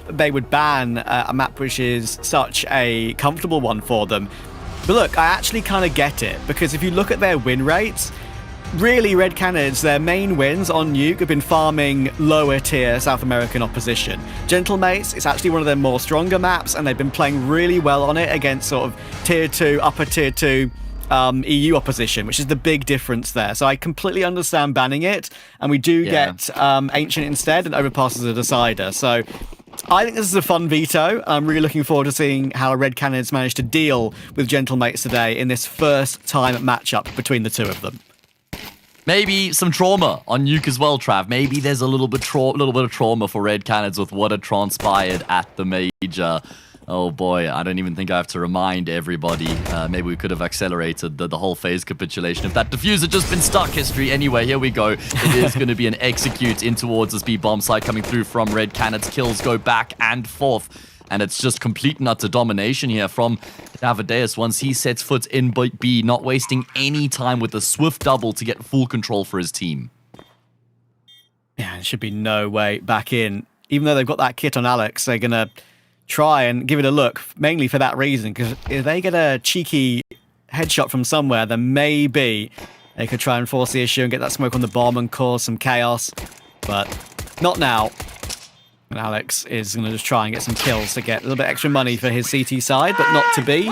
they would ban a map which is such a comfortable one for them. But look, I actually kind of get it, because if you look at their win rates, really, Red Canids, their main wins on Nuke have been farming lower tier South American opposition. Gentlemates, it's actually one of their more stronger maps, and they've been playing really well on it against sort of tier 2, upper tier 2 EU opposition, which is the big difference there. So I completely understand banning it, and we do get Ancient instead, and Overpass as a decider. So I think this is a fun veto. I'm really looking forward to seeing how Red Canids manage to deal with Gentlemates today in this first time matchup between the two of them. Maybe some trauma on Nuke as well, Trav. Maybe there's a little bit of trauma for Red Canids with what had transpired at the major. Oh boy, I don't even think I have to remind everybody. Maybe we could have accelerated the whole phase capitulation if that diffuser just been stuck. History anyway. Here we go. It is going to be an execute in towards this B-bomb site coming through from Red Canids. Kills go back and forth. And it's just complete and utter domination here from Davideus once he sets foot in B, not wasting any time with a swift double to get full control for his team. Yeah, there should be no way back in. Even though they've got that kit on Alex, they're going to try and give it a look, mainly for that reason, because if they get a cheeky headshot from somewhere, then maybe they could try and force the issue and get that smoke on the bomb and cause some chaos. But not now. And Alex is going to just try and get some kills to get a little bit extra money for his CT side, but not to be.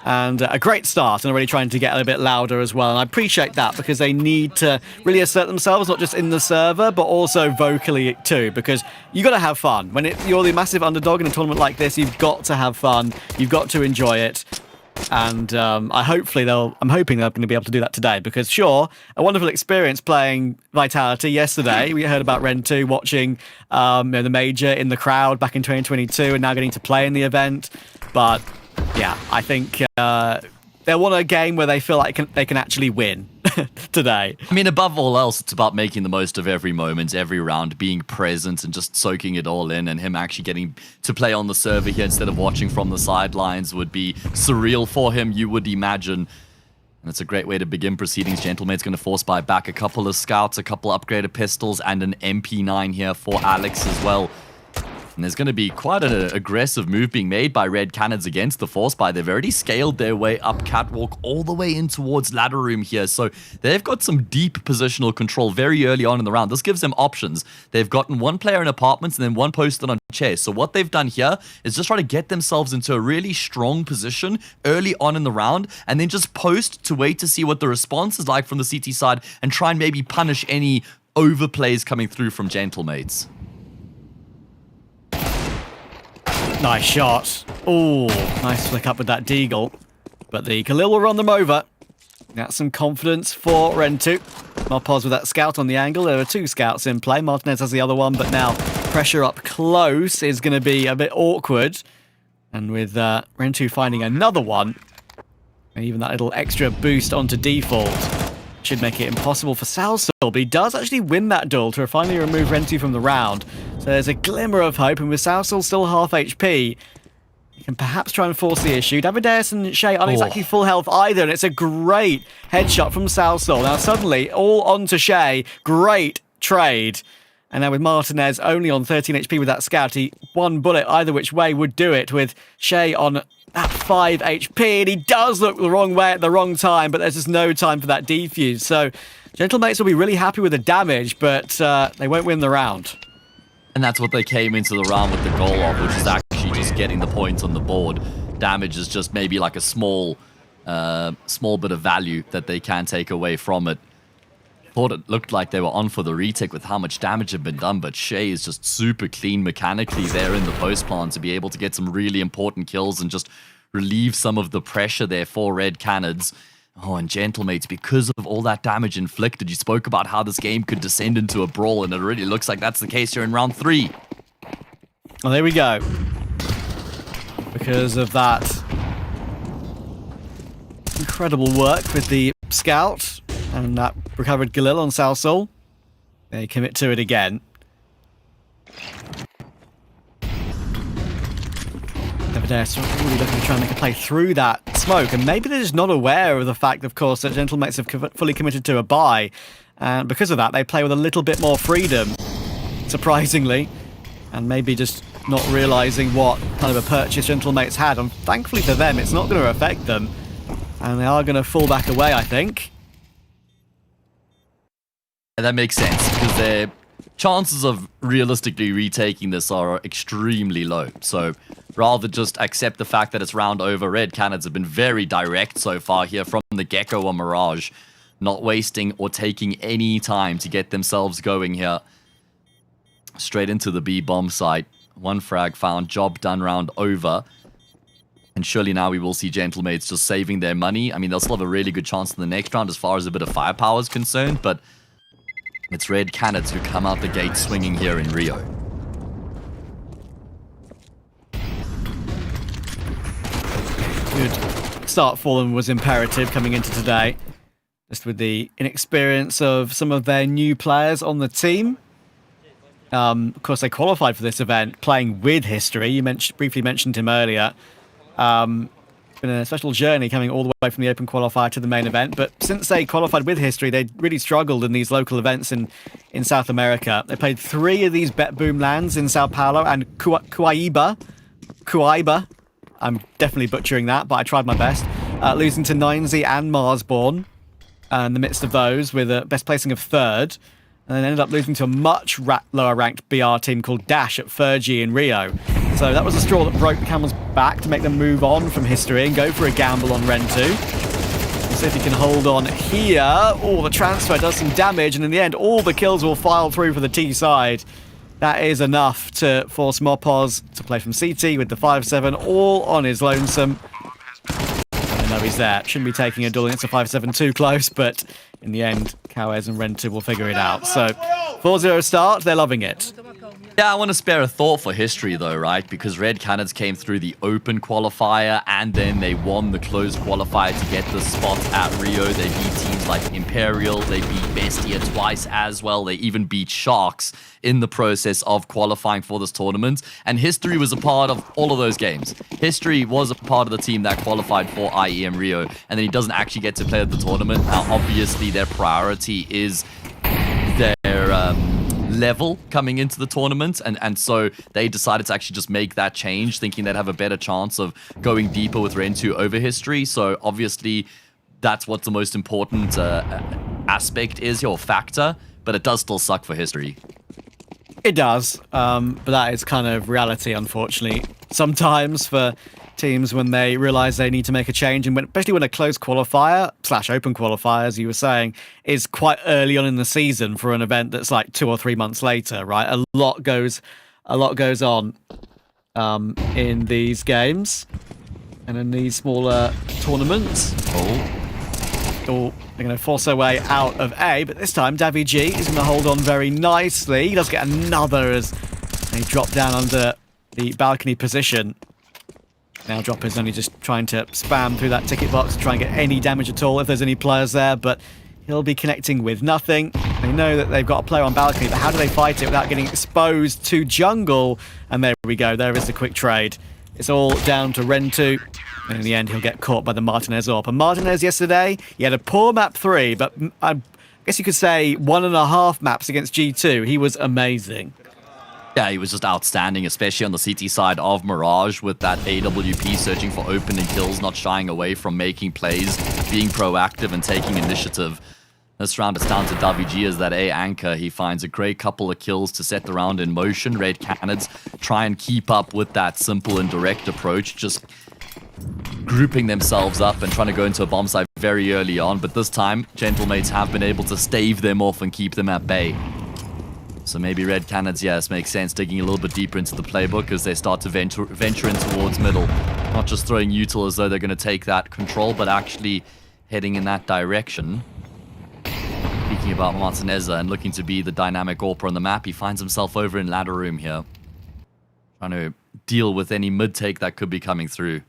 And a great start, and already trying to get a little bit louder as well. And I appreciate that, because they need to really assert themselves, not just in the server, but also vocally too, because you got to have fun. When you're the massive underdog in a tournament like this, you've got to have fun. You've got to enjoy it. And I'm hoping they're going to be able to do that today, because sure, a wonderful experience playing Vitality yesterday. We heard about Ren 2 watching the major in the crowd back in 2022 and now getting to play in the event. But yeah, I think they want a game where they feel like they can actually win today. I mean, above all else, it's about making the most of every moment, every round, being present and just soaking it all in, and him actually getting to play on the server here instead of watching from the sidelines would be surreal for him, you would imagine. And it's a great way to begin proceedings. Gentlemate's going to force buy back a couple of scouts, a couple upgraded pistols, and an MP9 here for Alex as well. And there's going to be quite an aggressive move being made by Red Canids against the force buy. They've already scaled their way up catwalk all the way in towards ladder room here. So they've got some deep positional control very early on in the round. This gives them options. They've gotten one player in apartments and then one posted on chairs. So what they've done here is just try to get themselves into a really strong position early on in the round, and then just post to wait to see what the response is like from the CT side and try and maybe punish any overplays coming through from Gentlemates. Nice shot. Oh, nice flick up with that Deagle. But the Khalil will run them over. That's some confidence for Rentu. Marpaz with that scout on the angle. There are two scouts in play. Martinez has the other one, but now pressure up close is going to be a bit awkward. And with Rentu finding another one, and even that little extra boost onto default should make it impossible for Salsul, but he does actually win that duel to finally remove Rentu from the round. So there's a glimmer of hope, and with Salsul still half HP, he can perhaps try and force the issue. Davideus and Shay aren't exactly full health either, and it's a great headshot from Salsul. Now suddenly, all onto Shay. Great trade. And now with Martinez only on 13 HP with that scout, one bullet either which way would do it, with Shay on at 5 HP, and he does look the wrong way at the wrong time, but there's just no time for that defuse. So Gentlemates will be really happy with the damage, but they won't win the round. And that's what they came into the round with the goal of, which is actually just getting the points on the board. Damage is just maybe like a small bit of value that they can take away from it. Thought it looked like they were on for the retake with how much damage had been done, but Shay is just super clean mechanically there in the post plant to be able to get some really important kills and just relieve some of the pressure there for Red Canids. Oh, and Gentlemates, because of all that damage inflicted, you spoke about how this game could descend into a brawl, and it really looks like that's the case here in round 3. Well, there we go. Because of that incredible work with the scout and that recovered Galil on Salsul, they commit to it again. Davideus really looking to try and make a play through that smoke, and maybe they're just not aware of the fact, of course, that Gentlemates have fully committed to a buy, and because of that, they play with a little bit more freedom, surprisingly, and maybe just not realising what kind of a purchase Gentlemates had. And thankfully for them, it's not going to affect them. And they are going to fall back away, I think. And that makes sense, because their chances of realistically retaking this are extremely low. So rather just accept the fact that it's round over. Red Canids have been very direct so far here from the get-go on Mirage. Not wasting or taking any time to get themselves going here. Straight into the B bomb site. One frag found, job done, round over. And surely now we will see Gentlemates just saving their money. I mean, they'll still have a really good chance in the next round as far as a bit of firepower is concerned, but it's Red Canids who come out the gate swinging here in Rio. Good start for them was imperative coming into today. Just with the inexperience of some of their new players on the team. Of course, they qualified for this event playing with History. You briefly mentioned him earlier. It's been a special journey coming all the way from the Open Qualifier to the main event. But since they qualified with History, they really struggled in these local events in South America. They played 3 of these Bet Boom lands in Sao Paulo and Cuaiba. I'm definitely butchering that, but I tried my best. Losing to Ninzy and Marsborn in the midst of those with a best placing of 3rd. And then ended up losing to a much lower ranked BR team called Dash at Fergie in Rio. So that was the straw that broke the camel's back to make them move on from History and go for a gamble on Ren 2. See if he can hold on here. Oh, the transfer does some damage, and in the end, all the kills will file through for the T side. That is enough to force Mopos to play from CT with the 5-7 all on his lonesome. I know he's there. Shouldn't be taking a duel against a 5-7 too close, but in the end, Cowes and Renta will figure it out. So, 4-0 start, they're loving it. Yeah, I want to spare a thought for History though, right? Because Red Canids came through the open qualifier and then they won the closed qualifier to get the spot at Rio. They beat teams like Imperial, they beat Bestia twice as well. They even beat Sharks in the process of qualifying for this tournament. And History was a part of all of those games. History was a part of the team that qualified for IEM Rio, and then he doesn't actually get to play at the tournament. Now, obviously, their priority is their level coming into the tournament, and so they decided to actually just make that change, thinking they'd have a better chance of going deeper with Ren2 over History. So obviously that's what the most important aspect is, your factor, but it does still suck for History. It does, but that is kind of reality, unfortunately. Sometimes for teams when they realise they need to make a change, and especially when a closed qualifier / open qualifier, as you were saying, is quite early on in the season for an event that's like 2 or 3 months later, right? A lot goes on in these games and in these smaller tournaments. Oh, they're going to force their way out of A, but this time Davy G is going to hold on very nicely. He does get another as they drop down under the balcony position. Now Dropper's only just trying to spam through that ticket box to try and get any damage at all if there's any players there, but he'll be connecting with nothing. They know that they've got a player on balcony, but how do they fight it without getting exposed to jungle? And there we go, there is the quick trade. It's all down to Ren2, and in the end he'll get caught by the Martinez AWP. And Martinez yesterday, he had a poor map 3, but I guess you could say 1.5 maps against G2. He was amazing. Yeah, he was just outstanding, especially on the CT side of Mirage with that AWP searching for opening kills, not shying away from making plays, being proactive and taking initiative. This round it's down to WG as that A anchor. He finds a great couple of kills to set the round in motion. Red Canids try and keep up with that simple and direct approach, just grouping themselves up and trying to go into a bomb site very early on. But this time, Gentlemates have been able to stave them off and keep them at bay. So maybe Red Canids, yes, makes sense, digging a little bit deeper into the playbook as they start to venture in towards middle. Not just throwing util as though they're going to take that control, but actually heading in that direction. Speaking about Martinez and looking to be the dynamic AWPer on the map, he finds himself over in ladder room here. Trying to deal with any mid-take that could be coming through.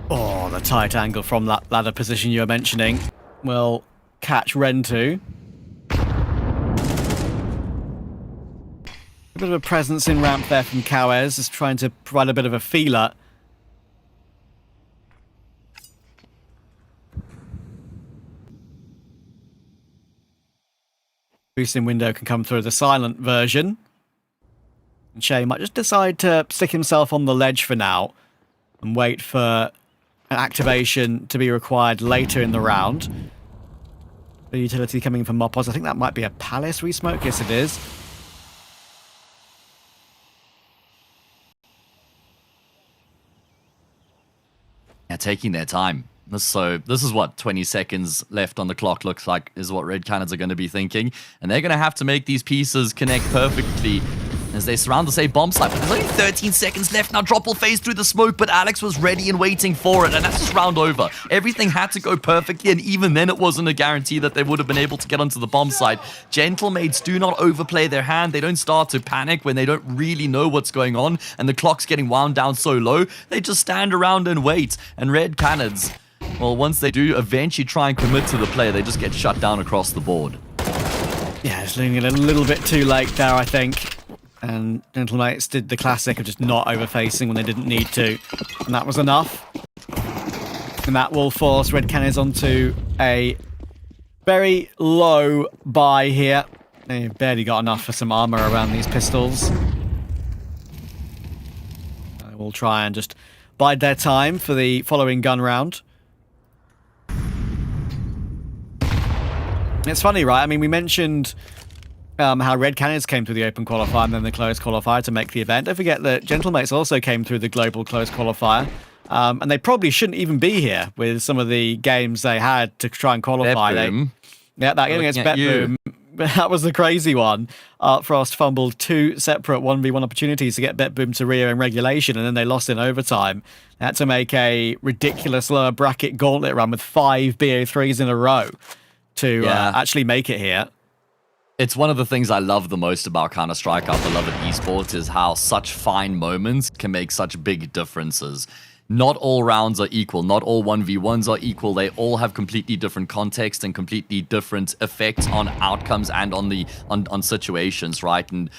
Oh, the tight angle from that ladder position you were mentioning will catch Ren2. A bit of a presence in ramp there from Cowes, just trying to provide a bit of a feeler. boosting window can come through the silent version. And Shay might just decide to stick himself on the ledge for now and wait for an activation to be required later in the round. The utility coming from Mopos. I think that might be a Palace resmoke. Yes, it is. Yeah, taking their time. So this is what 20 seconds left on the clock looks like is what Red Canids are going to be thinking. And they're going to have to make these pieces connect perfectly as they surround the safe bomb site. But there's only 13 seconds left now. Drop will phase through the smoke, but Alex was ready and waiting for it. And that's just round over. Everything had to go perfectly. And even then, it wasn't a guarantee that they would have been able to get onto the bomb site. Gentlemates do not overplay their hand. They don't start to panic when they don't really know what's going on. And the clock's getting wound down so low. They just stand around and wait. And Red Canids, well, once they do eventually try and commit to the play, they just get shut down across the board. Yeah, it's leaving it a little bit too late there, I think. And Gentlemates did the classic of just not overfacing when they didn't need to. And that was enough. And that will force Red Canids onto a very low buy here. They've barely got enough for some armor around these pistols. They will try and just bide their time for the following gun round. It's funny, right? I mean, we mentioned how Red Canids came through the open qualifier and then the closed qualifier to make the event. Don't forget that Gentlemates also came through the global closed qualifier. And they probably shouldn't even be here with some of the games they had to try and qualify. Yeah, that game against BetBoom, that was the crazy one. Frost fumbled 2 separate 1v1 opportunities to get BetBoom to Rio in regulation, and then they lost in overtime. They had to make a ridiculous lower bracket gauntlet run with 5 BO3s in a row to actually make it here. It's one of the things I love the most about Counter-Strike, our beloved esports, is how such fine moments can make such big differences. Not all rounds are equal. Not all 1v1s are equal. They all have completely different context and completely different effects on outcomes and on situations, right? And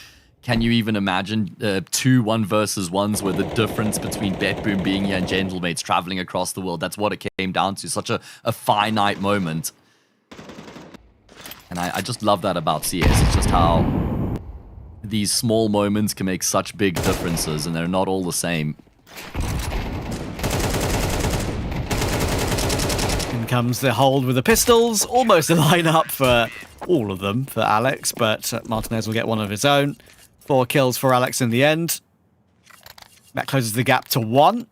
can you even imagine 2 1v1s where the difference between BetBoom being here and Gentlemates traveling across the world? That's what it came down to. Such a finite moment. And I just love that about CS. It's just how these small moments can make such big differences, and they're not all the same. In comes the hold with the pistols. Almost a line-up for all of them for Alex, but Martinez will get one of his own. 4 kills for Alex in the end. That closes the gap to 1.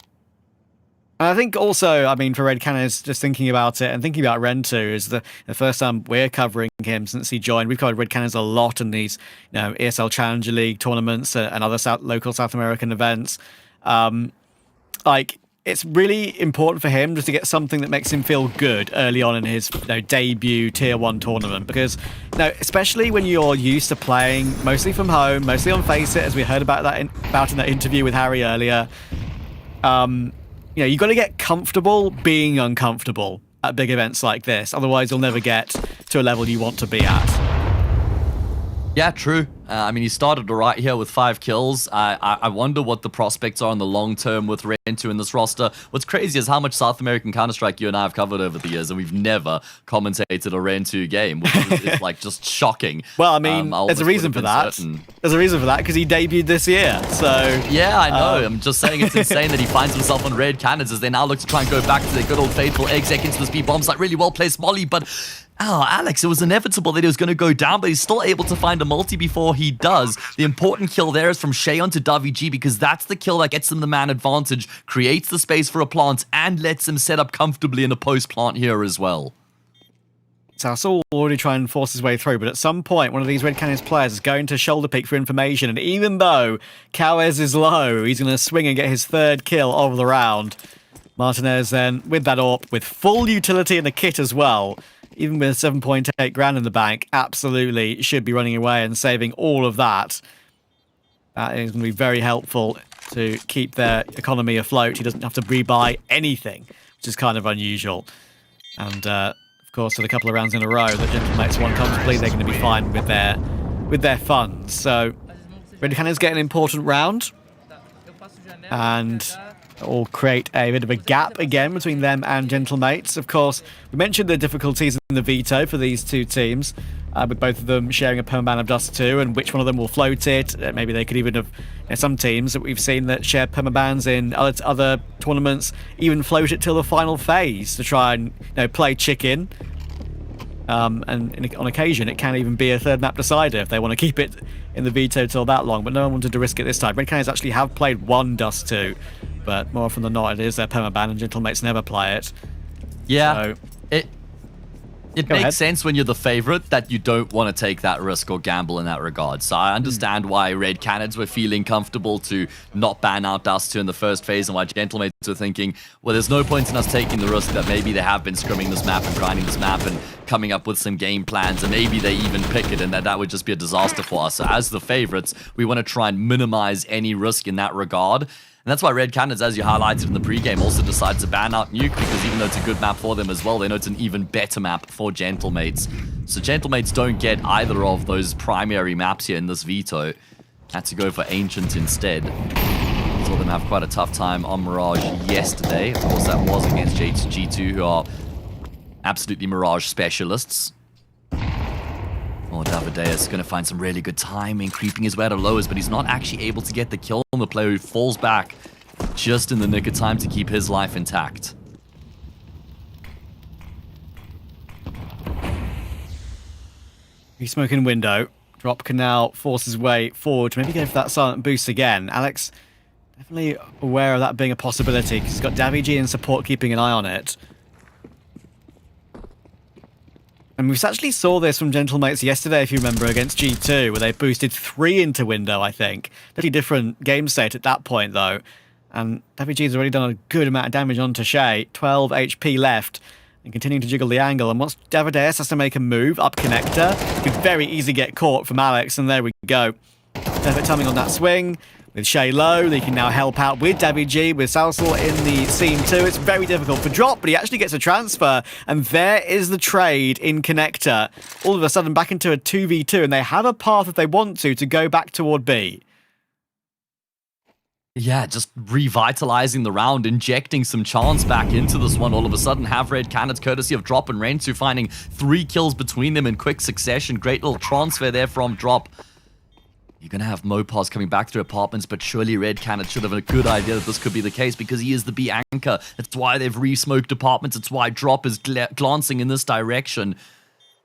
And I think also, I mean, for Red Canids, just thinking about it and thinking about Rentu is the first time we're covering him since he joined. We've covered Red Canids a lot in these, ESL Challenger League tournaments and other local South American events. It's really important for him just to get something that makes him feel good early on in his debut Tier 1 tournament. Because, especially when you're used to playing mostly from home, mostly on Face It, as we heard about in that interview with Harry earlier, you've got to get comfortable being uncomfortable at big events like this. Otherwise, you'll never get to a level you want to be at. Yeah, true. I mean, he started right here with 5 kills. I wonder what the prospects are in the long term with Rentu in this roster. What's crazy is how much South American Counter-Strike you and I have covered over the years, and we've never commentated a Rentu game, which is like just shocking. Well, I mean, there's a reason for that. There's a reason for that, because he debuted this year, so... Yeah, I know. I'm just saying it's insane that he finds himself on Red Canids as they now look to try and go back to their good old faithful exec into the speed bombs. Like, really well-placed molly, but... Alex, it was inevitable that he was going to go down, but he's still able to find a multi before he does. The important kill there is from Shay onto Davi G, because that's the kill that gets them the man advantage, creates the space for a plant, and lets him set up comfortably in a post-plant here as well. Saul already trying to force his way through, but at some point, one of these Red Canids players is going to shoulder peek for information, and even though Cowes is low, he's going to swing and get his 3rd kill of the round. Martinez then, with that AWP, with full utility and a kit as well, even with 7.8 grand in the bank, absolutely should be running away and saving all of that. That is going to be very helpful to keep their economy afloat. He doesn't have to rebuy anything, which is kind of unusual. And, of course, with a couple of rounds in a row that Gentlemates won comfortably, they're going to be fine with their funds. So, Red Canids get an important round. And... it will create a bit of a gap again between them and Gentlemates. Of course, we mentioned the difficulties in the veto for these two teams. with both of them sharing a permaban of dust too, and which one of them will float it. Maybe they could even have, some teams that we've seen that share permabans in other tournaments even float it till the final phase to try and play chicken. And on occasion, it can even be a third map decider if they want to keep it in the veto till that long, but no one wanted to risk it this time. Red Canids actually have played one Dust 2, but more often than not, it is their permaban, and Gentlemates never play it. Yeah, So, it Go makes ahead. sense when you're the favorite that you don't want to take that risk or gamble in that regard. So I understand why Red Canids were feeling comfortable to not ban out Dust 2 in the first phase, and why Gentlemates were thinking, well, there's no point in us taking the risk that maybe they have been scrimming this map and grinding this map and coming up with some game plans, and maybe they even pick it, and that would just be a disaster for us. So as the favorites, we want to try and minimize any risk in that regard. And that's why Red Canids, as you highlighted in the pregame, also decided to ban out Nuke, because even though it's a good map for them as well, they know it's an even better map for Gentlemates. So Gentlemates don't get either of those primary maps here in this veto. Had to go for Ancient instead. Saw them have quite a tough time on Mirage yesterday. Of course, that was against G2, who are absolutely Mirage specialists. Oh, Davideus going to find some really good timing, creeping his way out of lowers, but he's not actually able to get the kill on the player, who falls back just in the nick of time to keep his life intact. he's smoking window. Drop can now force his way forward to maybe go for that silent boost again. Alex, definitely aware of that being a possibility, because he's got Davy in support keeping an eye on it. And we actually saw this from Gentlemates yesterday, if you remember, against G2, where they boosted 3 into window, I think. Totally different game state at that point, though. And Davy G's already done a good amount of damage onto Shay. 12 HP left, and continuing to jiggle the angle. And once Davideus has to make a move up connector, could very easily get caught from Alex, and there we go. Perfect timing on that swing. With Shay low, they can now help out with Davy G, with Salsal in the scene too. It's very difficult for Drop, but he actually gets a transfer, and there is the trade in connector. All of a sudden back into a 2v2, and they have a path if they want to go back toward B. Yeah, just revitalizing the round, injecting some chance back into this one. All of a sudden, have Red Canids, courtesy of Drop and Rentu, finding 3 kills between them in quick succession. Great little transfer there from Drop. You're going to have Mopaz coming back through apartments, but surely Red Canids should have a good idea that this could be the case, because he is the B anchor. That's why they've re-smoked apartments. It's why Drop is glancing in this direction.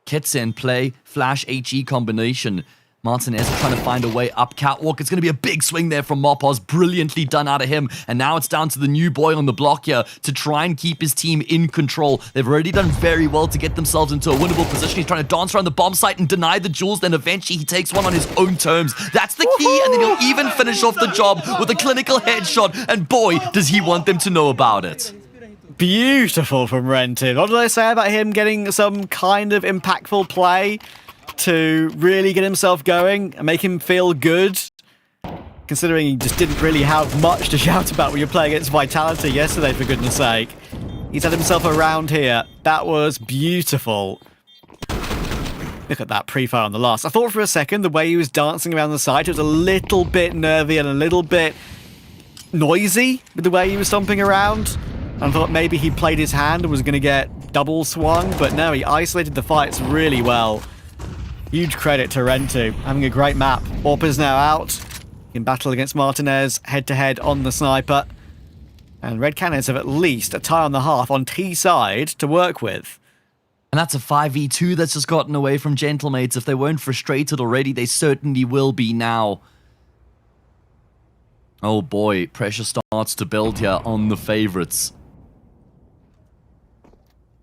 Kits in play, Flash HE combination. Martinez trying to find a way up catwalk. It's going to be a big swing there from Mopaz. Brilliantly done out of him. And now it's down to the new boy on the block here to try and keep his team in control. They've already done very well to get themselves into a winnable position. He's trying to dance around the bomb site and deny the jewels. Then eventually he takes one on his own terms. That's the key. And then he'll even finish off the job with a clinical headshot. And boy, does he want them to know about it. Beautiful from Renton. What did I say about him getting some kind of impactful play to really get himself going and make him feel good? Considering he just didn't really have much to shout about when you're playing against Vitality yesterday, for goodness sake. He's had himself around here. That was beautiful. Look at that pre-fire on the last. I thought for a second the way he was dancing around the site, it was a little bit nervy and a little bit noisy with the way he was stomping around. I thought maybe he played his hand and was going to get double swung, but no, he isolated the fights really well. Huge credit to Rentu, having a great map. Orpa's now out in battle against Martinez, head-to-head on the sniper. And Red Canids have at least a tie on the half on T side to work with. And that's a 5v2 that's just gotten away from Gentlemates. If they weren't frustrated already, they certainly will be now. Oh boy, pressure starts to build here on the favorites.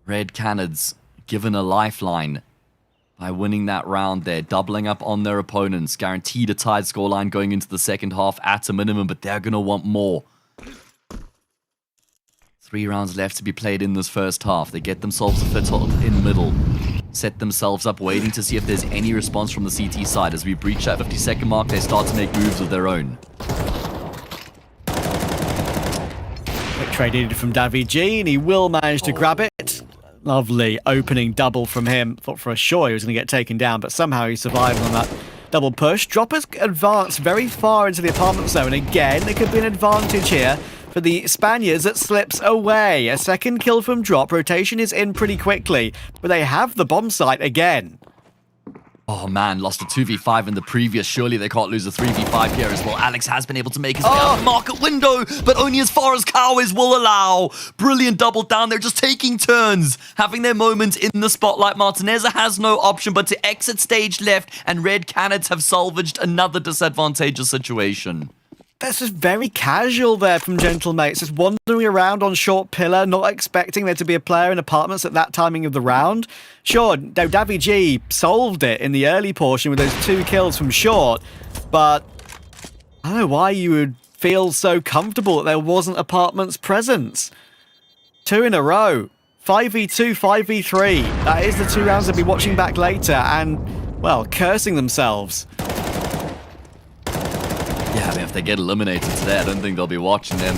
Red Canids given a lifeline by winning that round there, doubling up on their opponents, guaranteed a tied scoreline going into the second half at a minimum, but they're going to want more. 3 rounds left to be played in this first half. They get themselves a foothold in middle, set themselves up, waiting to see if there's any response from the CT side. As we breach that 50-second mark, they start to make moves of their own. Quick trade needed from Davy G, and he will manage to grab it. Lovely opening double from him. Thought for sure he was going to get taken down, but somehow he survived on that double push. Droppers advanced very far into the apartment zone. Again, there could be an advantage here for the Spaniards that slips away. A second kill from Drop. Rotation is in pretty quickly, but they have the bomb site again. Oh man, lost a 2v5 in the previous. Surely they can't lose a 3v5 here as well. Alex has been able to make his way out of the market window, but only as far as Cowies will allow. Brilliant double down. They're just taking turns, having their moments in the spotlight. Martinez has no option but to exit stage left, and Red Canids have salvaged another disadvantageous situation. That's just very casual there from Gentlemates, just wandering around on short pillar, not expecting there to be a player in apartments at that timing of the round. Sure, though Davy G solved it in the early portion with those 2 kills from short, but I don't know why you would feel so comfortable that there wasn't apartments presence. 2 in a row. 5v2, 5v3. That is the 2 rounds they'll be watching back later and, well, cursing themselves. Yeah, I mean, if they get eliminated today, I don't think they'll be watching them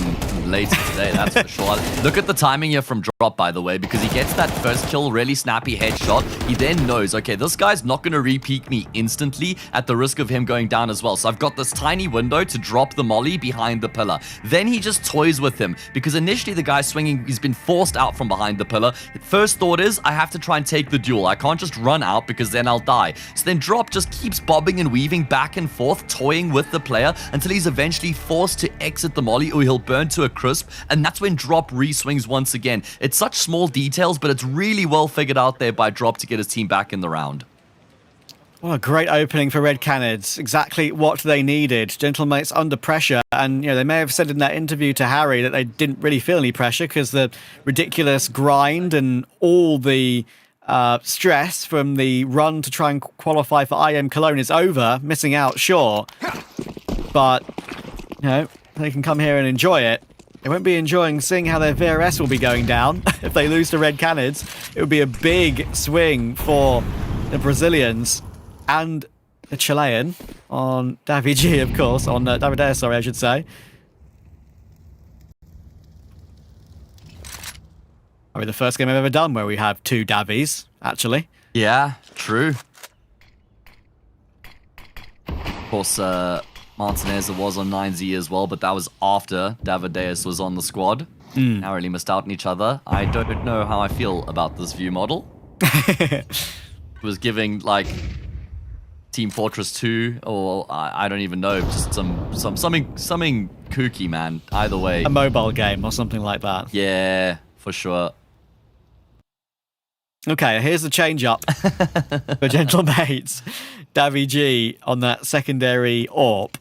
later today, that's for sure. Look at the timing here from Drop, by the way, because he gets that first kill, really snappy headshot. He then knows, okay, this guy's not going to re-peek me instantly at the risk of him going down as well. So I've got this tiny window to drop the molly behind the pillar. Then he just toys with him, because initially the guy's swinging, he's been forced out from behind the pillar. First thought is, I have to try and take the duel. I can't just run out because then I'll die. So then Drop just keeps bobbing and weaving back and forth, toying with the player until he's eventually forced to exit the molly or he'll burn to a crisp, and that's when Drop re-swings once again. It's such small details, but it's really well figured out there by Drop to get his team back in the round. What a great opening for Red Canids. Exactly what they needed. Gentlemates under pressure, and they may have said in that interview to Harry that they didn't really feel any pressure because the ridiculous grind and all the stress from the run to try and qualify for IEM Cologne is over. Missing out, sure. But, they can come here and enjoy it. They won't be enjoying seeing how their VRS will be going down if they lose to Red Canids. It would be a big swing for the Brazilians and the Chilean on Davy G, of course, on Davide, sorry, I should say. Probably the first game I've ever done where we have 2 Davies, actually. Yeah, true. Of course, Martinez was on 9Z as well, but that was after Davideus was on the squad. Now really missed out on each other. I don't know how I feel about this view model. It was giving, like, Team Fortress 2, or I don't even know, just something kooky, man. Either way. A mobile game or something like that. Yeah, for sure. Okay, here's the change-up for Gentlemates. Davy G on that secondary AWP.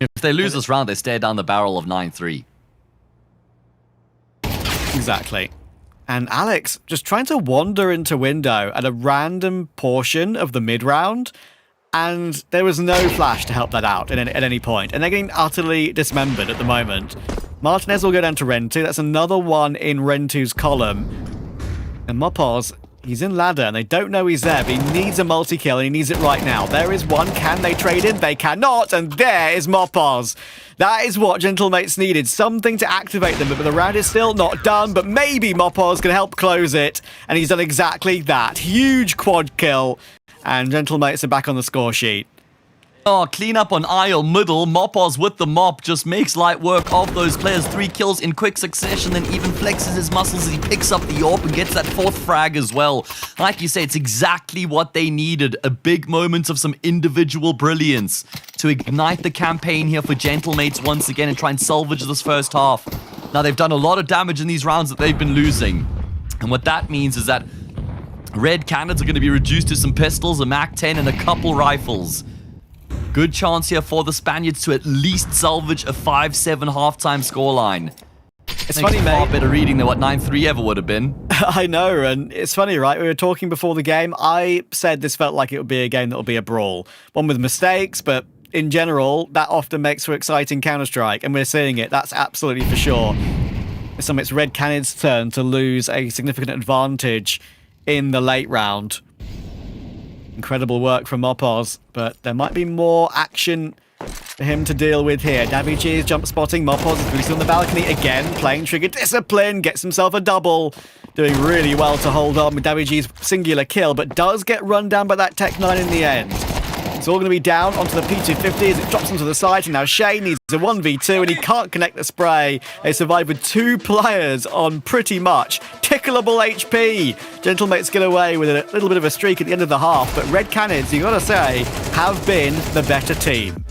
If they lose this round, they stare down the barrel of 9-3. Exactly. And Alex just trying to wander into window at a random portion of the mid-round, and there was no flash to help that out at any point. And they're getting utterly dismembered at the moment. Martinez will go down to Rentu. That's another one in Rentu's column. And Mopos, he's in ladder, and they don't know he's there, but he needs a multi-kill, and he needs it right now. There is one. Can they trade in? They cannot, and there is Mopos. That is what Gentlemates needed. Something to activate them, but the round is still not done, but maybe Mopos can help close it, and he's done exactly that. Huge quad kill, and Gentlemates are back on the score sheet. Oh, clean up on aisle middle. Mopos with the mop just makes light work of those players. 3 kills in quick succession, then even flexes his muscles as he picks up the AWP and gets that 4th frag as well. Like you say, it's exactly what they needed. A big moment of some individual brilliance to ignite the campaign here for Gentlemates once again and try and salvage this first half. Now, they've done a lot of damage in these rounds that they've been losing. And what that means is that Red Canids are going to be reduced to some pistols, a MAC-10, and a couple rifles. Good chance here for the Spaniards to at least salvage a 5-7 halftime scoreline. It's funny, mate. Far better reading than what 9-3 ever would have been. I know, and it's funny, right? We were talking before the game. I said this felt like it would be a game that will be a brawl. One with mistakes, but in general, that often makes for exciting Counter-Strike, and we're seeing it. That's absolutely for sure. It's Red Canids' turn to lose a significant advantage in the late round. Incredible work from Mopos, but there might be more action for him to deal with here. Davy G is jump spotting. Mopos is released on the balcony again, playing trigger discipline, gets himself a double. Doing really well to hold on with Davy G's singular kill, but does get run down by that Tech 9 in the end. It's all going to be down onto the P250 as it drops onto the side. And now Shane needs a 1v2 and he can't connect the spray. They survive with 2 players on pretty much tickleable HP. Gentlemates get away with a little bit of a streak at the end of the half, but Red Canids, you got to say, have been the better team.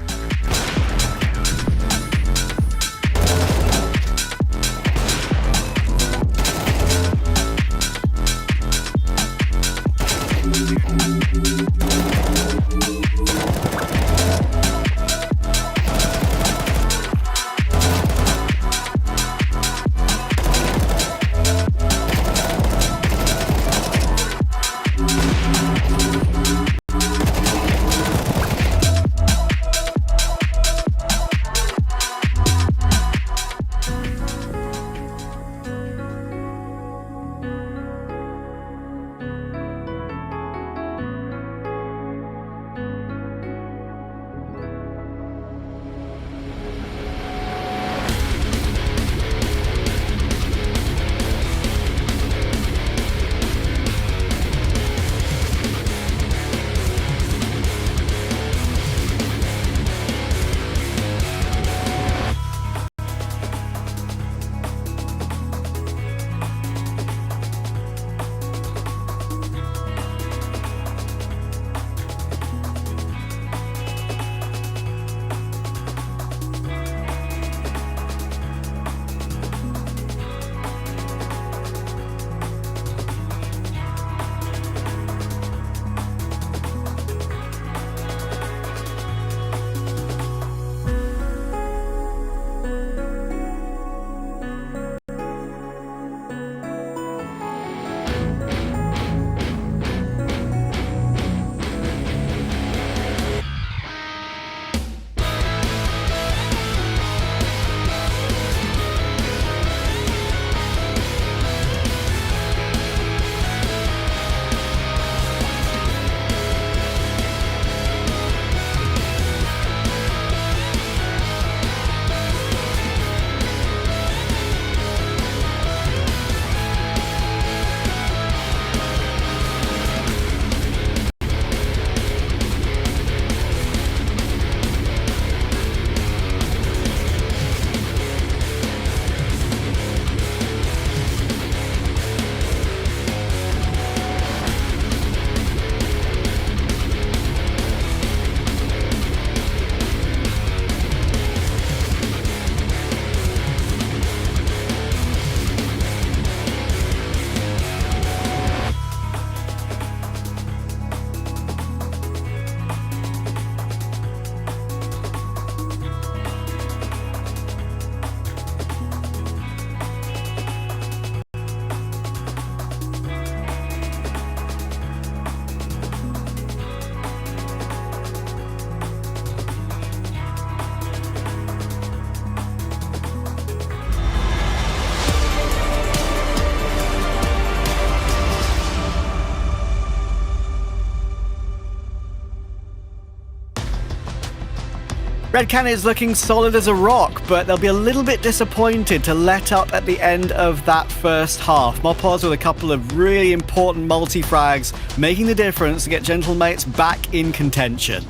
Red Canids looking solid as a rock, but they'll be a little bit disappointed to let up at the end of that first half. Mopaz with a couple of really important multi-frags, making the difference to get Gentlemates back in contention.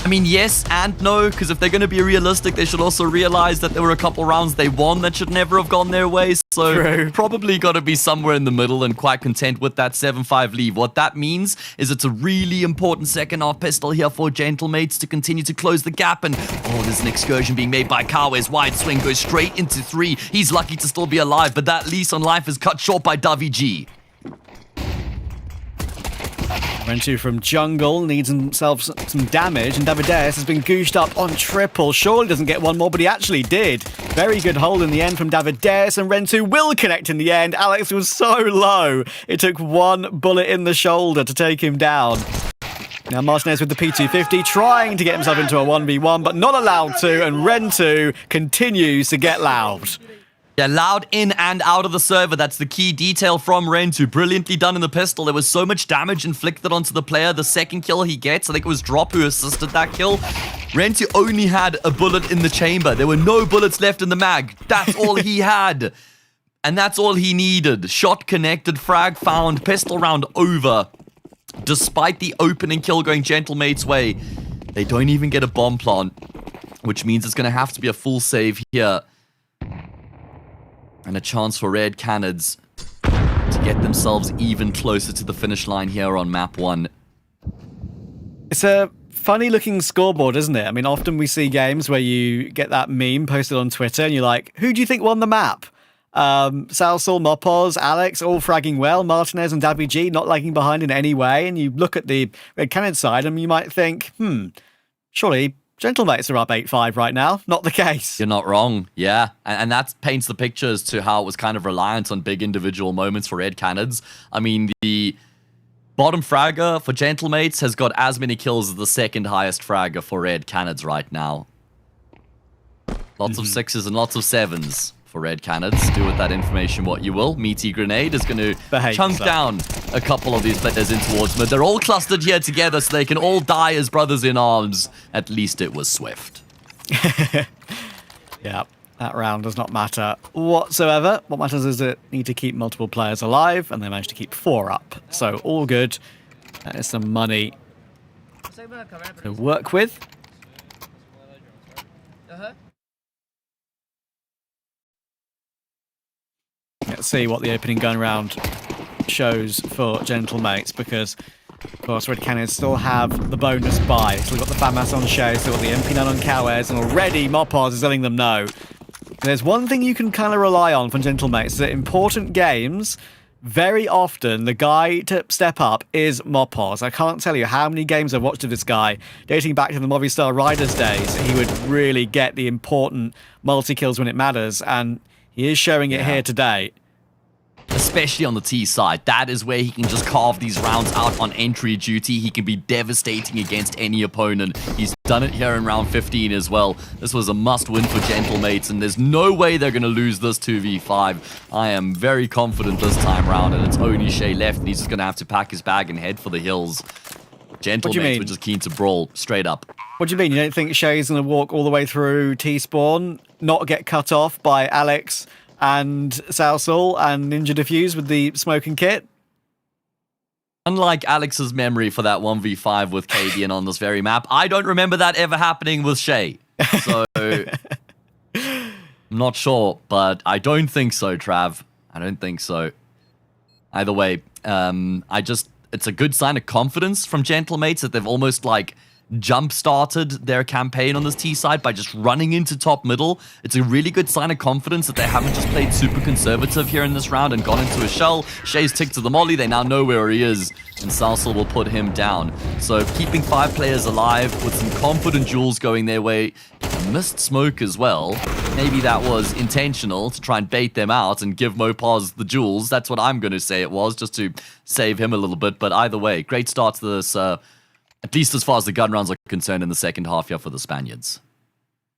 I mean, yes and no, because if they're going to be realistic, they should also realize that there were a couple rounds they won that should never have gone their way. So True. Probably got to be somewhere in the middle and quite content with that 7-5 lead. What that means is it's a really important second half pistol here for Gentlemates to continue to close the gap. And there's an excursion being made by Kawe's wide swing, goes straight into 3. He's lucky to still be alive, but that lease on life is cut short by Davi G. Rentu from jungle needs himself some damage, and Davideus has been gooshed up on triple. Surely doesn't get one more, but he actually did. Very good hold in the end from Davideus, and Rentu will connect in the end. Alex was so low, it took one bullet in the shoulder to take him down. Now Martinez with the P250 trying to get himself into a 1v1, but not allowed to, and Rentu continues to get loud. Yeah, loud in and out of the server. That's the key detail from Rentu. Brilliantly done in the pistol. There was so much damage inflicted onto the player. The second kill he gets, I think it was Drop who assisted that kill. Rentu only had a bullet in the chamber. There were no bullets left in the mag. That's all he had. And that's all he needed. Shot connected, frag found, pistol round over. Despite the opening kill going Gentlemate's way, they don't even get a bomb plant, which means it's going to have to be a full save here. And a chance for Red Canids to get themselves even closer to the finish line here on map 1. It's a funny looking scoreboard, isn't it? I mean, often we see games where you get that meme posted on Twitter and you're like, who do you think won the map? Salsal, Mopos, Alex, all fragging well. Martinez and Dabby G not lagging behind in any way. And you look at the Red Cannon side and you might think, surely Gentlemates are up 8-5 right now. Not the case. You're not wrong, yeah. And that paints the picture as to how it was kind of reliant on big individual moments for Red Canids. I mean, the bottom fragger for Gentlemates has got as many kills as the second highest fragger for Red Canids right now. Lots of 6s and lots of 7s. For Red Canids. Do with that information what you will. Meaty Grenade is going to chunk down a couple of these players in towards mid. They're all clustered here together so they can all die as brothers in arms. At least it was swift. Yeah, that round does not matter whatsoever. What matters is that they need to keep multiple players alive, and they managed to keep 4 up. So all good. That is some money to work with. Let's see what the opening gun round shows for Gentlemates, because, of course, Red Canids still have the bonus buy. Still got the FAMAS on Shay, still got the MP9 on Cowes, and already Mopos is letting them know. There's one thing you can kind of rely on from Gentlemates, is that important games, very often, the guy to step up is Mopos. I can't tell you how many games I've watched of this guy, dating back to the Movistar Riders days. He would really get the important multi-kills when it matters, and he is showing it here today. Especially on the T side. That is where he can just carve these rounds out on entry duty. He can be devastating against any opponent. He's done it here in round 15 as well. This was a must-win for Gentlemates, and there's no way they're going to lose this 2v5. I am very confident this time round, and it's only Shay left, and he's just going to have to pack his bag and head for the hills. Gentlemates were just keen to brawl straight up. What do you mean? You don't think Shay's going to walk all the way through T-spawn, not get cut off by Alex and Salsal and Ninja Diffuse with the smoking kit? Unlike Alex's memory for that 1v5 with Cadian on this very map, I don't remember that ever happening with Shay. So, I'm not sure, but I don't think so, Trav. I don't think so. Either way, it's a good sign of confidence from Gentlemates that they've almost like jump-started their campaign on this T side by just running into top middle. It's a really good sign of confidence that they haven't just played super conservative here in this round and gone into a shell. Shay's ticked to the molly, they now know where he is, and Salsal will put him down. So keeping 5 players alive with some confident duels going their way. Missed smoke as well. Maybe that was intentional to try and bait them out and give Mopaz the duels. That's what I'm going to say it was, just to save him a little bit. But either way, great start to this at least as far as the gun rounds are concerned in the second half here for the Spaniards.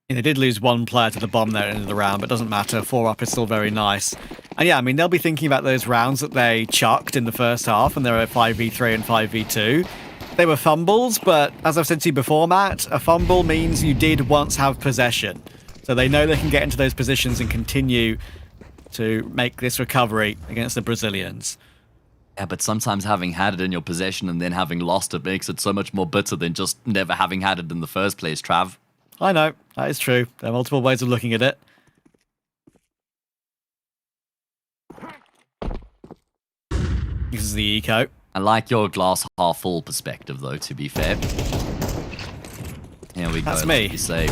Yeah, they did lose 1 player to the bomb there at the end of the round, but it doesn't matter. 4 up is still very nice. And yeah, I mean, they'll be thinking about those rounds that they chucked in the first half, and they were 5v3 and 5v2. They were fumbles, but as I've said to you before, Matt, a fumble means you did once have possession. So they know they can get into those positions and continue to make this recovery against the Brazilians. Yeah, but sometimes having had it in your possession and then having lost it makes it so much more bitter than just never having had it in the first place, Trav. I know, that is true. There are multiple ways of looking at it. This is the eco. I like your glass half full perspective, though, to be fair. Here we go. That's me. Like you say.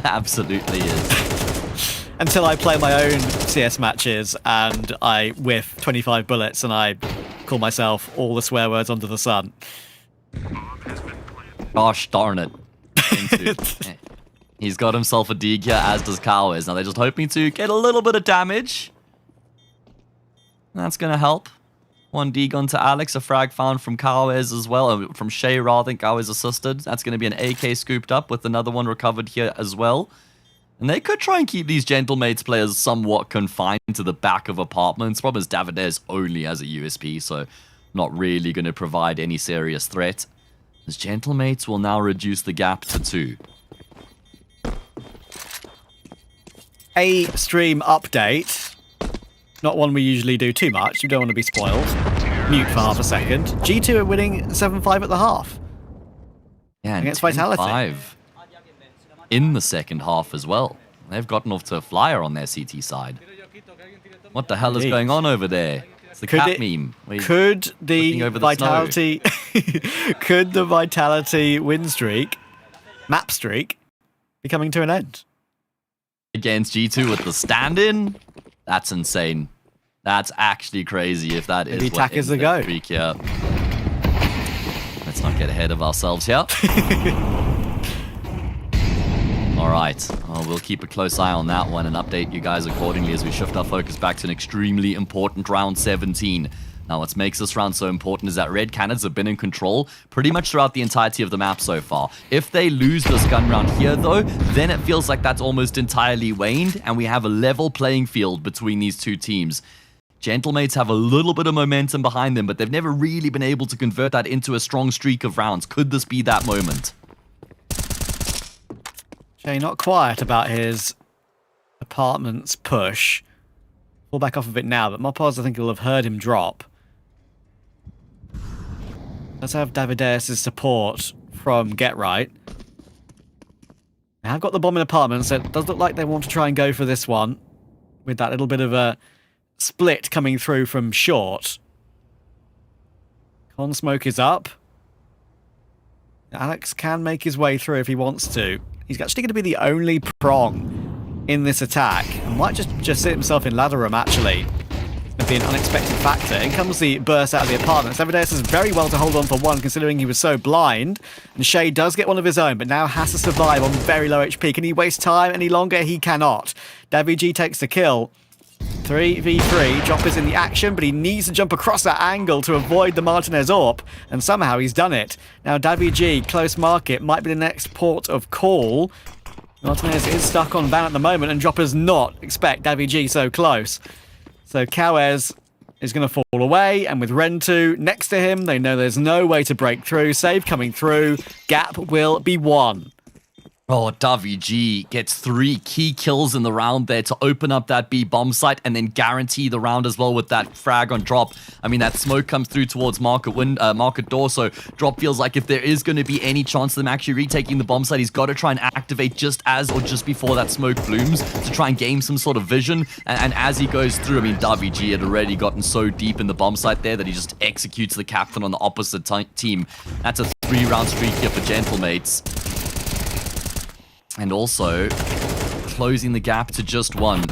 Absolutely is. Until I play my own CS matches and I whiff 25 bullets and I call myself all the swear words under the sun. Gosh darn it. He's got himself a dig here, as does Cowes. Now they're just hoping to get a little bit of damage. That's going to help. 1 dig onto Alex, a frag found from Cowes as well, from Shay rather, and Cowes assisted. That's going to be an AK scooped up with another one recovered here as well. And they could try and keep these Gentlemates players somewhat confined to the back of apartments. Problem is Davidez only has a USP, so not really going to provide any serious threat. As Gentlemates will now reduce the gap to 2. A stream update. Not one we usually do too much. You don't want to be spoiled. mute for half a second. G2 are winning 7-5 at the half. Yeah, and Against Vitality. 10-5 in the second half as well. They've gotten off to a flyer on their CT side. What the hell is going on over there? It's the cat meme. Could the over the Vitality could the Vitality win streak, map streak, be coming to an end? Against G2 with the stand-in? That's insane. That's actually crazy if that is Maybe what attackers ends a the go. streak here. Let's not get ahead of ourselves here. All right, well, we'll keep a close eye on that one and update you guys accordingly as we shift our focus back to an extremely important round 17. Now, what makes this round so important is that Red Canids have been in control pretty much throughout the entirety of the map so far. If they lose this gun round here, though, then it feels like that's almost entirely waned, and we have a level playing field between these two teams. Gentlemates have a little bit of momentum behind them, but they've never really been able to convert that into a strong streak of rounds. Could this be that moment? Jay, not quiet about his apartment's push. Pull back off of it now, but Mopaz, I think, will have heard him drop. Let's have Davideus' support from Get Right. They have got the bomb in apartments, so it does look like they want to try and go for this one with that little bit of a split coming through from short. Con smoke is up. Alex can make his way through if he wants to. He's actually going to be the only prong in this attack. And might just sit himself in ladder room, actually. It'd be an unexpected factor. In comes the burst out of the apartment. Davideus does very well to hold on for one, considering he was so blind. And Shay does get one of his own, but now has to survive on very low HP. Can he waste time any longer? He cannot. Davi G takes the kill. 3v3. Jopper's in the action, but he needs to jump across that angle to avoid the Martinez AWP, and somehow he's done it. Now Davi G, close market, might be the next port of call. Martinez is stuck on Van at the moment, and Jopper's not expect Davi G so close. So Kawes is going to fall away, and with Rentu next to him, they know there's no way to break through. Save coming through. Gap will be won. Oh, Davi G gets 3 key kills in the round there to open up that B bomb site and then guarantee the round as well with that frag on Drop. I mean, that smoke comes through towards market door, so Drop feels like if there is going to be any chance of them actually retaking the bomb site, he's got to try and activate just as or just before that smoke blooms to try and gain some sort of vision. And as he goes through, I mean, Davi G had already gotten so deep in the bomb site there that he just executes the captain on the opposite team. That's a 3-round streak here for Gentlemates. And also, closing the gap to just 1.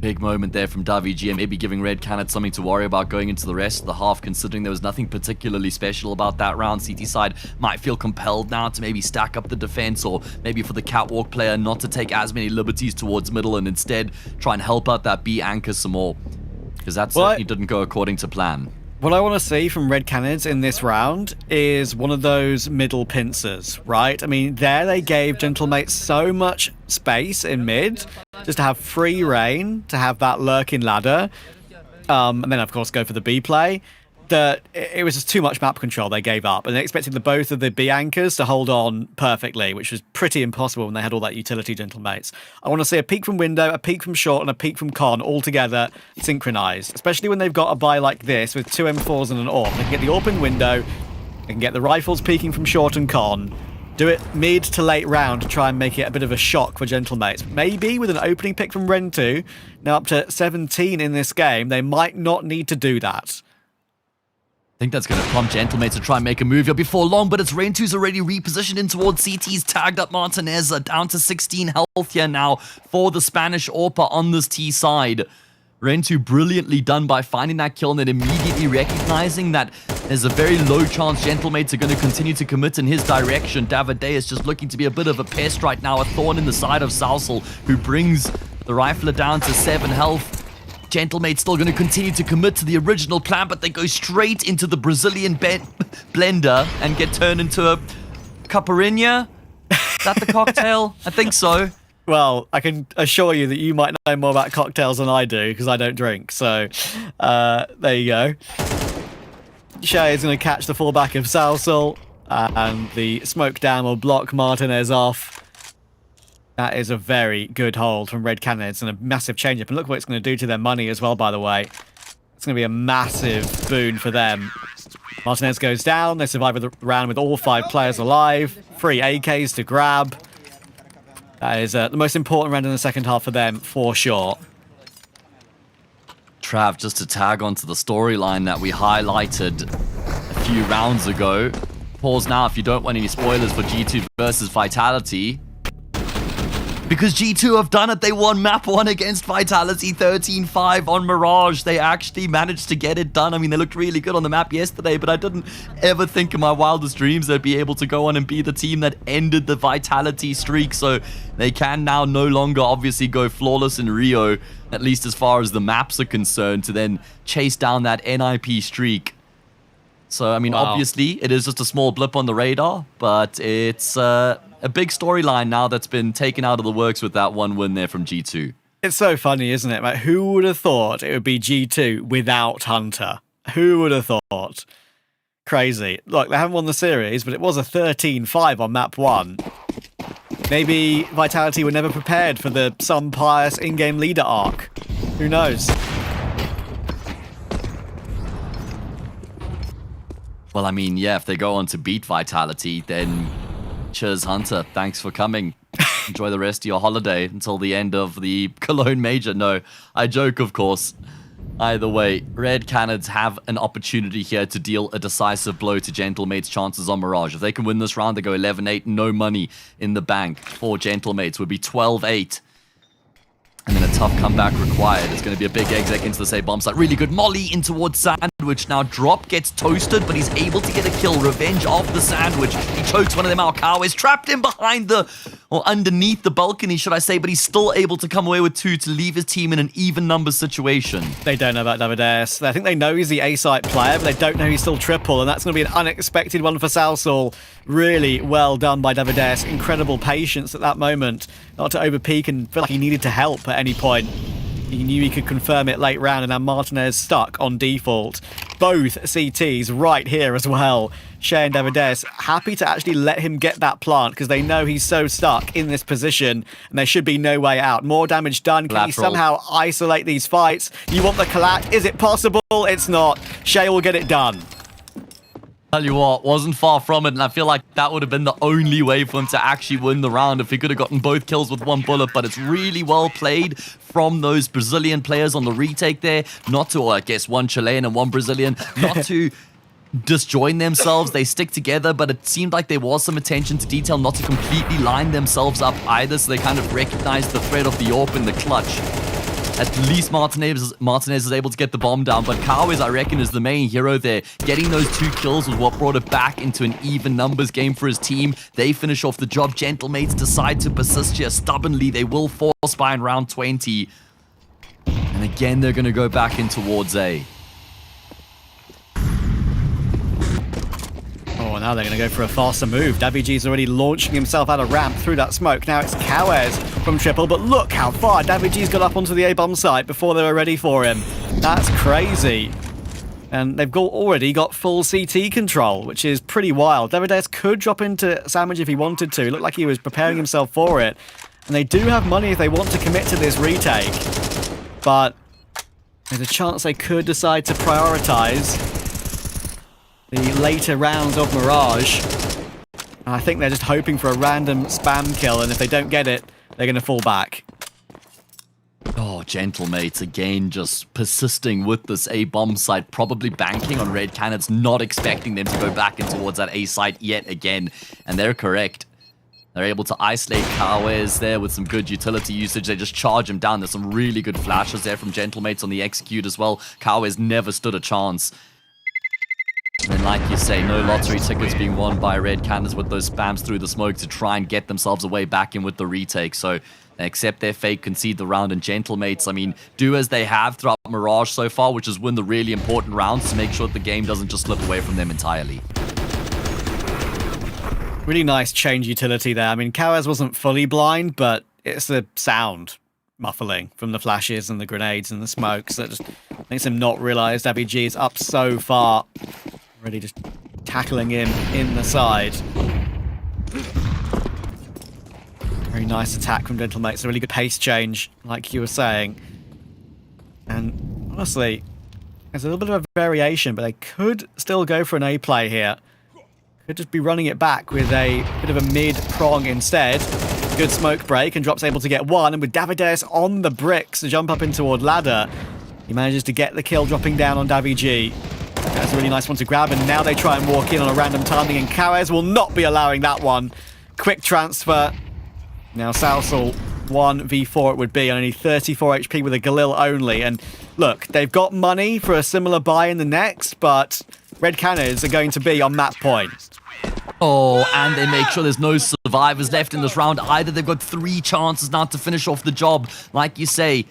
Big moment there from Davi G, and maybe giving Red Canids something to worry about going into the rest of the half, considering there was nothing particularly special about that round. CT side might feel compelled now to maybe stack up the defense, or maybe for the catwalk player not to take as many liberties towards middle and instead try and help out that B anchor some more. Because that certainly didn't go according to plan. What I want to see from Red Canids in this round is one of those middle pincers, right? I mean, there they gave Gentlemates so much space in mid, just to have free reign, to have that lurking ladder, and then, of course, go for the B play. That it was just too much map control they gave up, and they expected both of the B anchors to hold on perfectly, which was pretty impossible when they had all that utility Gentlemates. I want to see a peek from window, a peek from short, and a peek from con all together synchronized, especially when they've got a buy like this with 2 M4s and an AWP. They can get the AWP in window, they can get the rifles peeking from short and con, do it mid to late round to try and make it a bit of a shock for Gentlemates. Maybe with an opening pick from Rentu, now up to 17 in this game, they might not need to do that. I think that's going to prompt Gentlemates to try and make a move here before long, but it's Rentu's already repositioned in towards CT's tagged up Martinez, down to 16 health here now for the Spanish AWPer on this T side. Rentu brilliantly done by finding that kill and then immediately recognizing that there's a very low chance Gentlemates are going to continue to commit in his direction. Davideus just looking to be a bit of a pest right now, a thorn in the side of Salsel, who brings the rifler down to 7 health. Gentlemates still going to continue to commit to the original plan, but they go straight into the Brazilian blender and get turned into a caipirinha. Is that the cocktail? I think so. Well, I can assure you that you might know more about cocktails than I do, because I don't drink. So, there you go. Shay is going to catch the fallback of Salsel, and the smoke down will block Martinez off. That is a very good hold from Red Canids and a massive change-up. And look what it's going to do to their money as well, by the way. It's going to be a massive boon for them. Martinez goes down. They survive the round with all 5 players alive. 3 AKs to grab. That is the most important round in the second half for them, for sure. Trav, just to tag onto the storyline that we highlighted a few rounds ago. Pause now if you don't want any spoilers for G2 versus Vitality. Because G2 have done it. They won map 1 against Vitality 13-5 on Mirage. They actually managed to get it done. I mean, they looked really good on the map yesterday, but I didn't ever think in my wildest dreams they'd be able to go on and be the team that ended the Vitality streak. So they can now no longer obviously go flawless in Rio, at least as far as the maps are concerned, to then chase down that NIP streak. So, I mean, obviously, it is just a small blip on the radar, but it's a big storyline now that's been taken out of the works with that one win there from G2. It's so funny, isn't it? Like, who would have thought it would be G2 without Hunter? Who would have thought? Crazy. Look, they haven't won the series, but it was a 13-5 on map 1. Maybe Vitality were never prepared for the some pious in-game leader arc. Who knows? Well, I mean, yeah, if they go on to beat Vitality, then cheers, Hunter. Thanks for coming. Enjoy the rest of your holiday until the end of the Cologne Major. No, I joke, of course. Either way, Red Canids have an opportunity here to deal a decisive blow to Gentlemate's chances on Mirage. If they can win this round, they go 11-8, no money in the bank for Gentlemates. Would be 12-8. And then a tough comeback required. It's going to be a big exec into the same bomb site. Really good molly in towards Sandwich. Now Drop gets toasted, but he's able to get a kill. Revenge of the Sandwich. He chokes one of them out. Kao is trapped in behind or underneath the balcony, should I say, but he's still able to come away with 2 to leave his team in an even numbers situation. They don't know about Davides. I think they know he's the A-site player, but they don't know he's still triple, and that's going to be an unexpected one for Salsal. Really well done by Davides. Incredible patience at that moment. Not to overpeak and feel like he needed to help at any point. He knew he could confirm it late round, and now Martinez stuck on default. Both CTs right here as well. Shea and Davides happy to actually let him get that plant because they know he's so stuck in this position and there should be no way out. More damage done. Can he somehow isolate these fights? You want the collect? Is it possible? It's not. Shea will get it done. Tell you what, wasn't far from it, and I feel like that would have been the only way for him to actually win the round if he could have gotten both kills with 1 bullet, but it's really well played from those Brazilian players on the retake there, not to, I guess, 1 Chilean and 1 Brazilian, not to disjoin themselves. They stick together, but it seemed like there was some attention to detail not to completely line themselves up either, so they kind of recognized the threat of the AWP in the clutch. At least Martinez is able to get the bomb down, but Kawes, I reckon, is the main hero there. Getting those 2 kills was what brought it back into an even numbers game for his team. They finish off the job. Gentlemates decide to persist here stubbornly. They will force by in round 20. And again, they're going to go back in towards A. Oh, now they're going to go for a faster move. DaviG's already launching himself out of ramp through that smoke. Now it's Kawes from triple, but look how far DaviG's got up onto the A-bomb site before they were ready for him. That's crazy. And they've already got full CT control, which is pretty wild. Davides could drop into Sandwich if he wanted to. It looked like he was preparing himself for it. And they do have money if they want to commit to this retake. But there's a chance they could decide to prioritize the later rounds of Mirage. And I think they're just hoping for a random spam kill, and if they don't get it, they're going to fall back. Oh, Gentlemates again just persisting with this A-bomb site, probably banking on Red Canids, not expecting them to go back in towards that A site yet again. And they're correct. They're able to isolate Kawes there with some good utility usage. They just charge him down. There's some really good flashes there from Gentlemates on the execute as well. Kawes never stood a chance. And then, like you say, no lottery tickets being won by Red Canids with those spams through the smoke to try and get themselves away back in with the retake. So they accept their fate, concede the round, and Gentlemates, I mean, do as they have throughout Mirage so far, which is win the really important rounds to make sure that the game doesn't just slip away from them entirely. Really nice change utility there. I mean, Kawes wasn't fully blind, but it's the sound muffling from the flashes and the grenades and the smokes that just makes him not realize DaviG is up so far. Really just tackling him in the side. Very nice attack from Gentlemates. A really good pace change, like you were saying. And honestly, there's a little bit of a variation, but they could still go for an A play here. Could just be running it back with a bit of a mid-prong instead. Good smoke break, and Drop's able to get one. And with Davideus on the bricks to jump up in toward ladder, he manages to get the kill, dropping down on Davy G. That's a really nice one to grab, and now they try and walk in on a random timing, and Canids will not be allowing that one. Quick transfer. Now Salsal 1v4 it would be, on only 34 HP with a Galil only. And look, they've got money for a similar buy in the next, but Red Canids are going to be on map point. Oh, and they make sure there's no survivors left in this round either. They've got 3 chances now to finish off the job. Like you say,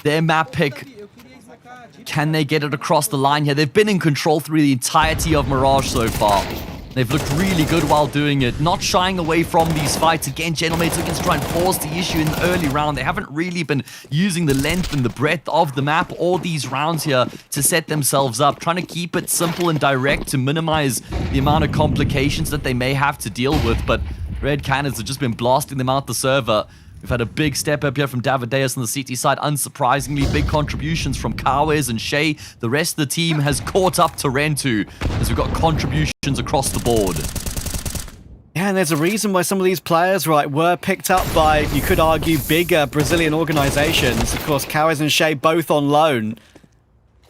their map pick, can they get it across the line here? They've been in control through the entirety of Mirage so far. They've looked really good while doing it, not shying away from these fights. Again, Gentlemates looking to try and force the issue in the early round. They haven't really been using the length and the breadth of the map or these rounds here to set themselves up, trying to keep it simple and direct to minimize the amount of complications that they may have to deal with. But Red Canids have just been blasting them out the server. We've had a big step up here from Davideus on the CT side. Unsurprisingly, big contributions from Kawes and Shay. The rest of the team has caught up to Rentu as we've got contributions across the board. Yeah, and there's a reason why some of these players, right, were picked up by, you could argue, bigger Brazilian organizations. Of course, Kawes and Shay both on loan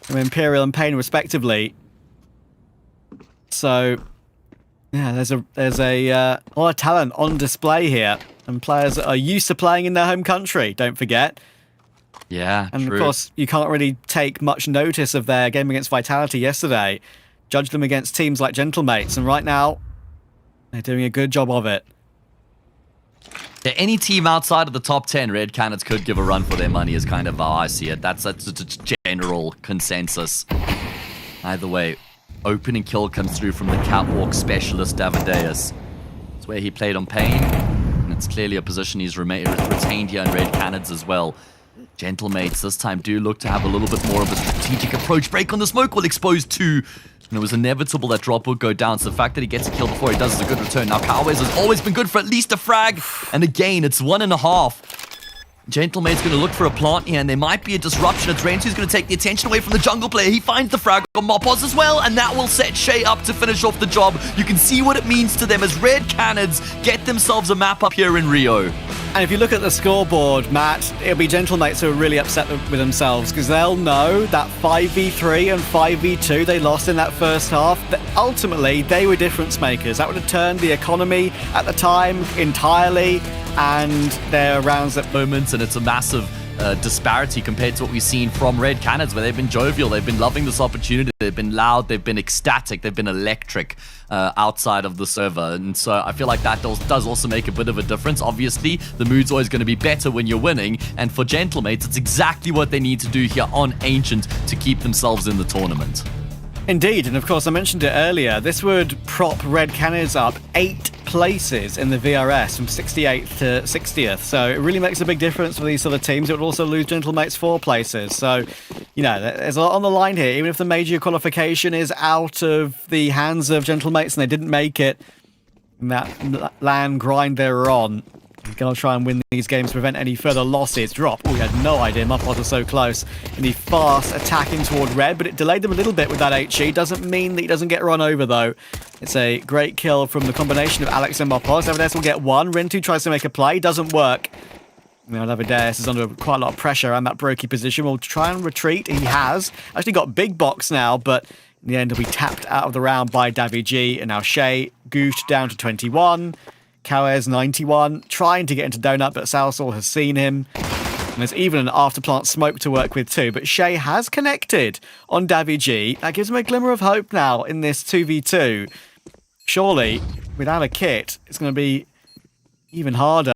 from Imperial and Pain, respectively. So, yeah, there's a lot of talent on display here. And players that are used to playing in their home country, don't forget. Yeah, and true. Of course, you can't really take much notice of their game against Vitality yesterday. Judge them against teams like Gentlemates, and right now, they're doing a good job of it. Yeah, any team outside of the top 10, Red Canids could give a run for their money is kind of how I see it. That's a general consensus. Either way, opening kill comes through from the catwalk specialist, Davideus. It's where he played on Pain. It's clearly a position he's retained here in Red Canids as well. Gentlemates this time do look to have a little bit more of a strategic approach. Break on the smoke will expose 2. And it was inevitable that drop would go down. So the fact that he gets a kill before he does is a good return. Now Kawes has always been good for at least a frag. And again, it's 1.5. Gentlemate's going to look for a plant here, and there might be a disruption. It's Rentu's going to take the attention away from the jungle player. He finds the frag on Mopos as well, and that will set Shay up to finish off the job. You can see what it means to them as Red Canids get themselves a map up here in Rio. And if you look at the scoreboard, Matt, it'll be Gentlemates who are really upset with themselves, because they'll know that 5v3 and 5v2 they lost in that first half, that ultimately they were difference makers. That would have turned the economy at the time entirely, and their rounds at moments, and it's a massive disparity compared to what we've seen from Red Canids, where they've been jovial, they've been loving this opportunity, they've been loud, they've been ecstatic, they've been electric outside of the server. And so I feel like that does also make a bit of a difference. Obviously, the mood's always going to be better when you're winning, and for Gentlemates, it's exactly what they need to do here on Ancient to keep themselves in the tournament. Indeed, and of course I mentioned it earlier, this would prop Red Canids up 8 places in the VRS from 68th to 60th, so it really makes a big difference for these sort of teams. It would also lose Gentlemates 4 places, so, you know, there's a lot on the line here. Even if the major qualification is out of the hands of Gentlemates and they didn't make it in that land grind they were on, they're going to try and win these games to prevent any further losses. Drop. Oh, we had no idea. Mopos was so close. And the fast attacking toward red, but it delayed them a little bit with that HE. Doesn't mean that he doesn't get run over, though. It's a great kill from the combination of Alex and Mopos. Davideus will get one. Rentu tries to make a play. Doesn't work. Now Davideus is under quite a lot of pressure around that brokey position. Will try and retreat. He has. Actually got big box now, but in the end he'll be tapped out of the round by Davy G. And now Shay goosed down to 21. Kawes 91, trying to get into Donut, but Salsal has seen him. And there's even an afterplant smoke to work with too. But Shay has connected on Davy G. That gives him a glimmer of hope now in this 2v2. Surely, without a kit, it's going to be even harder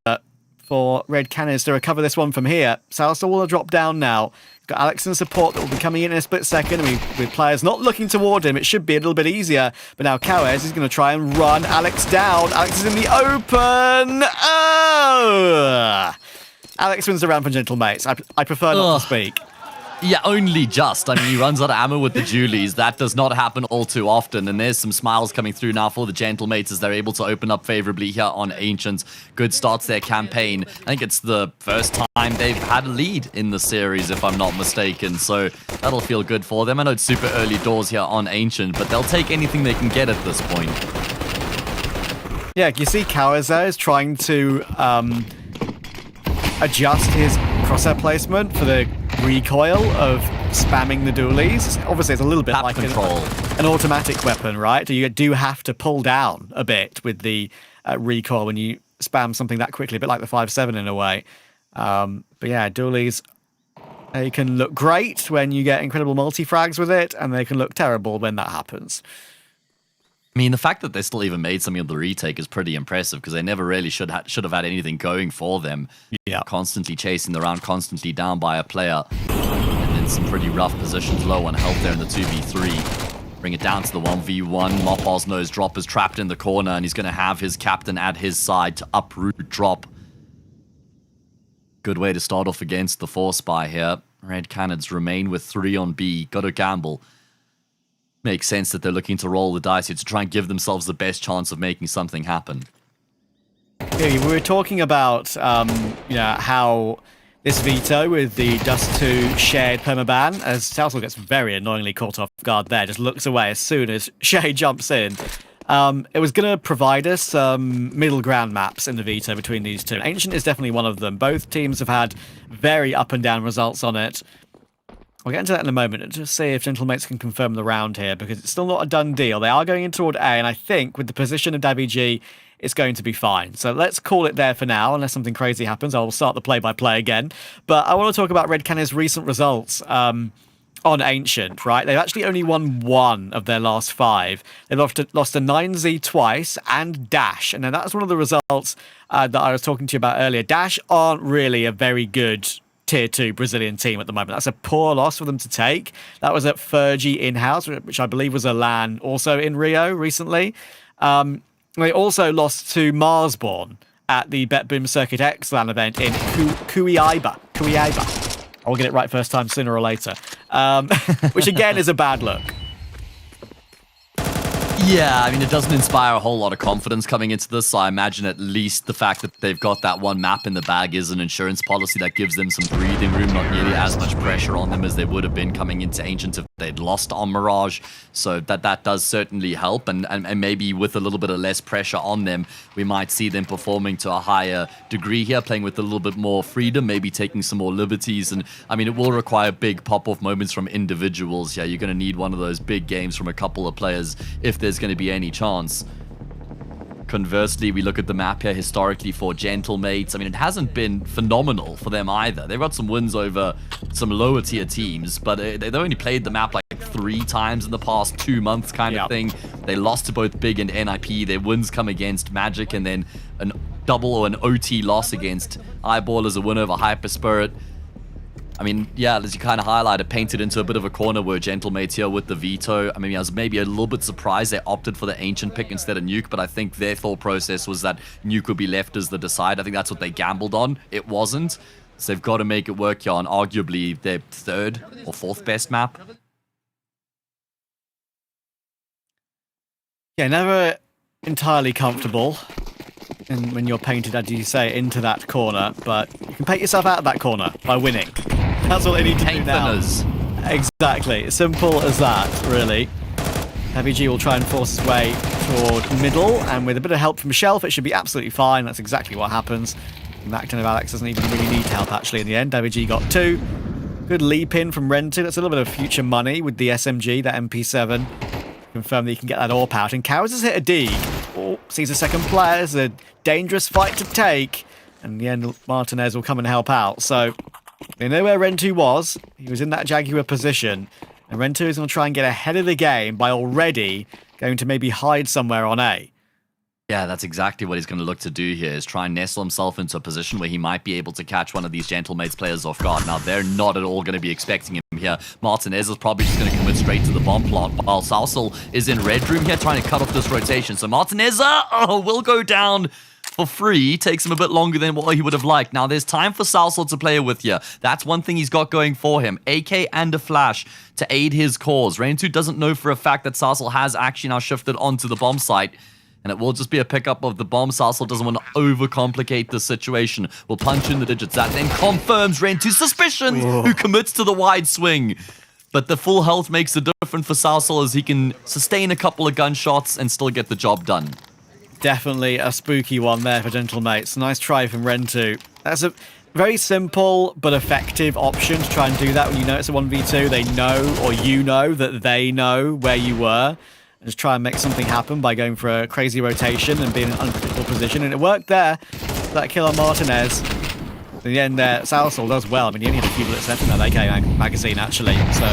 for Red Canids to recover this one from here. Salsal will drop down now. Got Alex in support that will be coming in a split second. And with players not looking toward him, it should be a little bit easier. But now Kawes is going to try and run Alex down. Alex is in the open. Oh! Alex wins the round for Gentlemates. I prefer not to speak. Yeah, only just. I mean, he runs out of ammo with the Julies. That does not happen all too often. And there's some smiles coming through now for the Gentlemates as they're able to open up favorably here on Ancient. Good starts their campaign. I think it's the first time they've had a lead in the series, if I'm not mistaken. So that'll feel good for them. I know it's super early doors here on Ancient, but they'll take anything they can get at this point. Yeah, you see Cowers there is trying to adjust his crosshair placement for the recoil of spamming the dualies. Obviously, it's a little bit Tap like control. an automatic weapon, right? You do have to pull down a bit with the recoil when you spam something that quickly, a bit like the 5.7 in a way. But yeah, dualies, they can look great when you get incredible multi-frags with it, and they can look terrible when that happens. I mean, the fact that they still even made something of the retake is pretty impressive because they never really should have had anything going for them. Yeah. Constantly chasing the round, constantly down by a player. And then some pretty rough positions low on health there in the 2v3. Bring it down to the 1v1. Moppar's nose drop is trapped in the corner and he's going to have his captain at his side to uproot drop. Good way to start off against the 4-spy here. Red Canids remain with 3 on B. Got to gamble. Makes sense that they're looking to roll the dice here to try and give themselves the best chance of making something happen. Yeah, we were talking about how this veto with the Dust 2 shared permaban, as Southall gets very annoyingly caught off guard there, just looks away as soon as Shay jumps in. It was going to provide us some middle ground maps in the veto between these two. Ancient is definitely one of them. Both teams have had very up and down results on it. We'll get into that in a moment and just see if Gentlemates can confirm the round here, because it's still not a done deal. They are going in toward A, and I think with the position of Davy G, it's going to be fine. So let's call it there for now, unless something crazy happens. I will start the play-by-play again. But I want to talk about Red Canids' recent results on Ancient, right? They've actually only won 1 of their last 5. They've lost a 9Z twice and Dash. And then that's one of the results that I was talking to you about earlier. Dash aren't really a very good Tier 2 Brazilian team at the moment. That's a poor loss for them to take. That was at Fergie in-house, which I believe was a LAN also in Rio recently. They also lost to Marsborn at the BetBoom Circuit X LAN event in Cuiabá. I'll get it right first time sooner or later. Which again is a bad look. Yeah, I mean, it doesn't inspire a whole lot of confidence coming into this, so I imagine at least the fact that they've got that one map in the bag is an insurance policy that gives them some breathing room, not nearly as much pressure on them as they would have been coming into Ancient if they'd lost on Mirage, so that does certainly help, and maybe with a little bit of less pressure on them, we might see them performing to a higher degree here, playing with a little bit more freedom, maybe taking some more liberties, and I mean, it will require big pop-off moments from individuals. Yeah, you're going to need one of those big games from a couple of players if there's going to be any chance. Conversely, we look at the map here historically for Gentlemates. I mean, it hasn't been phenomenal for them either. They've got some wins over some lower tier teams, but they've only played the map like 3 times in the past 2 months kind of thing. They lost to both Big and NIP. Their wins come against Magic and then an double or an OT loss against Eyeball as a win over Hyper Spirit. I mean, yeah, as you kind of highlighted, painted into a bit of a corner where Gentlemates here with the veto. I mean, I was maybe a little bit surprised they opted for the Ancient pick instead of Nuke, but I think their thought process was that Nuke would be left as the decide. I think that's what they gambled on. It wasn't. So they've got to make it work here on arguably their 3rd or 4th best map. Yeah, never entirely comfortable when you're painted, as you say, into that corner, but you can paint yourself out of that corner by winning. That's what they need to do now. Exactly. Simple as that, really. Heavy G will try and force his way toward middle, and with a bit of help from Shelf, it should be absolutely fine. That's exactly what happens. Macton of Alex doesn't even really need help, actually, in the end. Heavy G got 2. Good leap in from Rentu. That's a little bit of future money with the SMG, that MP7. Confirm that you can get that AWP out. And Cows has hit a D. Oh, sees a second player. It's a dangerous fight to take. And in the end, Martinez will come and help out. So, they know where Rentu was. He was in that Jaguar position. And Rentu is going to try and get ahead of the game by already going to maybe hide somewhere on A. Yeah, that's exactly what he's going to look to do here, is try and nestle himself into a position where he might be able to catch one of these Gentlemates players off guard. Now, they're not at all going to be expecting him here. Martinez is probably just going to commit straight to the bomb plot, while Sausal is in red room here trying to cut off this rotation. So Martinez will go down for free takes him a bit longer than what he would have liked. Now, there's time for Salsel to play with here. That's one thing he's got going for him. AK and a flash to aid his cause. Rain2 doesn't know for a fact that Salsel has actually now shifted onto the bomb site. And it will just be a pickup of the bomb. Salsel doesn't want to overcomplicate the situation. Will punch in the digits. That then confirms Rain2's suspicions, who commits to the wide swing. But the full health makes a difference for Salsel as he can sustain a couple of gunshots and still get the job done. Definitely a spooky one there for Gentlemates. Nice try from Ren2. That's a very simple but effective option to try and do that when you know it's a 1v2. They know, or you know, that they know where you were. And just try and make something happen by going for a crazy rotation and being in an unpredictable position. And it worked there. That kill on Martinez. In the end there, Salsel does well. I mean, he only had a few bullets left in that AK magazine, actually. So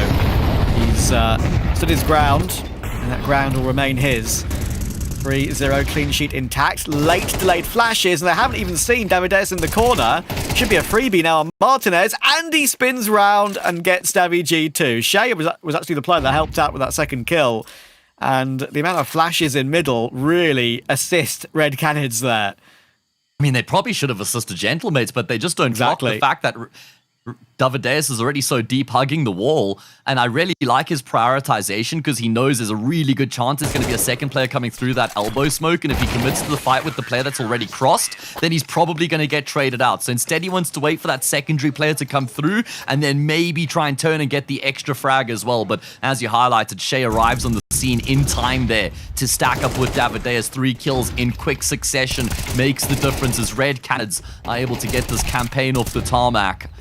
he's stood his ground, and that ground will remain his. 3-0 clean sheet intact. Late delayed flashes, and they haven't even seen Davides in the corner. Should be a freebie now on Martinez, and he spins round and gets Davy G2. Shea was actually the player that helped out with that second kill. And the amount of flashes in middle really assist Red Canids there. I mean, they probably should have assisted Gentlemates, but they just don't drop the fact that Davideus is already so deep hugging the wall, and I really like his prioritization because he knows there's a really good chance there's going to be a second player coming through that elbow smoke, and if he commits to the fight with the player that's already crossed, then he's probably going to get traded out. So instead he wants to wait for that secondary player to come through and then maybe try and turn and get the extra frag as well. But as you highlighted, Shea arrives on the scene in time there to stack up with Davideus. 3 kills in quick succession makes the difference as Red Canids are able to get this campaign off the tarmac,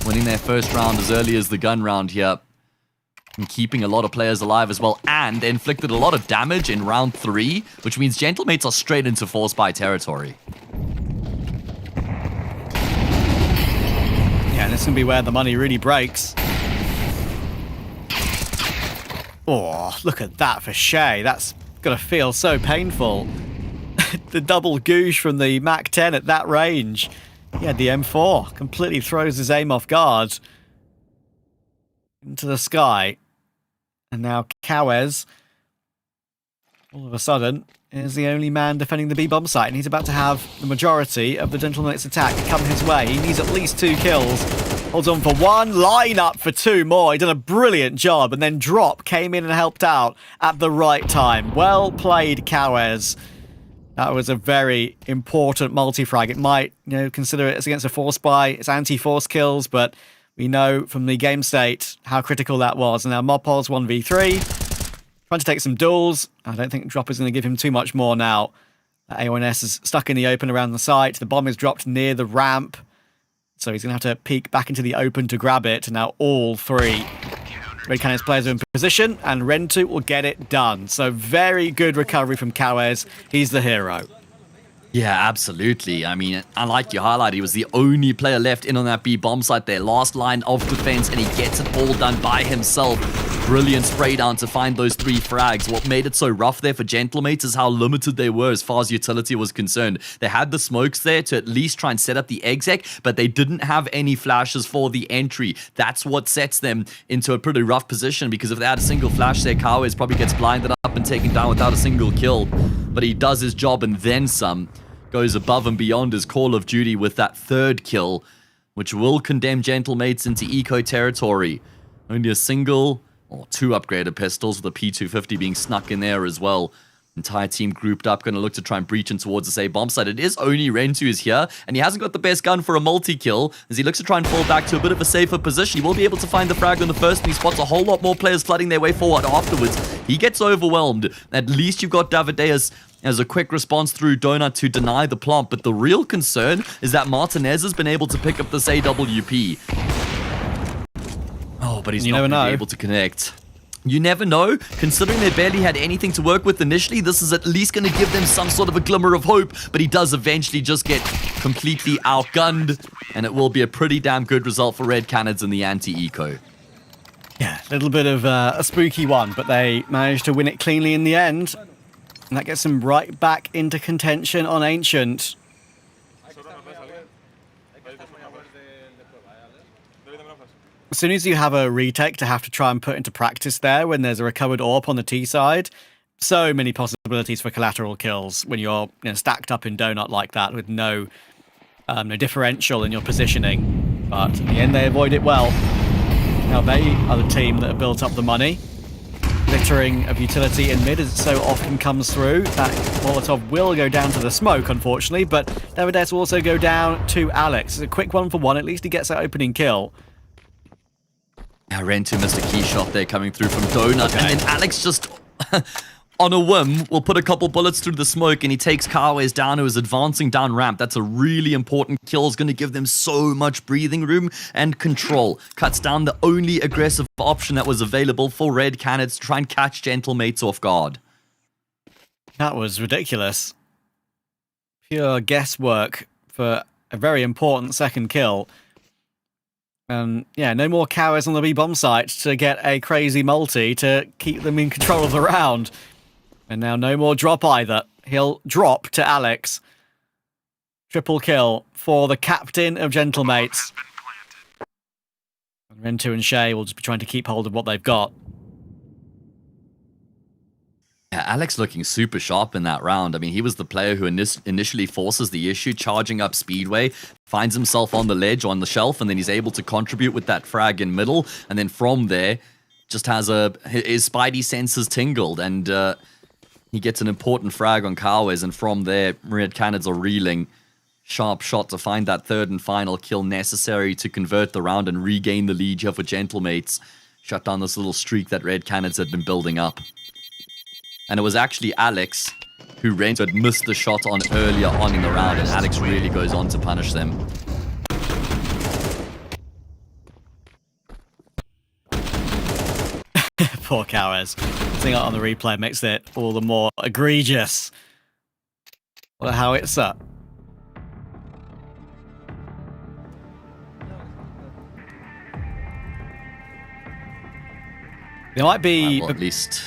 winning their first round as early as the gun round here, and keeping a lot of players alive as well, and inflicted a lot of damage in round 3, which means Gentlemates are straight into force buy territory. Yeah, and this can be where the money really breaks. Oh, look at that for Shea. That's got to feel so painful. The double goosh from the MAC-10 at that range. He had the M4. Completely throws his aim off guard. Into the sky. And now Kawes, all of a sudden, is the only man defending the B bomb site. And he's about to have the majority of the Gentlemates attack come his way. He needs at least 2 kills. Holds on for 1, line up for 2 more. He done a brilliant job, and then Drop came in and helped out at the right time. Well played, Kawes. That was a very important multi-frag. It might, consider it as against a force buy. It's anti-force kills, but we know from the game state how critical that was. And now Mopol's 1v3. Trying to take some duels. I don't think Drop is going to give him too much more now. A1S is stuck in the open around the site. The bomb is dropped near the ramp. So he's going to have to peek back into the open to grab it. And now all 3 Red Canids players are in position, and Ren2 will get it done. So very good recovery from Kawes. He's the hero. Yeah, absolutely. I mean, and like you highlighted, he was the only player left in on that B bomb site there. Last line of defense, and he gets it all done by himself. Brilliant spray down to find those 3 frags. What made it so rough there for Gentlemates is how limited they were as far as utility was concerned. They had the smokes there to at least try and set up the exec, but they didn't have any flashes for the entry. That's what sets them into a pretty rough position, because if they had a single flash there, Kawes probably gets blinded up and taken down without a single kill. But he does his job and then some. Goes above and beyond his Call of Duty with that 3rd kill, which will condemn Gentlemates into eco territory. Only a single or 2 upgraded pistols, with the P250 being snuck in there as well. Entire team grouped up, going to look to try and breach in towards the A bomb site. It is only Ren2 is here, and he hasn't got the best gun for a multi-kill. As he looks to try and fall back to a bit of a safer position, he will be able to find the frag on the first, and he spots a whole lot more players flooding their way forward afterwards. He gets overwhelmed. At least you've got Davideus as a quick response through Donut to deny the plant, but the real concern is that Martinez has been able to pick up this AWP. Oh, but he's not going to be able to connect. You never know. Considering they barely had anything to work with initially, this is at least going to give them some sort of a glimmer of hope, but he does eventually just get completely outgunned, and it will be a pretty damn good result for Red Canids in the anti-eco. Yeah, a little bit of a spooky one, but they managed to win it cleanly in the end. And that gets them right back into contention on Ancient. As soon as you have a retake to have to try and put into practice there when there's a recovered AWP on the T side, so many possibilities for collateral kills when you're stacked up in donut like that with no differential in your positioning. But in the end, they avoid it well. Now they are the team that have built up the money. Glittering of utility in mid, as it so often comes through. That Molotov will go down to the smoke, unfortunately, but Davides will also go down to Alex. It's a quick 1-for-1. At least he gets that opening kill. Yeah, Rentu missed a key shot there coming through from Donut, and then Alex just, on a whim, will put a couple bullets through the smoke, and he takes Carways down, who is advancing down ramp. That's a really important kill. It's going to give them so much breathing room and control. Cuts down the only aggressive option that was available for Red Canids to try and catch Gentlemates off guard. That was ridiculous. Pure guesswork for a very important second kill. Yeah, no more cowards on the B bomb site to get a crazy multi to keep them in control of the round. And now no more drop either. He'll drop to Alex. Triple kill for the captain of Gentlemates. And Rentu and Shay will just be trying to keep hold of what they've got. Yeah, Alex looking super sharp in that round. I mean, he was the player who initially forces the issue, charging up Speedway, finds himself on the ledge, on the shelf, and then he's able to contribute with that frag in middle. And then from there, just has his spidey senses tingled, and he gets an important frag on Carways, and from there, Red Canids are reeling. Sharp shot to find that third and final kill necessary to convert the round and regain the lead here for Gentlemates. Shut down this little streak that Red Canids had been building up. And it was actually Alex who had missed the shot on earlier on in the round, and Alex really goes on to punish them. Poor Cowers. Seeing it on the replay makes it all the more egregious. Well, how it's up. They might be... Well, at least...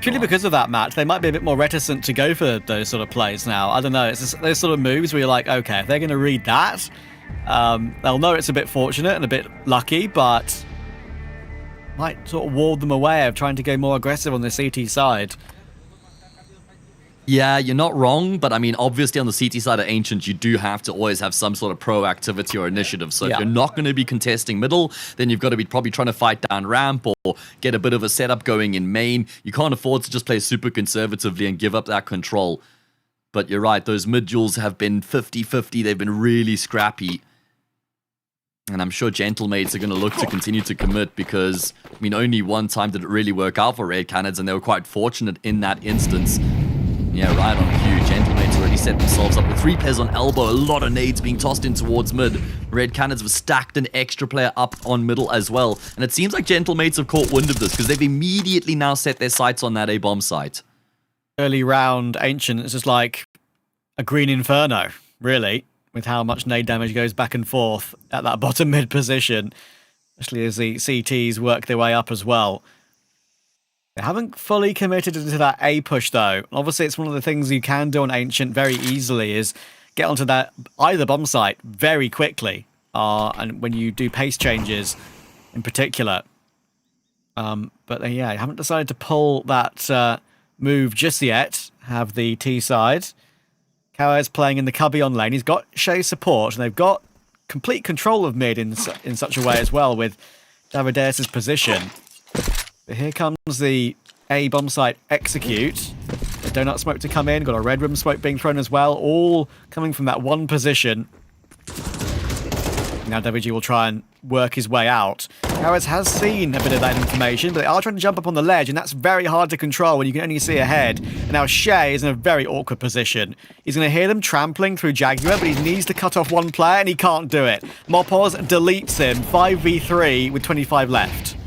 Purely because of that, Matt, they might be a bit more reticent to go for those sort of plays now. I don't know. It's just those sort of moves where you're like, okay, if they're going to read that, they'll know it's a bit fortunate and a bit lucky, but might sort of ward them away of trying to go more aggressive on the CT side. Yeah, you're not wrong, but I mean, obviously on the CT side of Ancient, you do have to always have some sort of proactivity or initiative. So if you're not going to be contesting middle, then you've got to be probably trying to fight down ramp or get a bit of a setup going in main. You can't afford to just play super conservatively and give up that control. But you're right, those mid duels have been 50-50. They've been really scrappy. And I'm sure Gentlemates are going to look to continue to commit because, I mean, only one time did it really work out for Red Canids, and they were quite fortunate in that instance. Yeah, right on cue. Gentlemates already set themselves up with 3 players on elbow. A lot of nades being tossed in towards mid. Red Canids have stacked an extra player up on middle as well. And it seems like Gentlemates have caught wind of this because they've immediately now set their sights on that A-bomb site. Early round Ancient is just like a green inferno, really, with how much nade damage goes back and forth at that bottom mid position, especially as the CTs work their way up as well. They haven't fully committed into that A push though. Obviously, it's one of the things you can do on Ancient very easily is get onto that either bomb site very quickly. And when you do pace changes in particular. But they haven't decided to pull that move just yet. Have the T side. Kawa's playing in the cubby on lane. He's got Shay support, and they've got complete control of mid in such a way as well with Davides' position. But here comes the A bomb site execute. The donut smoke to come in. Got a red room smoke being thrown as well. All coming from that one position. Now WG will try and work his way out. Harris has seen a bit of that information, but they are trying to jump up on the ledge, and that's very hard to control when you can only see ahead. And now Shay is in a very awkward position. He's going to hear them trampling through Jaguar, but he needs to cut off one player, and he can't do it. Mopoz deletes him, 5v3 with 25 left.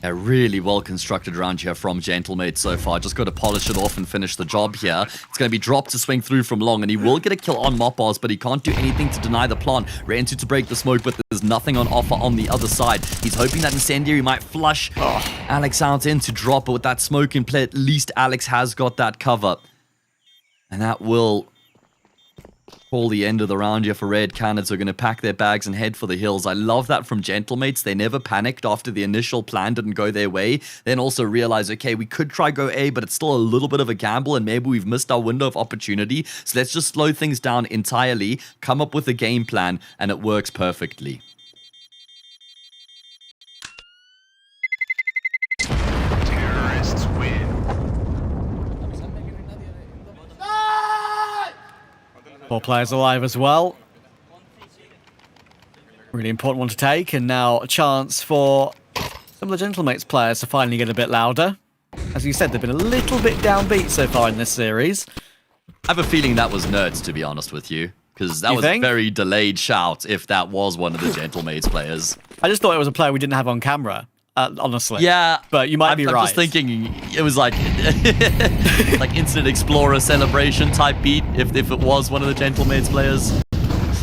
A really well-constructed round here from Gentlemates so far. Just got to polish it off and finish the job here. It's going to be dropped to swing through from long, and he will get a kill on Mopars, but he can't do anything to deny the plant. Rentu to break the smoke, but there's nothing on offer on the other side. He's hoping that Incendiary might flush Alex out in to drop, but with that smoke in play, at least Alex has got that cover. And that will Call the end of the round here for Red Canids, who are going to pack their bags and head for the hills. I love that from Gentlemates. They never panicked after the initial plan didn't go their way. Then also realized, okay, we could try go A, but it's still a little bit of a gamble and maybe we've missed our window of opportunity. So let's just slow things down entirely, come up with a game plan, and it works perfectly. Terrorists win. 4 players alive as well. Really important one to take, and now a chance for some of the Gentlemates players to finally get a bit louder. As you said, they've been a little bit downbeat so far in this series. I have a feeling that was nerds, to be honest with you. Because that You was a think? very delayed shout if that was one of the Gentlemates players. I just thought it was a player we didn't have on camera, honestly. Yeah. But you might be I'm right. just thinking it was like like Instant Explorer celebration type beat if it was one of the Gentlemates players.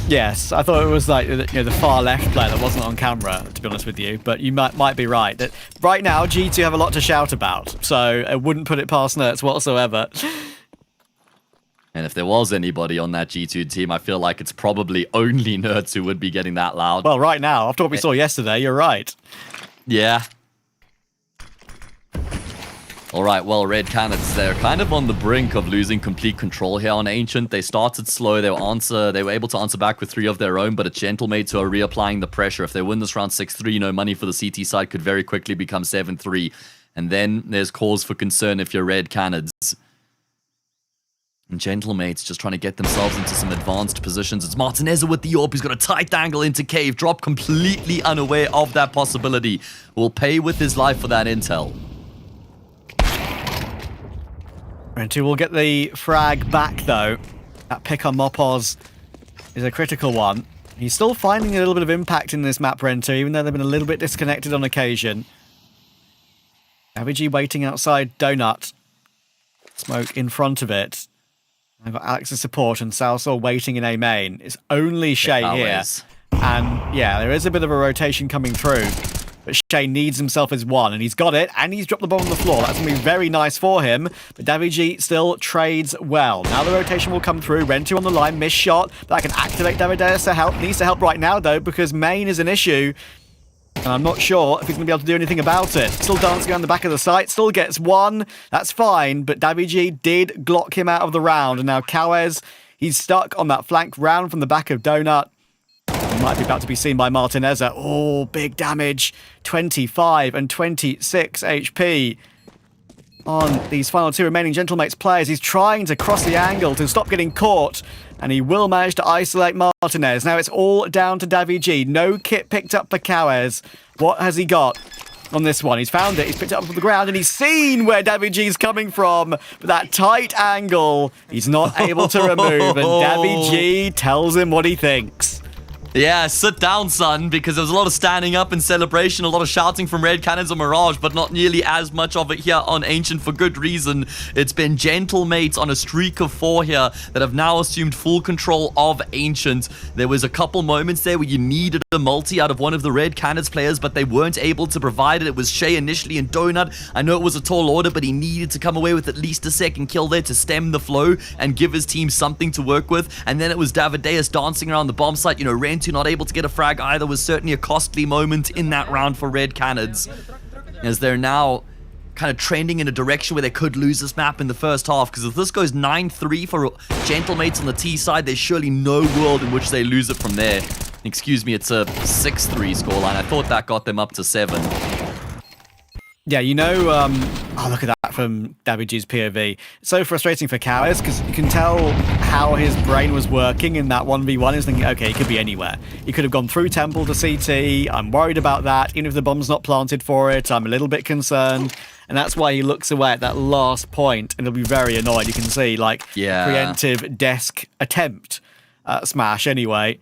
Yes, I thought it was like the far left player that wasn't on camera, to be honest with you. But you might be right. That right now, G2 have a lot to shout about, so I wouldn't put it past Nerds whatsoever. And if there was anybody on that G2 team, I feel like it's probably only Nerds who would be getting that loud. Well, right now, after what we saw yesterday, you're right. Yeah. Alright, well, Red Canids, they're kind of on the brink of losing complete control here on Ancient. They started slow, they were able to answer back with 3 of their own, but it's Gentlemates who are reapplying the pressure. If they win this round 6-3, no money for the CT side could very quickly become 7-3. And then there's cause for concern if you're Red Canids. And Gentlemates just trying to get themselves into some advanced positions. It's Martinez with the AWP. He's got a tight angle into Cave. Drop completely unaware of that possibility. Will pay with his life for that intel. Rentu will get the frag back, though. That pick on Mopoz is a critical one. He's still finding a little bit of impact in this map, Rentu, even though they've been a little bit disconnected on occasion. AVG waiting outside Donut. Smoke in front of it. I've got Alex's support and Salsor waiting in A main. It's only Shay here. And yeah, there is a bit of a rotation coming through. But Shay needs himself as one, and he's got it, and he's dropped the bomb on the floor. That's going to be very nice for him. But Davig still trades well. Now the rotation will come through. Rentu on the line, missed shot. But I can activate Davideus to help. Needs to help right now, though, because main is an issue. And I'm not sure if he's going to be able to do anything about it. Still dancing around the back of the site. Still gets one. That's fine. But Davig did glock him out of the round. And now Kawes, he's stuck on that flank round from the back of Donut. He might be about to be seen by Martinez. Oh, big damage. 25 and 26 HP on these final 2 remaining Gentlemates players. He's trying to cross the angle to stop getting caught, and he will manage to isolate Martinez. Now it's all down to Davig. No kit picked up for Kawes. What has he got on this one? He's found it. He's picked it up from the ground, and he's seen where Davig's coming from. But that tight angle, he's not able to remove, and Davig tells him what he thinks. Yeah, sit down, son, because there was a lot of standing up and celebration, a lot of shouting from Red Canids and Mirage, but not nearly as much of it here on Ancient for good reason. It's been Gentlemates on a streak of 4 here that have now assumed full control of Ancient. There was a couple moments there where you needed a multi out of one of the Red Canids players, but they weren't able to provide it. It was Shay initially and Donut. I know it was a tall order, but he needed to come away with at least a second kill there to stem the flow and give his team something to work with. And then it was Davideus dancing around the bomb site. You know, Rentu not able to get a frag either was certainly a costly moment in that round for Red Canids, as they're now kind of trending in a direction where they could lose this map in the first half, because if this goes 9-3 for Gentlemates on the T side, there's surely no world in which they lose it from there. Excuse me, it's a 6-3 scoreline. I thought that got them up to 7. Yeah, you know, oh, look at that from Davig's POV. It's so frustrating for Kawes, because you can tell how his brain was working in that 1v1. He's thinking, okay, he could be anywhere. He could have gone through Temple to CT. I'm worried about that. Even if the bomb's not planted for it, I'm a little bit concerned. And that's why he looks away at that last point, and he'll be very annoyed. You can see, like, preemptive desk attempt smash anyway.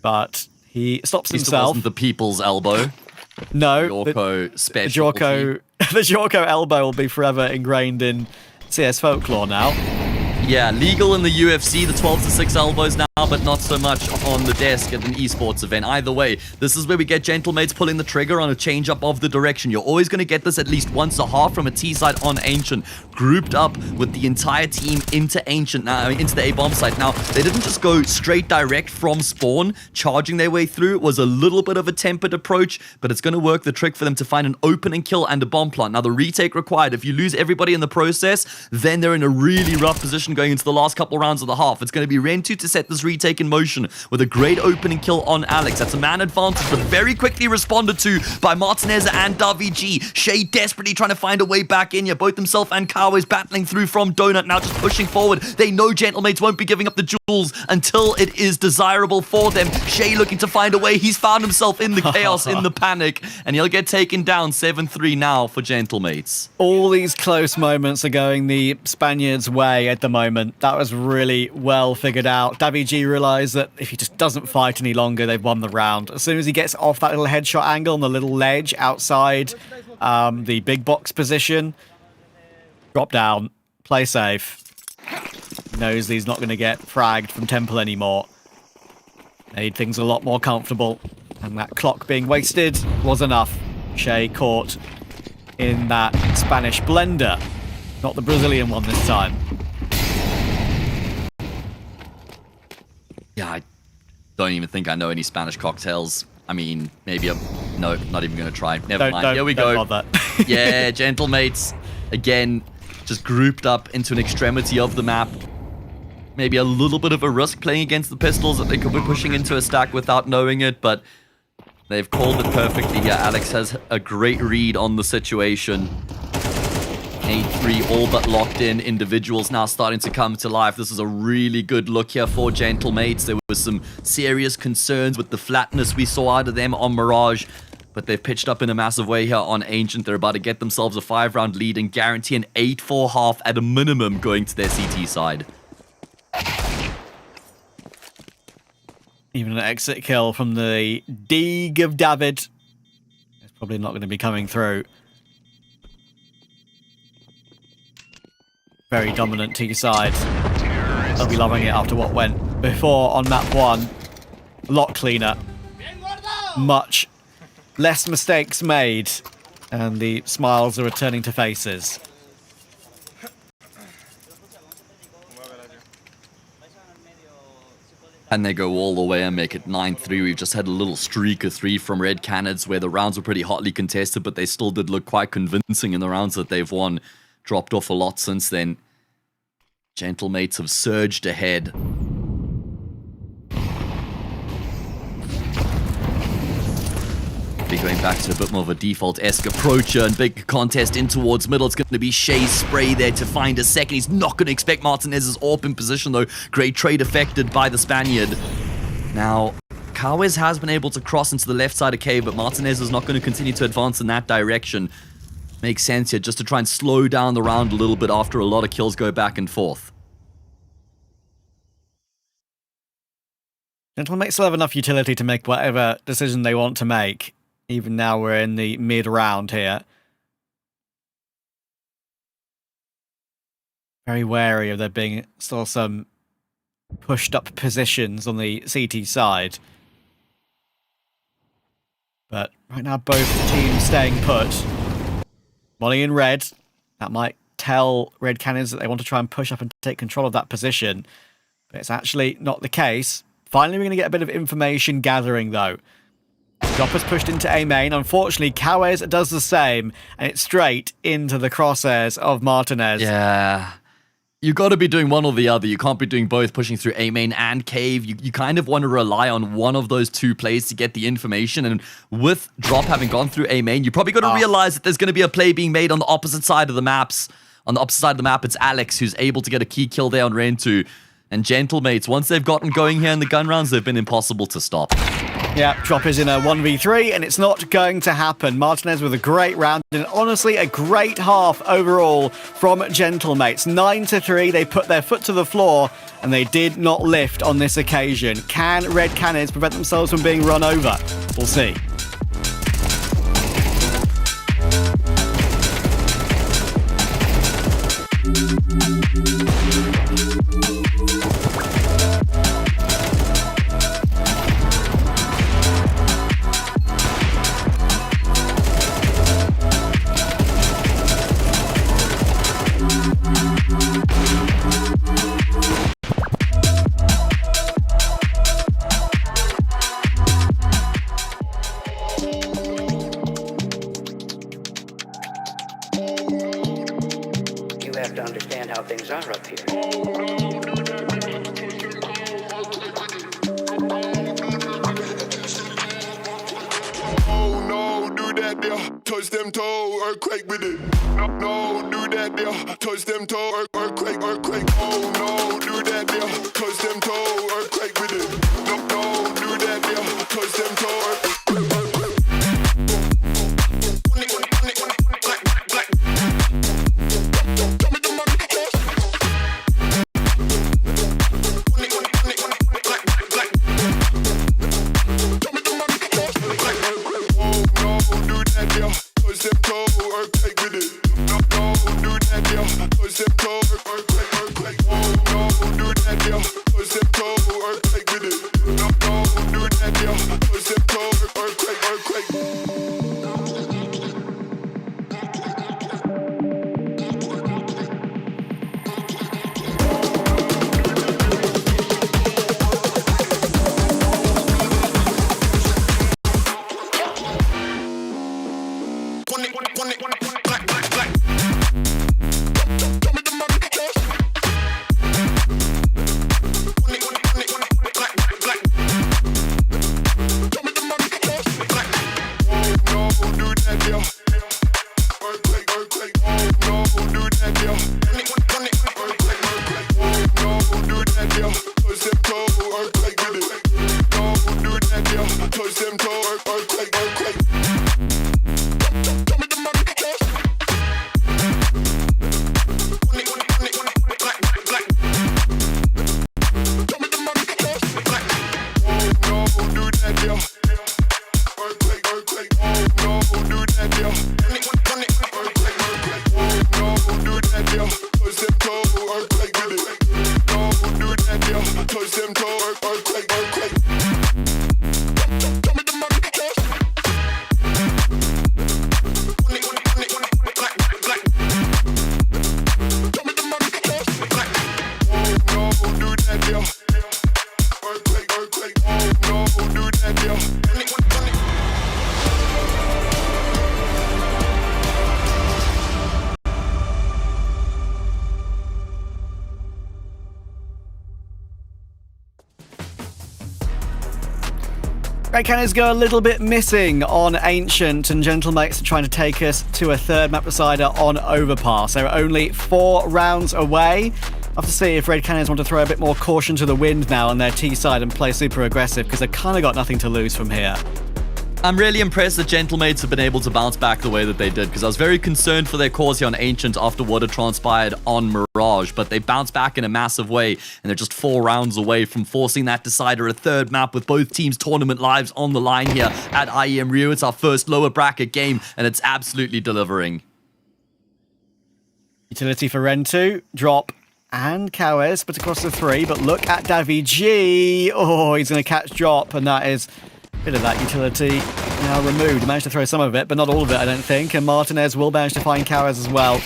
But he stops himself. Still wasn't the people's elbow. No, the Jorko elbow will be forever ingrained in CS folklore now. Yeah, legal in the UFC, the 12-6 elbows now but not so much on the desk at an esports event. Either way, this is where we get Gentlemates pulling the trigger on a change up of the direction. You're always going to get this at least once a half from a T side on Ancient, grouped up with the entire team into Ancient now, into the A bomb site. Now, they didn't just go straight direct from spawn, charging their way through. It was a little bit of a tempered approach, but it's going to work the trick for them to find an opening kill and a bomb plant. Now, the retake required, if you lose everybody in the process, then they're in a really rough position going into the last couple rounds of the half. It's going to be Rentu to set this retake in motion with a great opening kill on Alex. That's a man advantage, but very quickly responded to by Martinez and Davi G. Shay desperately trying to find a way back in here. Both himself and Kawa's battling through from Donut, now just pushing forward. They know Gentlemates won't be giving up the jewels until it is desirable for them. Shay looking to find a way. He's found himself in the chaos, in the panic, and he'll get taken down 7-3 now for Gentlemates. All these close moments are going the Spaniards' way at the moment. That was really well figured out. Davi G realised that if he just doesn't fight any longer, they've won the round. As soon as he gets off that little headshot angle on the little ledge outside the big box position, drop down, play safe. Knows that he's not going to get fragged from Temple anymore. Made things a lot more comfortable. And that clock being wasted was enough. Shay caught in that Spanish blender. Not the Brazilian one this time. Yeah, I don't even think I know any Spanish cocktails. I mean, maybe no, not even going to try. Never mind. Here we go. Yeah, Gentlemates, again, just grouped up into an extremity of the map. Maybe a little bit of a risk playing against the pistols that they could be pushing into a stack without knowing it, but they've called it perfectly here. Alex has a great read on the situation. 8-3 all but locked in. Individuals now starting to come to life. This is a really good look here for Gentlemates. There was some serious concerns with the flatness we saw out of them on Mirage, but they've pitched up in a massive way here on Ancient. They're about to get themselves a 5-round lead and guarantee an 8-4 half at a minimum going to their CT side. Even an exit kill from the Deeg of David. It's probably not going to be coming through. Very dominant T side. They'll be loving it after what went before on map 1. A lot cleaner. Much less mistakes made. And the smiles are returning to faces. And they go all the way and make it 9-3. We've just had a little streak of 3 from Red Canids where the rounds were pretty hotly contested, but they still did look quite convincing in the rounds that they've won. Dropped off a lot since then. Gentlemates have surged ahead. Be going back to a bit more of a default-esque approach and big contest in towards middle. It's going to be Shay's spray there to find a second. He's not going to expect Martinez's AWP in position though. Great trade affected by the Spaniard. Now, Kawes has been able to cross into the left side of cave, but Martinez is not going to continue to advance in that direction. Makes sense here just to try and slow down the round a little bit after a lot of kills go back and forth. Gentlemates still have enough utility to make whatever decision they want to make. Even now we're in the mid-round here. Very wary of there being still some pushed up positions on the CT side. But right now both teams staying put. Molly in red. That might tell Red Canids that they want to try and push up and take control of that position. But it's actually not the case. Finally we're going to get a bit of information gathering though. Dropper's pushed into A main. Unfortunately, Kawes does the same, and it's straight into the crosshairs of Martinez. Yeah. You got to be doing one or the other. You can't be doing both, pushing through A main and cave. You kind of want to rely on one of those two plays to get the information. And with Drop having gone through A main, you probably got to realize that there's going to be a play being made on the opposite side of the maps. On the opposite side of the map, it's Alex who's able to get a key kill there on Rentu. And Gentlemates, once they've gotten going here in the gun rounds, they've been impossible to stop. Yeah, Drop is in a 1v3, and it's not going to happen. Martinez with a great round, and honestly, a great half overall from Gentlemates. 9-3, they put their foot to the floor, and they did not lift on this occasion. Can Red Canids prevent themselves from being run over? We'll see. touch them toe, earthquake with it. No, no, do that there, touch them toe, earthquake, earthquake. Oh no, do that there, touch them toe, earthquake with it. No, no, do that there, touch them toe, earthquake. Red Canids go a little bit missing on Ancient, and Gentlemates are trying to take us to a third map decider on Overpass. They're only 4 rounds away. I'll have to see if Red Canids want to throw a bit more caution to the wind now on their T side and play super aggressive, because they've kind of got nothing to lose from here. I'm really impressed that Gentlemates have been able to bounce back the way that they did, because I was very concerned for their cause here on Ancient after what had transpired on Mirage, but they bounced back in a massive way, and they're just 4 rounds away from forcing that decider a third map with both teams' tournament lives on the line here at IEM Rio. It's our first lower bracket game, and it's absolutely delivering. Utility for Rentu, drop, and Kawes, but across the 3, but look at Davy G. Oh, he's going to catch drop, and that is bit of that utility now removed. He managed to throw some of it, but not all of it, I don't think. And Martinez will manage to find Kawes as well.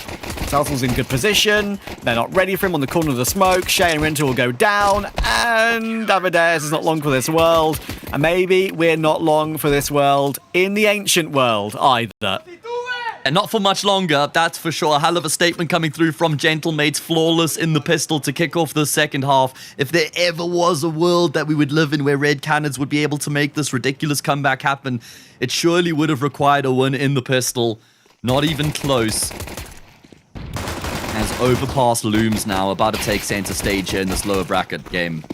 Southall's in good position. They're not ready for him on the corner of the smoke. Shay and Rinter will go down. And Davides is not long for this world. And maybe we're not long for this world in the Ancient world either. And not for much longer, that's for sure. A hell of a statement coming through from Gentlemates, flawless in the pistol to kick off the second half. If there ever was a world that we would live in where Red Canids would be able to make this ridiculous comeback happen, it surely would have required a win in the pistol. Not even close. As Overpass looms now, about to take center stage here in this lower bracket game.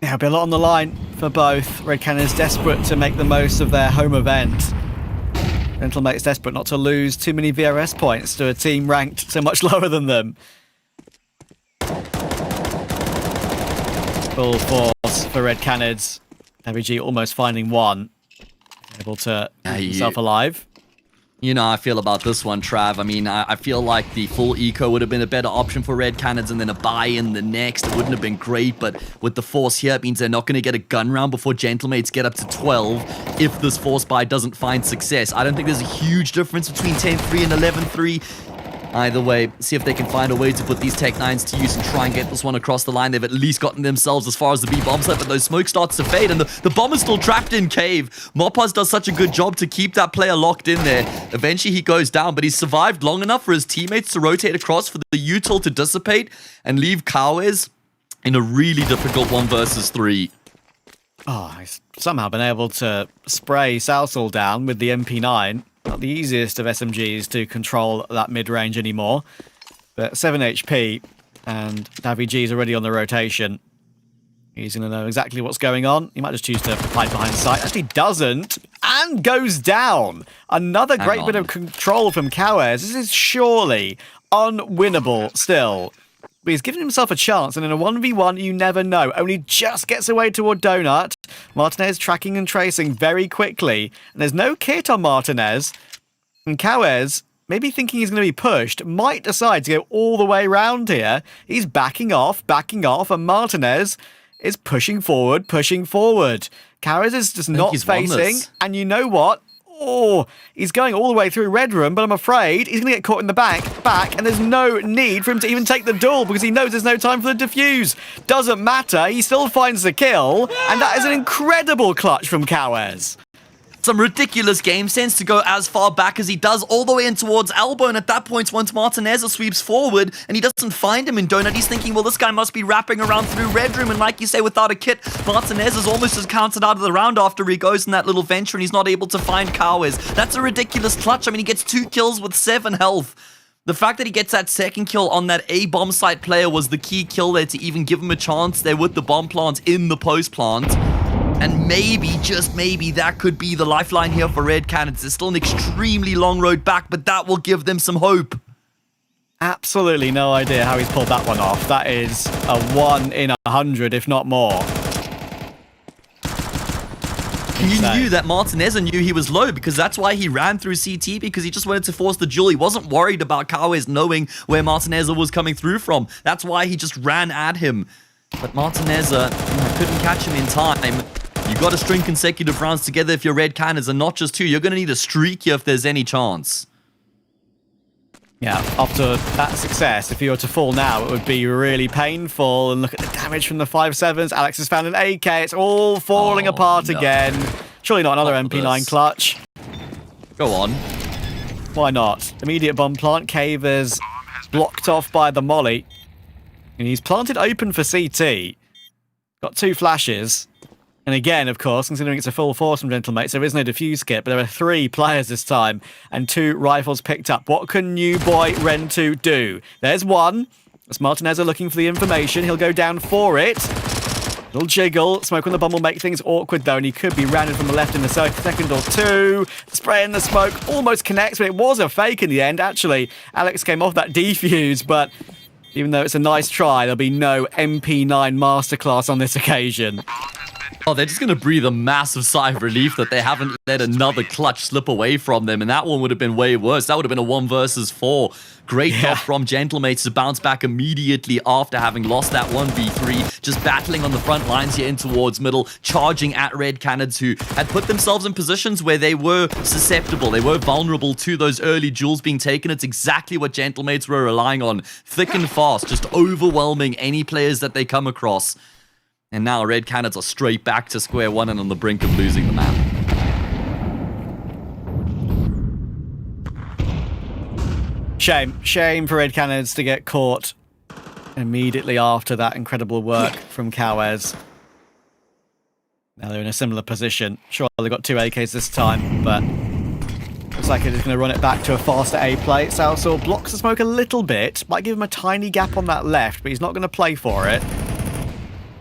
Yeah, there'll be a lot on the line for both. Red Canids desperate to make the most of their home event. Gentlemates desperate not to lose too many VRS points to a team ranked so much lower than them. Full force for Red Canids. WG almost finding one. Able to keep himself alive. You know how I feel about this one, Trav. I mean, I feel like the full eco would have been a better option for Red Canids, and then a buy in the next. It wouldn't have been great, but with the force here, it means they're not going to get a gun round before Gentlemates get up to 12 if this force buy doesn't find success. I don't think there's a huge difference between 10-3 and 11-3. Either way, see if they can find a way to put these Tech 9s to use and try and get this one across the line. They've at least gotten themselves as far as the B-bomb set, but those smoke starts to fade, and the bomb is still trapped in cave. Mopaz does such a good job to keep that player locked in there. Eventually he goes down, but he's survived long enough for his teammates to rotate across, for the util to dissipate, and leave Kawes in a really difficult 1 versus 3. Oh, he's somehow been able to spray Salsal down with the MP9. Not the easiest of SMGs to control that mid-range anymore. But 7 HP, and Davi G is already on the rotation. He's going to know exactly what's going on. He might just choose to hide behind sight. Actually doesn't, and goes down. Another great bit of control from Cowes. This is surely unwinnable still. But he's given himself a chance, and in a 1v1, you never know. Only just gets away toward Donut. Martinez tracking and tracing very quickly. And there's no kit on Martinez. And Cowes, maybe thinking he's going to be pushed, might decide to go all the way round here. He's backing off, and Martinez is pushing forward. Cowes is just not facing, and you know what? Oh, he's going all the way through Red Room, but I'm afraid he's going to get caught in the back, and there's no need for him to even take the duel because he knows there's no time for the defuse. Doesn't matter, he still finds the kill, and that is an incredible clutch from Cowes. Some ridiculous game sense to go as far back as he does, all the way in towards Elbow, and at that point, once Martinez sweeps forward and he doesn't find him in Donut, he's thinking, well, this guy must be wrapping around through Red Room, and like you say, without a kit, Martinez is almost as counted out of the round after he goes in that little venture and he's not able to find Cowes. That's a ridiculous clutch. I mean, he gets 2 kills with 7 health. The fact that he gets that second kill on that A bomb site player was the key kill there to even give him a chance there with the bomb plant in the post plant. And maybe, just maybe, that could be the lifeline here for Red Canids. There's still an extremely long road back, but that will give them some hope. Absolutely no idea how he's pulled that one off. That is a 1 in 100, if not more. And you knew that Martinez knew he was low because that's why he ran through CT, because he just wanted to force the duel. He wasn't worried about Cowes knowing where Martinez was coming through from. That's why he just ran at him. But Martinez couldn't catch him in time. You got to string consecutive rounds together if you're Red Canids, and not just 2. You're going to need a streak here if there's any chance. Yeah, after that success, if you were to fall now, it would be really painful. And look at the damage from the 5.7s. Alex has found an AK. It's all falling apart again. Surely not another MP9 clutch. Go on. Why not? Immediate bomb plant. Cave is blocked off by the molly. And he's planted open for CT. Got 2 flashes. And again, of course, considering it's a full force from Gentlemates, there is no defuse kit, but there are 3 players this time and 2 rifles picked up. What can new boy Rentu do? There's one. As Martinez are looking for the information, he'll go down for it. Little jiggle. Smoke on the bomb will make things awkward, though, and he could be rounded from the left in the second or 2. Spray in the smoke almost connects, but it was a fake in the end. Actually, Alex came off that defuse, but even though it's a nice try, there'll be no MP9 masterclass on this occasion. Oh, they're just going to breathe a massive sigh of relief that they haven't let another clutch slip away from them, and that one would have been way worse. That would have been a 1 versus 4. Great job from Gentlemates to bounce back immediately after having lost that 1v3, just battling on the front lines here in towards middle, charging at Red Canids, who had put themselves in positions where they were susceptible, they were vulnerable to those early duels being taken. It's exactly what Gentlemates were relying on. Thick and fast, just overwhelming any players that they come across. And now Red Canids are straight back to square one and on the brink of losing the map. Shame for Red Canids to get caught immediately after that incredible work from Cowes. Now they're in a similar position. Sure, they've got 2 AKs this time, but looks like it is going to run it back to a faster A play. Salsor blocks the smoke a little bit, might give him a tiny gap on that left, but he's not going to play for it.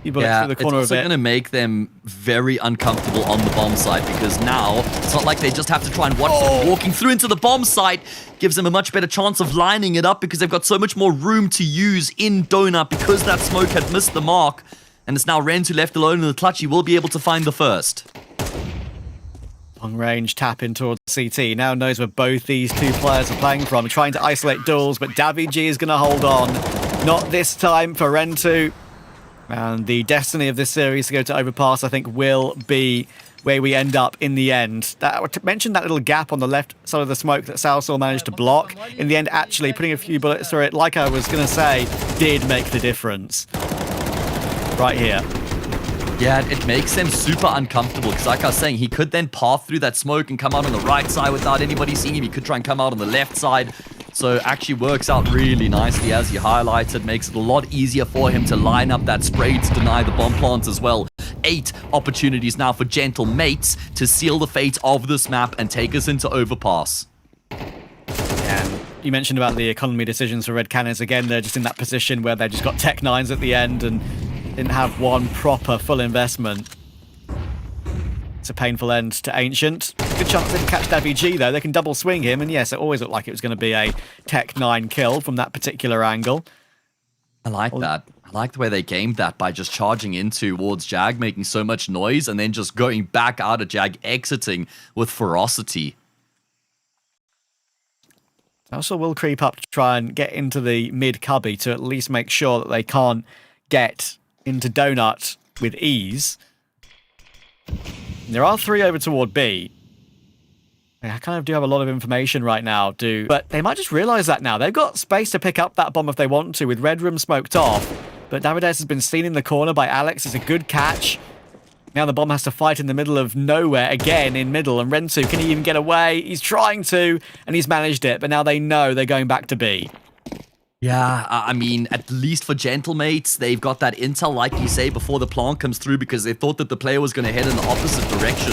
Yeah, it's also going to make them very uncomfortable on the bomb site, because now it's not like they just have to try and watch them walking through into the bomb site. Gives them a much better chance of lining it up because they've got so much more room to use in Donut because that smoke had missed the mark. And it's now Rentu left alone in the clutch. He will be able to find the first. Long range tap in towards CT. Now knows where both these 2 players are playing from. Trying to isolate duels, but Davi G is going to hold on. Not this time for Rentu. And the destiny of this series to go to Overpass, I think, will be where we end up in the end. I mentioned that little gap on the left side of the smoke that Salsor managed to block. In the end, actually, putting a few bullets through it, like I was going to say, did make the difference. Right here. Yeah, it makes them super uncomfortable because, like I was saying, he could then path through that smoke and come out on the right side without anybody seeing him. He could try and come out on the left side. So it actually works out really nicely, as you highlighted. Makes it a lot easier for him to line up that spray to deny the bomb plants as well. 8 opportunities now for Gentle Mates to seal the fate of this map and take us into Overpass. And you mentioned about the economy decisions for Red Canids. Again, they're just in that position where they just got Tech 9s at the end and didn't have one proper full investment. It's a painful end to Ancient. Good chance they can catch Davy G, though. They can double swing him, and yes, it always looked like it was going to be a Tech 9 kill from that particular angle. I like that. I like the way they gamed that by just charging in towards Jag, making so much noise, and then just going back out of Jag, exiting with ferocity. Also will creep up to try and get into the mid cubby to at least make sure that they can't get into Donut with ease. There are 3 over toward B. I kind of do have a lot of information right now, but they might just realise that now. They've got space to pick up that bomb if they want to, with Red Room smoked off. But Davides has been seen in the corner by Alex. It's a good catch. Now the bomb has to fight in the middle of nowhere, again in middle, and Rentu, can he even get away? He's trying to, and he's managed it, but now they know they're going back to B. Yeah, I mean, at least for Gentlemates, they've got that intel, like you say, before the plant comes through because they thought that the player was going to head in the opposite direction.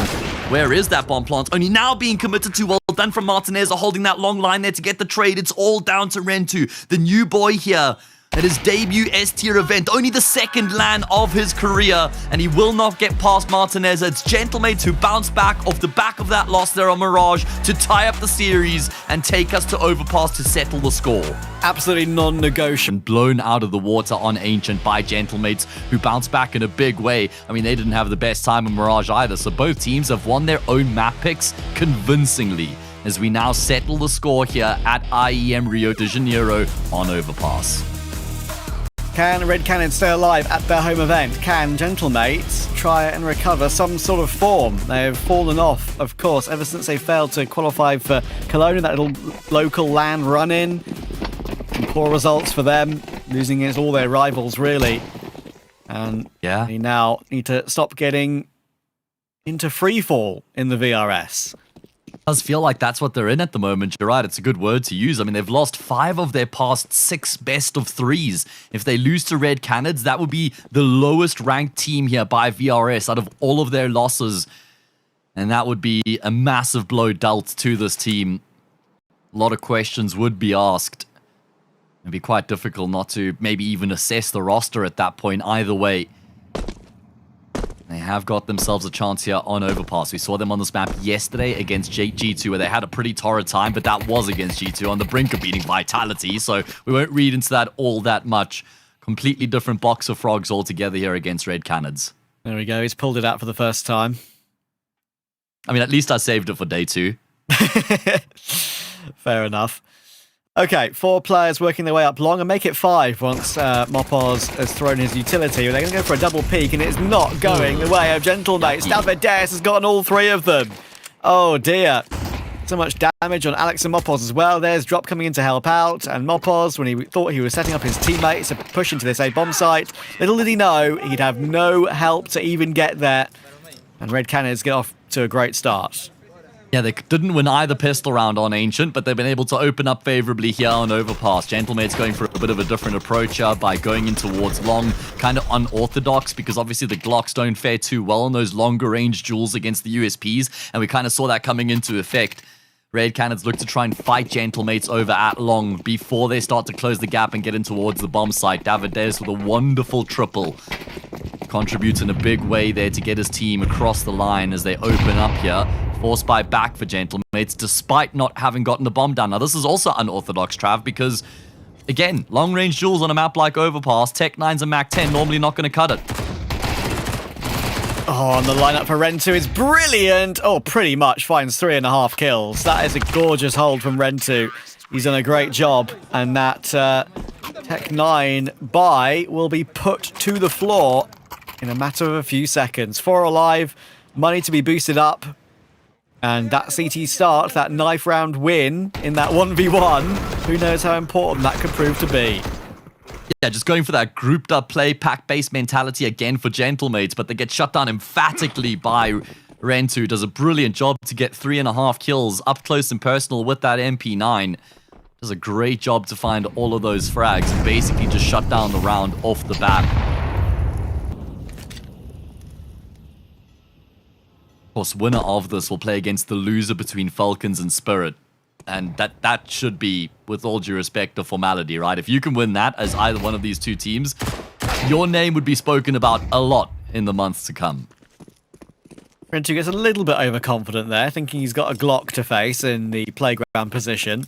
Where is that bomb plant? Only now being committed to. Well done from Martinez, holding that long line there to get the trade. It's all down to Rentu, the new boy here. At his debut S-tier event, only the 2nd LAN of his career, and he will not get past Martinez. It's Gentlemates who bounce back off the back of that loss there on Mirage to tie up the series and take us to Overpass to settle the score. Absolutely non-negotiable. Blown out of the water on Ancient by Gentlemates, who bounced back in a big way. I mean, they didn't have the best time in Mirage either, so both teams have won their own map picks convincingly, as we now settle the score here at IEM Rio de Janeiro on Overpass. Can Red Canids stay alive at their home event? Can Gentlemates try and recover some sort of form? They've fallen off, of course, ever since they failed to qualify for Cologne, that little local LAN run-in. Some poor results for them, losing against all their rivals, really. And yeah, they now need to stop getting into freefall in the VRS. It does feel like that's what they're in at the moment. You're right, it's a good word to use. I mean, they've lost 5 of their past 6 best of 3s. If they lose to Red Canids, that would be the lowest ranked team here by VRS out of all of their losses. And that would be a massive blow dealt to this team. A lot of questions would be asked. It'd be quite difficult not to maybe even assess the roster at that point either way. They have got themselves a chance here on Overpass. We saw them on this map yesterday against G2, where they had a pretty torrid time, but that was against G2 on the brink of beating Vitality, so we won't read into that all that much. Completely different box of frogs altogether here against Red Canids. There we go, he's pulled it out for the first time. I mean, at least I saved it for day 2. Fair enough. Okay, 4 players working their way up long, and make it 5 once Mopoz has thrown his utility. They're going to go for a double peek, and it's not going the way of Gentlemates. Davides has gotten all 3 of them. Oh dear. So much damage on Alex and Mopoz as well. There's Drop coming in to help out, and Mopoz, when he thought he was setting up his teammates to push into this A bomb site, little did he know he'd have no help to even get there. And Red Canids get off to a great start. Yeah, they didn't win either pistol round on Ancient, but they've been able to open up favorably here on Overpass. Gentlemates going for a bit of a different approach here by going in towards long, kind of unorthodox, because obviously the Glocks don't fare too well on those longer range duels against the USPs, and we kind of saw that coming into effect. Red Canids look to try and fight Gentlemates over at long before they start to close the gap and get in towards the bomb site. Davides with a wonderful triple contributes in a big way there to get his team across the line as they open up here. Force buy back for Gentlemates despite not having gotten the bomb down. Now this is also unorthodox, Trav, because again, long range duels on a map like Overpass, Tech 9s and Mac 10 normally not going to cut it. Oh, and the lineup for Rentu is brilliant. Oh, pretty much finds 3.5 kills. That is a gorgeous hold from Rentu. He's done a great job, and that Tech 9 buy will be put to the floor in a matter of a few seconds. 4 alive, money to be boosted up, and that CT start, that knife round win in that 1v1, who knows how important that could prove to be. Yeah, just going for that grouped up play, pack-based mentality again for Gentlemates, but they get shut down emphatically by Rentu. Does a brilliant job to get 3.5 kills up close and personal with that MP9. Does a great job to find all of those frags and basically just shut down the round off the bat. Of course, winner of this will play against the loser between Falcons and Spirit. And that should be, with all due respect, a formality, right? If you can win that as either one of these two teams, your name would be spoken about a lot in the months to come. Rentu gets a little bit overconfident there, thinking he's got a Glock to face in the playground position.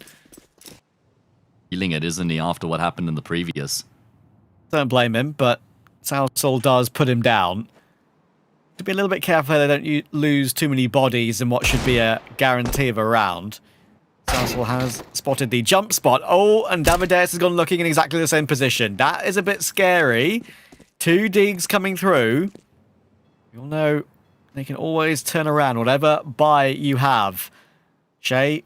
Feeling it, isn't he, after what happened in the previous? Don't blame him, but Southall does put him down. To be a little bit careful they don't lose too many bodies in what should be a guarantee of a round. Southall has spotted the jump spot. Oh, and Davideus has gone looking in exactly the same position. That is a bit scary. 2 digs coming through. You'll know they can always turn around whatever buy you have. Shay,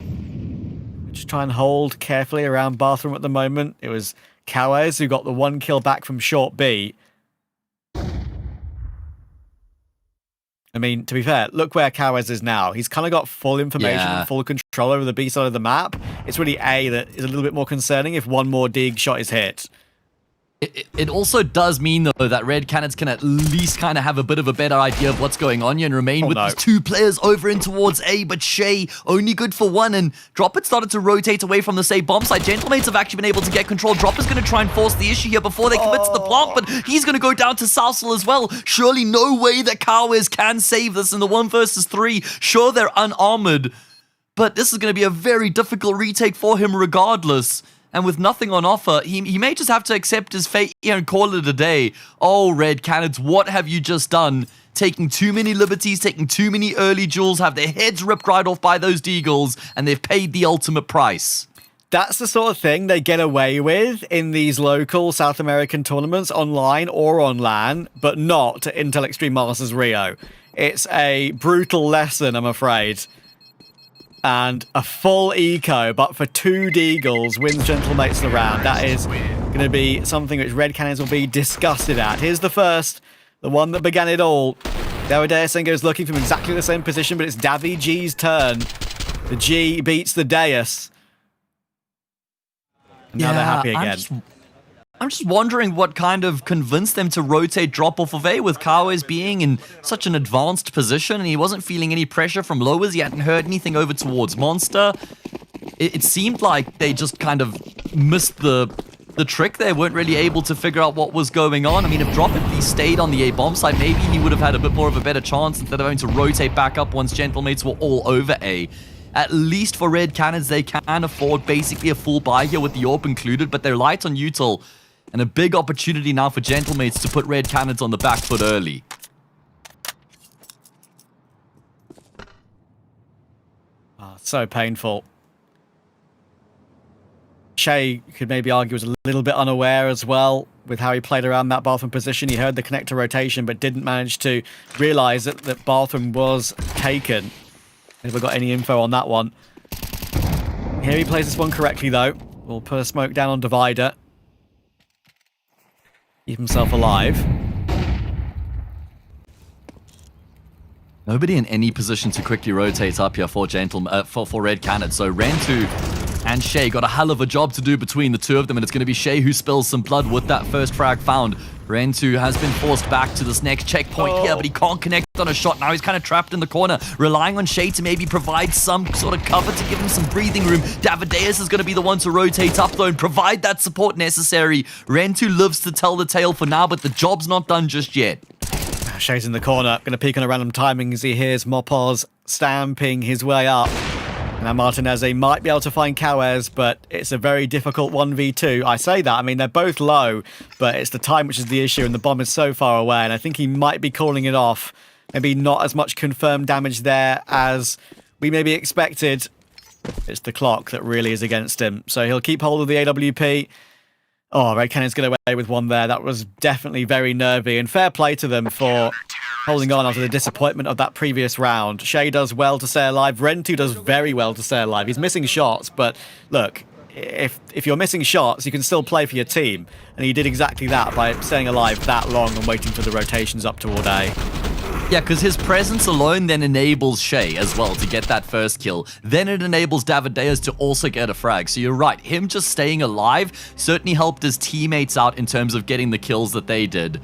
just try and hold carefully around bathroom at the moment. It was Cowes who got the 1 kill back from short B. I mean, to be fair, look where Cowes is now. He's kind of got full information and full control over the B side of the map. It's really A that is a little bit more concerning if one more dig shot is hit. It also does mean, though, that Red Canids can at least kind of have a bit of a better idea of what's going on here and remain with these 2 players over in towards A, but Shay only good for 1, and Dropper started to rotate away from the safe bomb site. Gentlemates have actually been able to get control. Dropper's going to try and force the issue here before they commit to the plant, but he's going to go down to Southall as well. Surely no way that Cowes can save this in the 1 versus 3. Sure, they're unarmored, but this is going to be a very difficult retake for him regardless. And with nothing on offer, he may just have to accept his fate here and call it a day. Oh, Red Canids, what have you just done? Taking too many liberties, taking too many early duels, have their heads ripped right off by those deagles, and they've paid the ultimate price. That's the sort of thing they get away with in these local South American tournaments, online or on LAN, but not at Intel Extreme Masters Rio. It's a brutal lesson, I'm afraid. And a full eco, but for 2 deagles, wins Gentlemates the round. That is going to be something which Red Canids will be disgusted at. Here's the first, the one that began it all. Davideus goes looking from exactly the same position, but it's Davi G's turn. The G beats the Deus. And now they're happy again. I'm just wondering what kind of convinced them to rotate drop off of A with Cowes being in such an advanced position and he wasn't feeling any pressure from lowers. He hadn't heard anything over towards Monster. It seemed like they just kind of missed the trick. They weren't really able to figure out what was going on. I mean, if Drop at least stayed on the A bomb site, maybe he would have had a bit more of a better chance instead of having to rotate back up once Gentlemates were all over A. At least for Red Canids, they can afford basically a full buy here with the AWP included, but they're light on util. And a big opportunity now for Gentlemates to put Red Canids on the back foot early. Oh, so painful. Shay could maybe argue was a little bit unaware as well with how he played around that bathroom position. He heard the connector rotation but didn't manage to realise that bathroom was taken. Never got any info on that one. Here he plays this one correctly though. We'll put a smoke down on Divider. Keep himself alive. Nobody in any position to quickly rotate up here for for Red Canids. So Rentu and Shay got a hell of a job to do between the 2 of them, and it's going to be Shay who spills some blood with that first frag found. Rentu has been forced back to this next checkpoint here, but he can't connect on a shot. Now he's kind of trapped in the corner, relying on Shay to maybe provide some sort of cover to give him some breathing room. Davideus is going to be the one to rotate up though and provide that support necessary. Rentu lives to tell the tale for now, but the job's not done just yet. Shay's in the corner, going to peek on a random timing as he hears Mopos stamping his way up. Now Martinez might be able to find Cowes, but it's a very difficult 1v2. I say that, I mean, they're both low, but it's the time which is the issue, and the bomb is so far away, and I think he might be calling it off. Maybe not as much confirmed damage there as we maybe expected. It's the clock that really is against him. So he'll keep hold of the AWP. Oh, Red Canids get away with one there. That was definitely very nervy, and fair play to them for holding on after the disappointment of that previous round. Shay does well to stay alive. Rentu does very well to stay alive. He's missing shots, but look, if you're missing shots, you can still play for your team. And he did exactly that by staying alive that long and waiting for the rotations up toward A. Yeah, because his presence alone then enables Shay as well to get that first kill. Then it enables Davideus to also get a frag. So you're right, him just staying alive certainly helped his teammates out in terms of getting the kills that they did.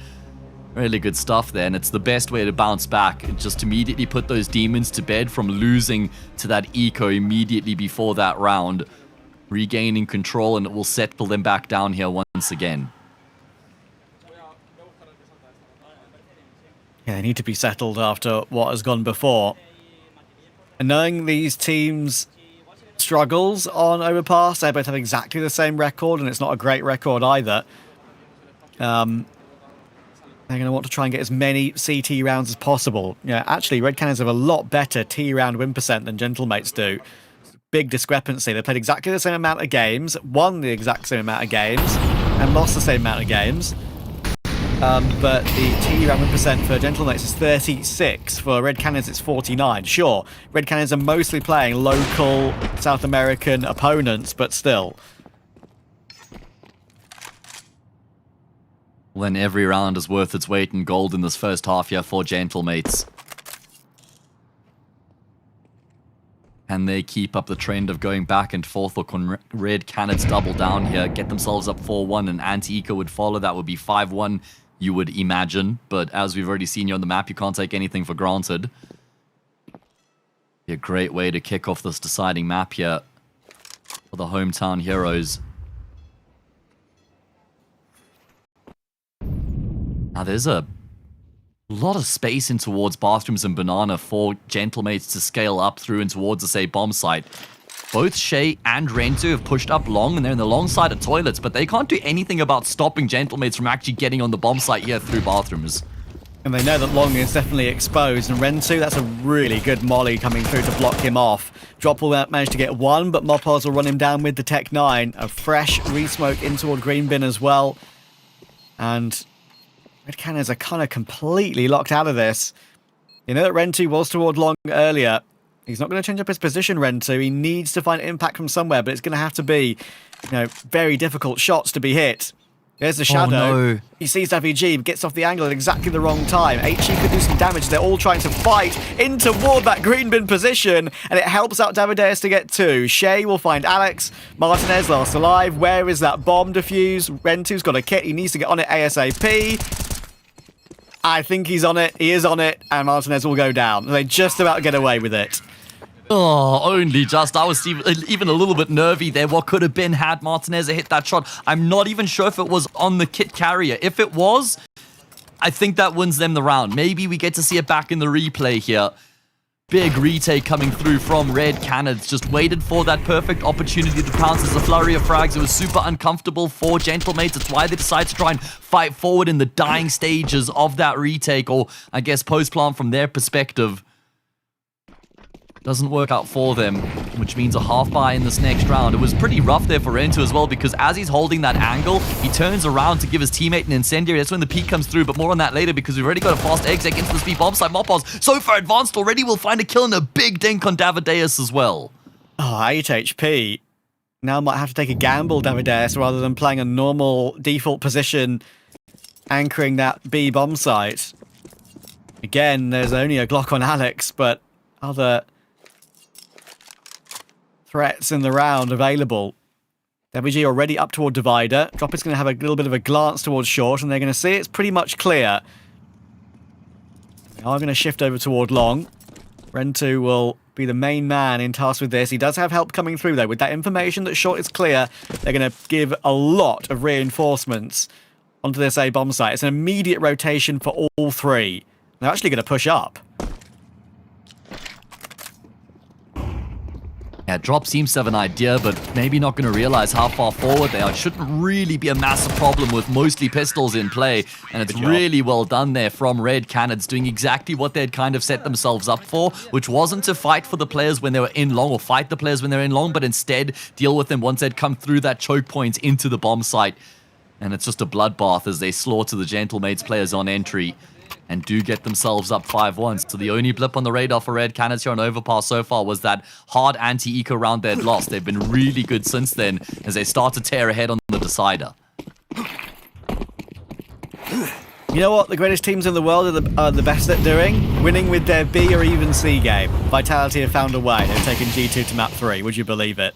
Really good stuff there, and it's the best way to bounce back. Just immediately put those demons to bed from losing to that eco immediately before that round. Regaining control, and it will settle them back down here once again. Yeah, they need to be settled after what has gone before. And knowing these teams' struggles on Overpass, they both have exactly the same record, and it's not a great record either. They're going to want to try and get as many CT rounds as possible. Yeah, actually, Red Canids have a lot better T round win percent than Gentlemates do. Big discrepancy. They played exactly the same amount of games, won the exact same amount of games, and lost the same amount of games. But the T round win percent for Gentlemates is 36. For Red Canids, it's 49. Sure, Red Canids are mostly playing local South American opponents, but still. When every round is worth its weight in gold in this first half here for Gentlemates. Can they keep up the trend of going back and forth, or can Red Canids double down here, get themselves up 4-1, and Anti-Eco would follow? That would be 5-1, you would imagine. But as we've already seen here on the map, you can't take anything for granted. Be a great way to kick off this deciding map here for the hometown heroes. Now there's a lot of space in towards bathrooms and banana for Gentlemates to scale up through and towards the say bomb site. Both Shay and Rentu have pushed up long, and they're in the long side of toilets, but they can't do anything about stopping Gentlemates from actually getting on the bomb site here through bathrooms. And they know that Long is definitely exposed, and Rentu, that's a really good molly coming through to block him off. Drop will manage to get one, but Mopaz will run him down with the Tech 9. A fresh re-smoke in toward Green Bin as well. And Red Canids are kind of completely locked out of this. You know that Rentu was toward Long earlier. He's not going to change up his position, Rentu. He needs to find impact from somewhere, but it's going to have to be, very difficult shots to be hit. There's the shadow. Oh, no. He sees WG, gets off the angle at exactly the wrong time. HE could do some damage. They're all trying to fight in toward that green bin position, and it helps out Davideus to get two. Shay will find Alex. Martinez last alive. Where is that bomb defuse? Rentu's got a kit. He needs to get on it ASAP. I think he's on it. He is on it, and Martinez will go down. They just about get away with it. Oh, only just. I was even a little bit nervy there. What could have been had Martinez hit that shot? I'm not even sure if it was on the kit carrier. If it was, I think that wins them the round. Maybe we get to see it back in the replay here. Big retake coming through from Red Canids. Just waited for that perfect opportunity to pounce. As a flurry of frags. It was super uncomfortable for Gentlemates. It's why they decided to try and fight forward in the dying stages of that retake, or I guess post-plant from their perspective. Doesn't work out for them, which means a half buy in this next round. It was pretty rough there for Rentu as well, because as he's holding that angle, he turns around to give his teammate an incendiary. That's when the peak comes through, but more on that later, because we've already got a fast exec into the speed bomb site. Mopaz so far advanced already, will find a kill and a big dink on Davideus as well. Oh, 8 HP. Now might have to take a gamble, Davideus, rather than playing a normal default position, anchoring that B bomb site. Again, there's only a Glock on Alex, but other threats in the round available. WG already up toward Divider. Drop is going to have a little bit of a glance towards Short, and they're going to see it's pretty much clear. They are going to shift over toward Long. Rentu will be the main man in task with this. He does have help coming through, though. With that information that Short is clear, they're going to give a lot of reinforcements onto this A bomb site. It's an immediate rotation for all three. They're actually going to push up. Yeah, Drop seems to have an idea, but maybe not going to realize how far forward they are. It shouldn't really be a massive problem with mostly pistols in play, and it's really well done there from Red Canids, doing exactly what they'd kind of set themselves up for, which wasn't to fight for the players when they were in long, or fight the players when they were in long, but instead deal with them once they'd come through that choke point into the bomb site. And it's just a bloodbath as they slaughter the Gentlemates players on entry, and do get themselves up 5-1. So the only blip on the radar for Red Canids here on Overpass so far was that hard anti-eco round they'd lost. They've been really good since then as they start to tear ahead on the decider. You know what the greatest teams in the world are the best at doing? Winning with their B or even C game. Vitality have found a way. They've taken G2 to map 3. Would you believe it?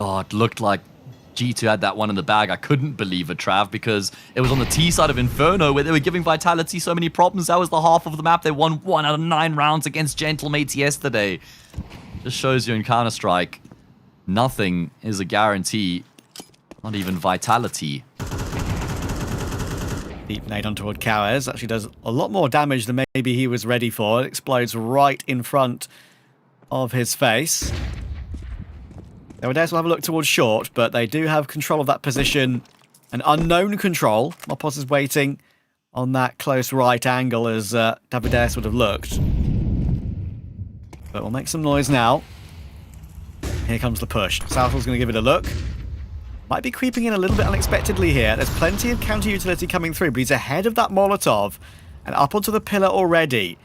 Oh, it looked like G2 had that one in the bag. I couldn't believe it, Trav, because it was on the T side of Inferno where they were giving Vitality so many problems. That was the half of the map. They won 1 out of 9 rounds against Gentlemates yesterday. Just shows you in Counter-Strike, nothing is a guarantee. Not even Vitality. Deep nade on toward Cowers. Actually does a lot more damage than maybe he was ready for. It explodes right in front of his face. Canids will have a look towards short, but they do have control of that position. An unknown control. Mopos is waiting on that close right angle as Davides would have looked. But we'll make some noise now. Here comes the push. Southall's going to give it a look. Might be creeping in a little bit unexpectedly here. There's plenty of counter utility coming through, but he's ahead of that Molotov and up onto the pillar already.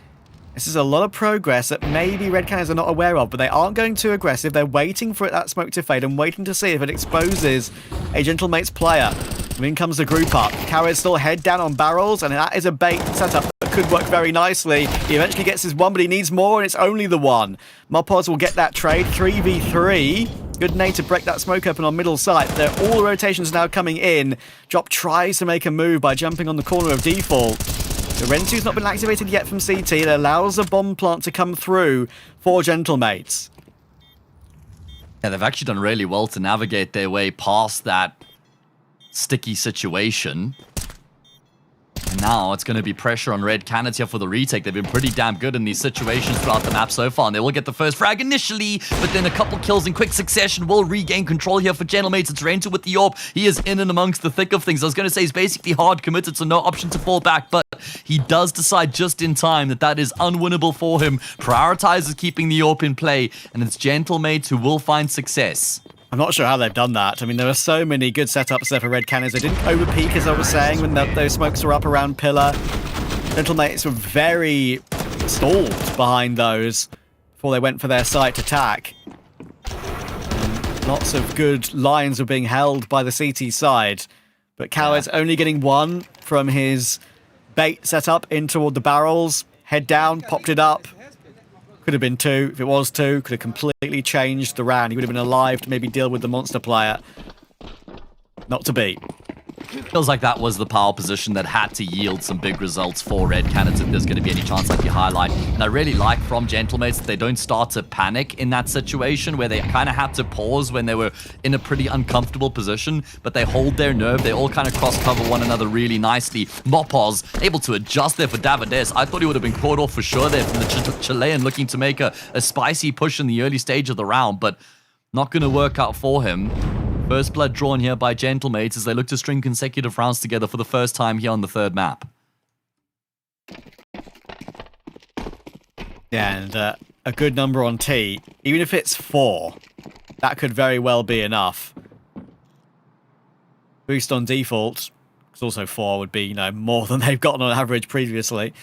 This is a lot of progress that maybe Red Canids are not aware of, but they aren't going too aggressive. They're waiting for that smoke to fade and waiting to see if it exposes a Gentlemates player. And in comes the group up. Coward still head down on barrels, and that is a bait setup that could work very nicely. He eventually gets his one, but he needs more, and it's only the one. Mopos will get that trade. 3v3. Good nade to break that smoke open on middle site. All the rotations now coming in. Drop tries to make a move by jumping on the corner of default. The Rentu's not been activated yet from CT. It allows a bomb plant to come through for Gentlemates. Yeah, they've actually done really well to navigate their way past that sticky situation. And now it's going to be pressure on Red Canids here for the retake. They've been pretty damn good in these situations throughout the map so far, and they will get the first frag initially, but then a couple kills in quick succession will regain control here for Gentlemates. It's Rentu with the AWP. He is in and amongst the thick of things. I was going to say he's basically hard committed, so no option to fall back, but he does decide just in time that that is unwinnable for him. Prioritizes keeping the AWP in play, and it's Gentlemates who will find success. I'm not sure how they've done that. I mean, there are so many good setups there for Red Canids. They didn't overpeak, as I was saying, when those smokes were up around Pillar. Gentlemates were very stalled behind those before they went for their site attack. And lots of good lines were being held by the CT side. But Coward's only getting one from his bait setup in toward the barrels. Head down, popped it up. Could have been 2. If it was 2, could have completely changed the round. He would have been alive to maybe deal with the monster player. Not to be. Feels like that was the power position that had to yield some big results for Red Canids if there's going to be any chance like you highlight. And I really like from Gentlemates that they don't start to panic in that situation where they kind of had to pause when they were in a pretty uncomfortable position, but they hold their nerve. They all kind of cross-cover one another really nicely. Mopos able to adjust there for Davides. I thought he would have been caught off for sure there from the Chilean looking to make a spicy push in the early stage of the round, but not going to work out for him. First blood drawn here by Gentlemates as they look to string consecutive rounds together for the first time here on the third map. Yeah, and a good number on T. Even if it's 4, that could very well be enough. Boost on default, because also 4 would be, you know, more than they've gotten on average previously.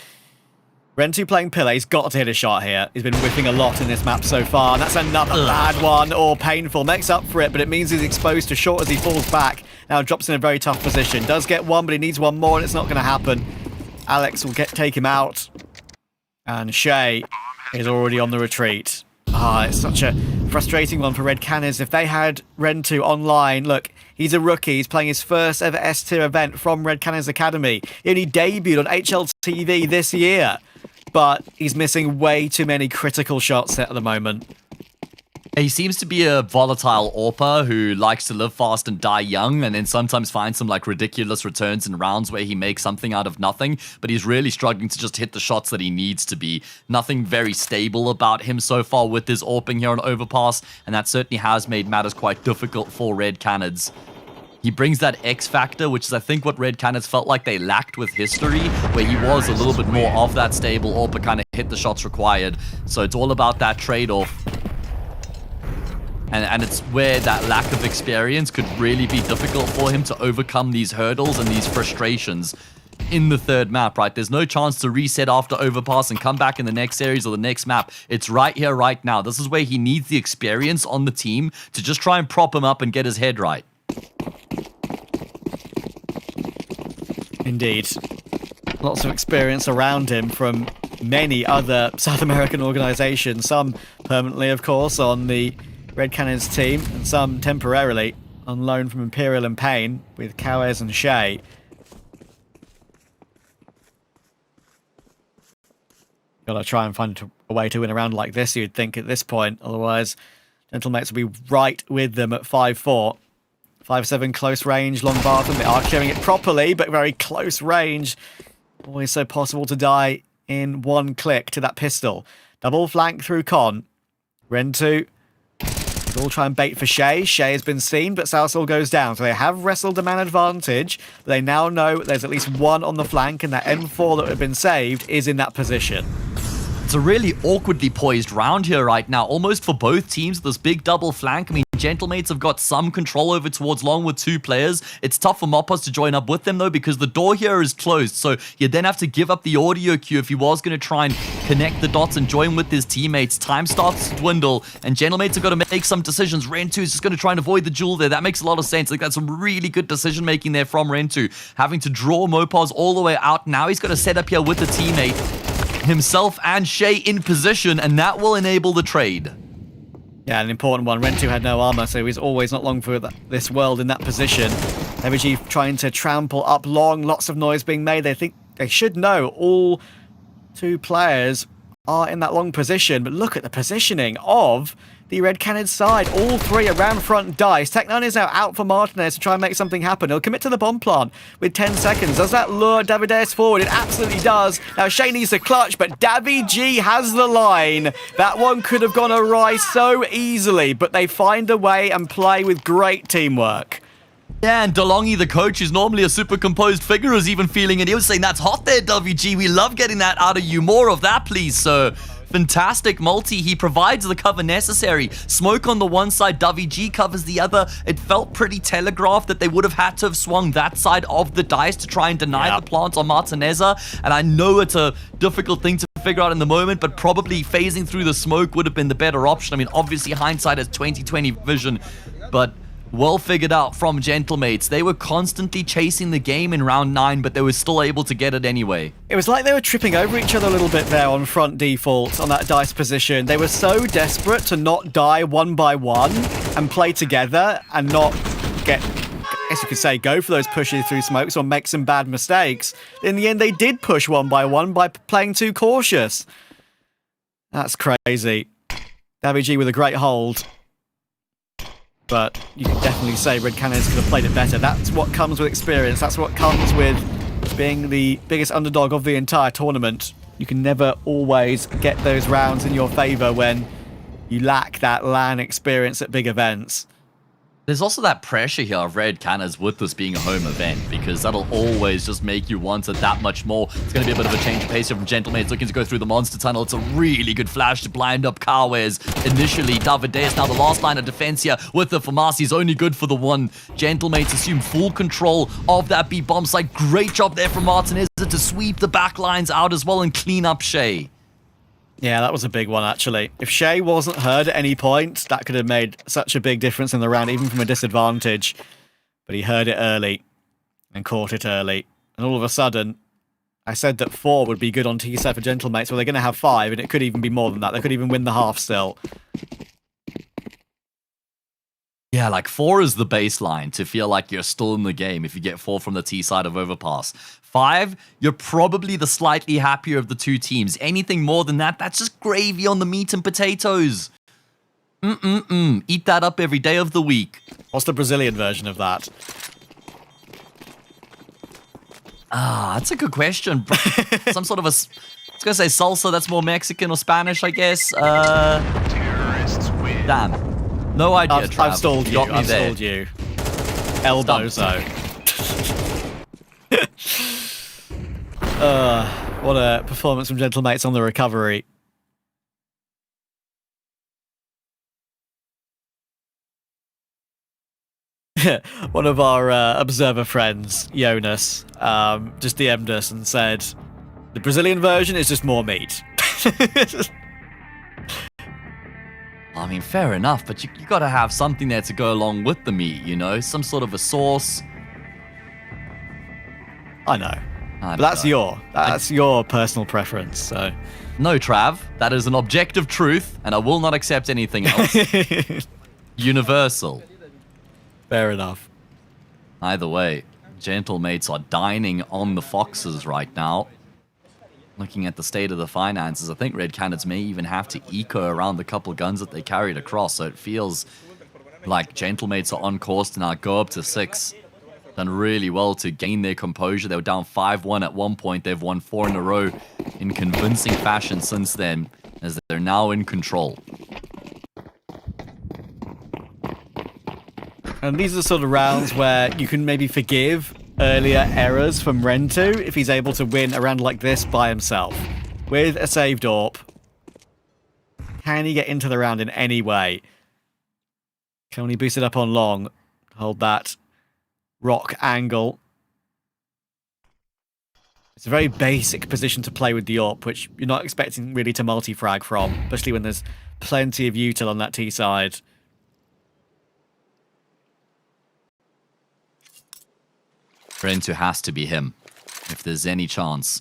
Rentu playing Pillar, he's got to hit a shot here. He's been whipping a lot in this map so far, and that's another bad one, or painful. Makes up for it, but it means he's exposed to short as he falls back. Now drops in a very tough position. Does get one, but he needs one more, and it's not going to happen. Alex will take him out. And Shay is already on the retreat. It's such a frustrating one for Red Canids. If they had Rentu online, look, he's a rookie. He's playing his first ever S-tier event from Red Canids Academy. He only debuted on HLTV this year. But he's missing way too many critical shots at the moment. He seems to be a volatile AWPer who likes to live fast and die young, and then sometimes finds some like ridiculous returns in rounds where he makes something out of nothing, but he's really struggling to just hit the shots that he needs to be. Nothing very stable about him so far with his AWPing here on Overpass, and that certainly has made matters quite difficult for Red Canids. He brings that X factor, which is I think what Red Canids felt like they lacked with History, where he was a little bit more of that stable AWP, but kind of hit the shots required. So it's all about that trade-off. And it's where that lack of experience could really be difficult for him to overcome these hurdles and these frustrations in the third map, right? There's no chance to reset after Overpass and come back in the next series or the next map. It's right here, right now. This is where he needs the experience on the team to just try and prop him up and get his head right. Indeed. Lots of experience around him from many other South American organizations, some permanently, of course, on the Red Canids team, and some temporarily on loan from Imperial and Payne with Cowes and Shea. Gotta try and find a way to win a round like this, you'd think, at this point. Otherwise, Gentlemates will be right with them at 5-4. 5-7 close range, long Barton. They are clearing it properly, but very close range. Always so possible to die in one click to that pistol. Double flank through Con. Rentu. They'll try and bait for Shea. Shea has been seen, but Southall goes down. So they have wrestled a man advantage. But they now know there's at least one on the flank, and that M4 that would have been saved is in that position. It's a really awkwardly poised round here right now, almost for both teams, this big double flank. I mean, Gentlemates have got some control over towards long with 2 players. It's tough for Moppas to join up with them, though, because the door here is closed. So you then have to give up the audio cue if he was going to try and connect the dots and join with his teammates. Time starts to dwindle, and Gentlemates have got to make some decisions. Rentu is just going to try and avoid the duel there. That makes a lot of sense. Like, that's some really good decision-making there from Rentu. Having to draw Mopaz all the way out. Now he's got to set up here with the teammate. Himself and Shea in position, and that will enable the trade. Yeah, an important one. Rentu had no armor, so he's always not long for this world in that position. MG trying to trample up long, lots of noise being made. They think they should know all 2 players are in that long position, but look at the positioning of the Red Canids side. All 3 around front dice. Tech9 is now out for Martinez to try and make something happen. He'll commit to the bomb plant with 10 seconds. Does that lure Davides forward? It absolutely does. Now Shea needs to clutch, but Davy G has the line. That one could have gone awry so easily, but they find a way and play with great teamwork. Yeah, and DeLonghi, the coach, who's normally a super composed figure, is even feeling it. He was saying, that's hot there, WG. We love getting that out of you. More of that, please. So, fantastic multi. He provides the cover necessary. Smoke on the one side, WG covers the other. It felt pretty telegraphed that they would have had to have swung that side of the dice to try and deny the plant on Martineza. And I know it's a difficult thing to figure out in the moment, but probably phasing through the smoke would have been the better option. I mean, obviously, hindsight has 20/20 vision, but well figured out from Gentlemates. They were constantly chasing the game in round 9, but they were still able to get it anyway. It was like they were tripping over each other a little bit there on front default on that dice position. They were so desperate to not die one by one and play together and not get, I guess you could say, go for those pushes through smokes or make some bad mistakes. In the end, they did push one by playing too cautious. That's crazy. Davy G with a great hold. But you can definitely say Red Canids could have played it better. That's what comes with experience. That's what comes with being the biggest underdog of the entire tournament. You can never always get those rounds in your favour when you lack that LAN experience at big events. There's also that pressure here of Red Canids with this being a home event, because that'll always just make you want it that much more. It's going to be a bit of a change of pace here from Gentlemates, looking to go through the monster tunnel. It's a really good flash to blind up Kawes. Initially, Davides now the last line of defense here with the Famasi is only good for the one. Gentlemates assume full control of that B bomb site. Great job there from Martinez to sweep the back lines out as well and clean up Shea. Yeah, that was a big one, actually. If Shea wasn't heard at any point, that could have made such a big difference in the round, even from a disadvantage. But he heard it early and caught it early. And all of a sudden, I said that 4 would be good on T-side for Gentlemates. Well, they're going to have 5, and it could even be more than that. They could even win the half still. Yeah, like 4 is the baseline to feel like you're still in the game if you get 4 from the T side of Overpass. 5, you're probably the slightly happier of the 2 teams. Anything more than that, that's just gravy on the meat and potatoes. Eat that up every day of the week. What's the Brazilian version of that? Ah, that's a good question. Some sort of a... I was going to say salsa, that's more Mexican or Spanish, I guess. Terrorists win. Damn. No idea, Trav. I've stalled you. Got me I've there. stalled you. El Bozo. What a performance from Gentlemates on the recovery. One of our observer friends, Jonas, just DM'd us and said, the Brazilian version is just more meat. I mean, fair enough, but you gotta have something there to go along with the meat, you know? Some sort of a sauce. I know. But that's your personal preference, so... No, Trav. That is an objective truth, and I will not accept anything else. Universal. Fair enough. Either way, Gentlemates are dining on the Foxes right now. Looking at the state of the finances, I think Red Canids may even have to eco around the couple guns that they carried across, so it feels like Gentlemates are on course to now go up to 6. Done really well to gain their composure. They were down 5-1 at one point. They've won 4 in a row in convincing fashion since then, as they're now in control. And these are the sort of rounds where you can maybe forgive earlier errors from Rentu if he's able to win a round like this by himself. With a saved AWP. Can he get into the round in any way? Can he boost it up on long? Hold that rock angle. It's a very basic position to play with the AWP, which you're not expecting really to multi-frag from, especially when there's plenty of util on that T side. Rentu has to be him, if there's any chance.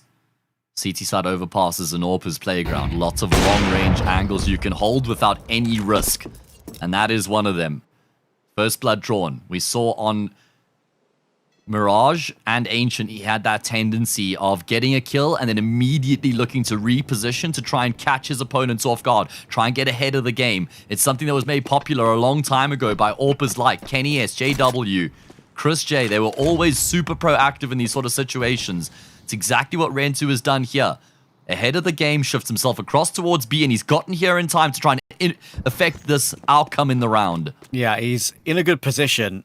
CT side overpasses an AWP's playground. Lots of long-range angles you can hold without any risk. And that is one of them. First blood drawn. We saw on Mirage and Ancient, he had that tendency of getting a kill and then immediately looking to reposition to try and catch his opponents off guard, try and get ahead of the game. It's something that was made popular a long time ago by AWPers like Kenny S, JW, Chris J. They were always super proactive in these sort of situations. It's exactly what Rentu has done here. Ahead of the game, shifts himself across towards B, and he's gotten here in time to try and affect this outcome in the round. Yeah, he's in a good position,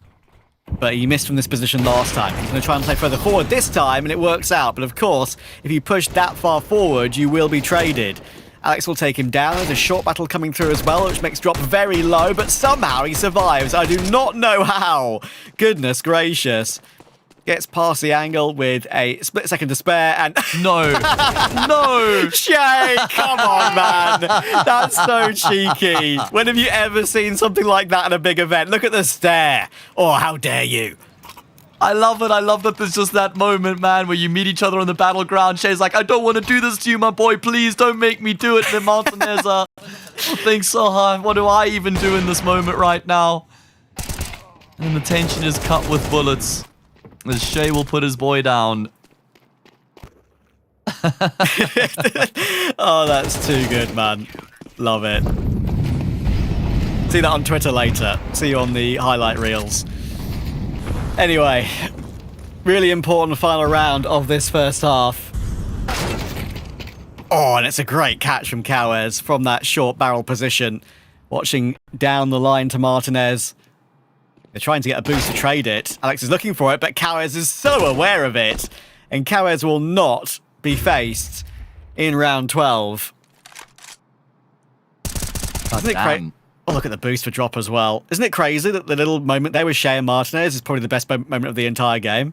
but he missed from this position last time. He's going to try and play further forward this time, and it works out. But of course, if you push that far forward, you will be traded. Alex will take him down. There's a short battle coming through as well, which makes drop very low, but somehow he survives. I do not know how. Goodness gracious. Gets past the angle with a split second to spare, and... No. No. Shay, come on, man. That's so cheeky. When have you ever seen something like that at a big event? Look at the stare. Oh, how dare you. I love it. I love that there's just that moment, man, where you meet each other on the battleground. Shay's like, I don't want to do this to you, my boy. Please don't make me do it. And then Martinez thinks, oh, what do I even do in this moment right now? And the tension is cut with bullets. As Shay will put his boy down. Oh, that's too good, man. Love it. See that on Twitter later. See you on the highlight reels. Anyway, really important final round of this first half. Oh, and it's a great catch from Cowes from that short barrel position. Watching down the line to Martinez. They're trying to get a boost to trade it. Alex is looking for it, but Cowes is so aware of it. And Cowes will not be faced in round 12. Isn't it crazy? Oh, look at the boost for drop as well. Isn't it crazy that the little moment there with Shay and Martinez is probably the best moment of the entire game?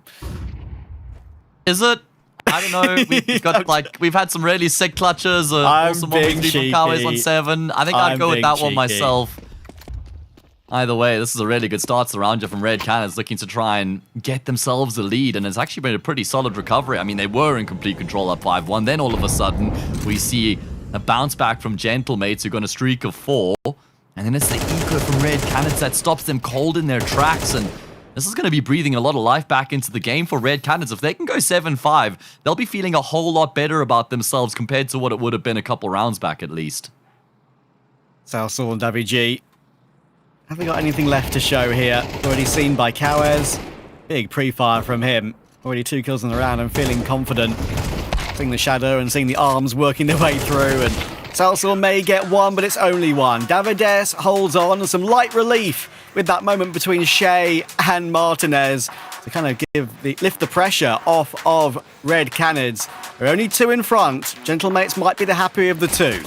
Is it? I don't know. We've had some really sick clutches. Awesome one from Cowes on 7. I think I'd go with that one myself. Either way, this is a really good start to the round here from Red Canids, looking to try and get themselves a lead, and it's actually been a pretty solid recovery. I mean, they were in complete control at 5-1, then all of a sudden, we see a bounce back from Gentlemates, who got a streak of 4, and then it's the eco from Red Canids that stops them cold in their tracks, and this is going to be breathing a lot of life back into the game for Red Canids. If they can go 7-5, they'll be feeling a whole lot better about themselves compared to what it would have been a couple rounds back at least. Salsal and Davy G. Have we got anything left to show here? Already seen by Cowes. Big pre-fire from him. Already 2 kills in the round and feeling confident. Seeing the shadow and seeing the arms working their way through. And Salsal may get 1, but it's only 1. Davides holds on, and some light relief with that moment between Shay and Martinez to kind of lift the pressure off of Red Canids. They're only 2 in front. Gentlemates might be the happier of the 2.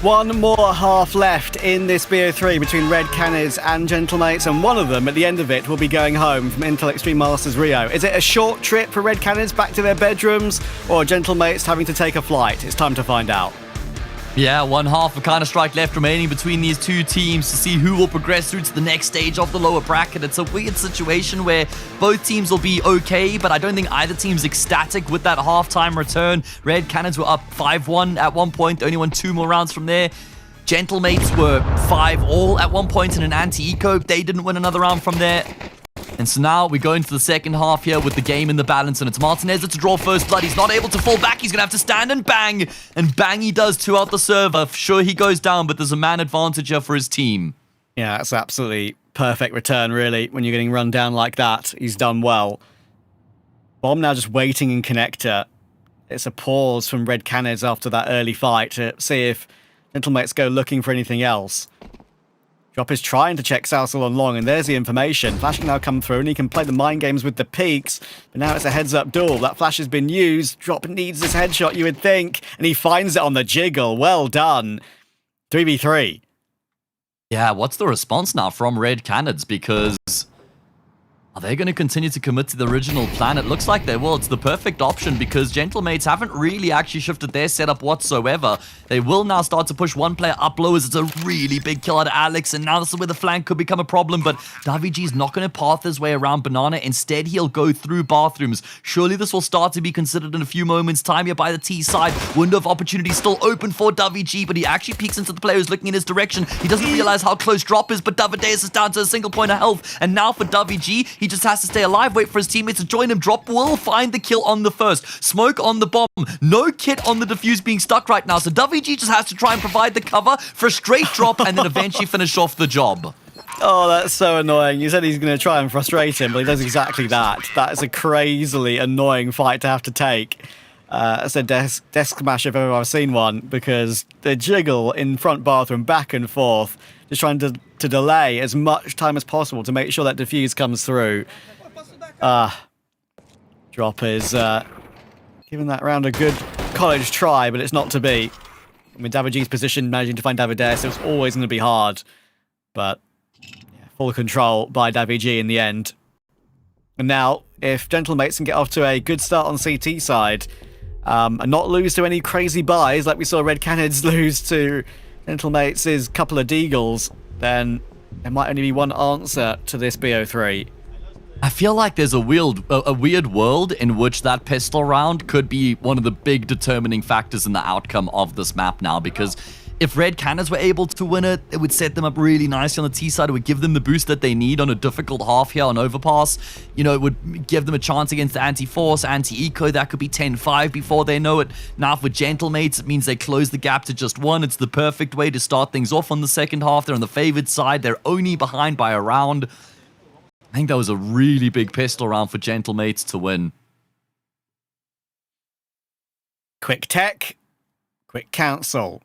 One more half left in this BO3 between Red Canids and Gentlemates, and one of them, at the end of it, will be going home from Intel Extreme Masters Rio. Is it a short trip for Red Canids back to their bedrooms, or Gentlemates having to take a flight? It's time to find out. Yeah, one half of Counter-Strike left remaining between these two teams to see who will progress through to the next stage of the lower bracket. It's a weird situation where both teams will be okay, but I don't think either team's ecstatic with that halftime return. Red Canids were up 5-1 at one point. They only won 2 more rounds from there. Gentlemates were 5-all at one point in an anti-eco. They didn't win another round from there. And so now we go into the second half here with the game in the balance, and it's Martinez to draw first blood. He's not able to fall back. He's going to have to stand and bang. And bang he does to out the server. Sure, he goes down, but there's a man advantage here for his team. Yeah, that's absolutely perfect return, really, when you're getting run down like that. He's done well. Bomb now just waiting in connector. It's a pause from Red Canids after that early fight to see if Gentlemates go looking for anything else. Drop is trying to check Salsal on long, and there's the information. Flash can now come through, and he can play the mind games with the peaks. But now it's a heads-up duel. That flash has been used. Drop needs this headshot, you would think. And he finds it on the jiggle. Well done. 3v3. Yeah, what's the response now from Red Canids? Because are they going to continue to commit to the original plan? It looks like they will. It's the perfect option because Gentlemates haven't really actually shifted their setup whatsoever. They will now start to push one player up low as it's a really big kill out of Alex, and now this is where the flank could become a problem, but Davy is not going to path his way around Banana. Instead, he'll go through bathrooms. Surely this will start to be considered in a few moments' time here by the T side. Window of opportunity still open for Davy, but he actually peeks into the player who's looking in his direction. He doesn't realize how close Drop is, but Davideus is down to a single point of health, and now for Davy, he just has to stay alive, wait for his teammates to join him. Drop will find the kill on the first. Smoke on the bomb. No kit on the defuse being stuck right now, so Davy just has to try and provide the cover for a straight drop and then eventually finish off the job. Oh, that's so annoying. You said he's going to try and frustrate him, but he does exactly that. That is a crazily annoying fight to have to take. It's a desk smash if ever I've seen one, because the jiggle in front bathroom back and forth, just trying to delay as much time as possible to make sure that defuse comes through. Drop is giving that round a good college try, but it's not to be. I mean, David's position, managing to find Davides, it was always going to be hard. But yeah, full control by David G in the end. And now, if Gentlemates can get off to a good start on CT side, and not lose to any crazy buys like we saw Red Canids lose to Gentlemates' couple of deagles, then there might only be one answer to this BO3. I feel like there's a weird world in which that pistol round could be one of the big determining factors in the outcome of this map now, because if Red Canids were able to win it, it would set them up really nicely on the T side. It would give them the boost that they need on a difficult half here on Overpass. You know, it would give them a chance against the Anti-Force, Anti-Eco. That could be 10-5 before they know it. Now for Gentlemates, it means they close the gap to just 1. It's the perfect way to start things off on the second half. They're on the favored side. They're only behind by a round. I think that was a really big pistol round for Gentlemates to win. Quick tech, quick council.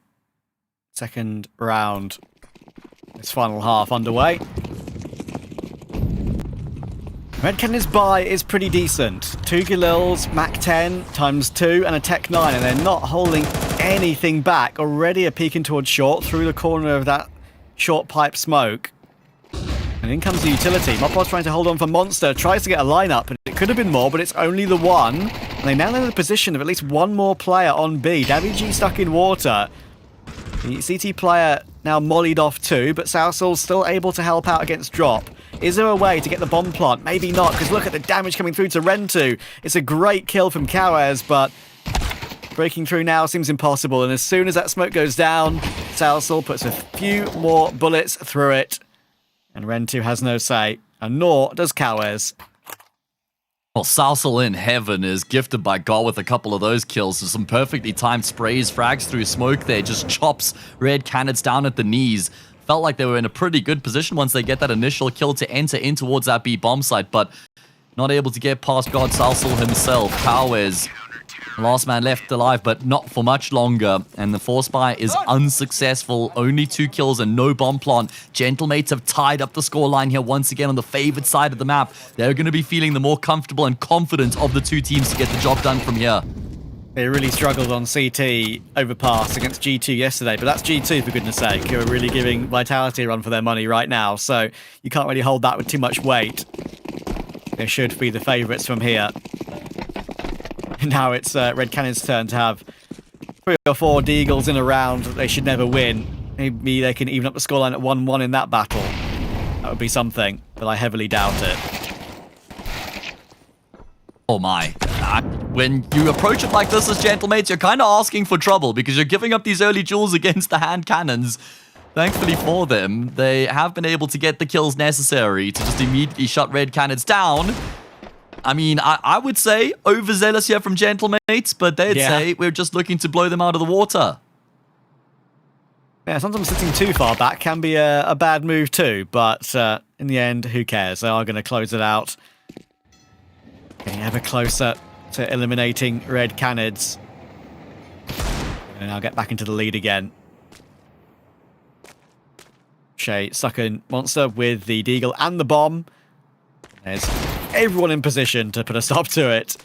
Second round. This final half underway. Red Canids' buy is pretty decent. 2 Galils, Mac 10 times 2 and a Tech 9, and they're not holding anything back. Already a peeking towards short through the corner of that short pipe smoke. And in comes the utility. Mopod's trying to hold on for Monster. Tries to get a lineup, and it could have been more, but it's only the one. And they now know the position of at least one more player on B. Davy G stuck in water. The CT player now mollied off too, but Salsal's still able to help out against Drop. Is there a way to get the bomb plant? Maybe not, because look at the damage coming through to Rentu. It's a great kill from Kawes, but breaking through now seems impossible. And as soon as that smoke goes down, Salsal puts a few more bullets through it. And Rentu has no say, and nor does Kawes. Well, Sousal in heaven is gifted by God with a couple of those kills. So some perfectly timed sprays, frags through smoke there, just chops Red Canids down at the knees. Felt like they were in a pretty good position once they get that initial kill to enter in towards that B bomb site, but not able to get past God Sousal himself. Powers, last man left alive, but not for much longer. And the force buy is unsuccessful. Only 2 kills and no bomb plant. Gentlemates have tied up the scoreline here once again on the favored side of the map. They're going to be feeling the more comfortable and confident of the 2 teams to get the job done from here. They really struggled on CT overpass against G2 yesterday, but that's G2 for goodness sake, who are really giving Vitality a run for their money right now, so you can't really hold that with too much weight. They should be the favourites from here. Now it's Red Cannon's turn to have 3 or 4 Deagles in a round that they should never win. Maybe they can even up the scoreline at 1-1 in that battle. That would be something, but I heavily doubt it. Oh my. When you approach it like this as Gentlemates, you're kind of asking for trouble because you're giving up these early jewels against the hand cannons. Thankfully for them, they have been able to get the kills necessary to just immediately shut Red Canids down. I mean, I would say overzealous here from Gentlemates, but they'd say we're just looking to blow them out of the water. Yeah, sometimes sitting too far back can be a bad move too, but in the end, who cares? They are going to close it out. Getting ever closer to eliminating Red Canids. And I'll get back into the lead again. Shay, Suckin Monster with the Deagle and the bomb. There's everyone in position to put a stop to it.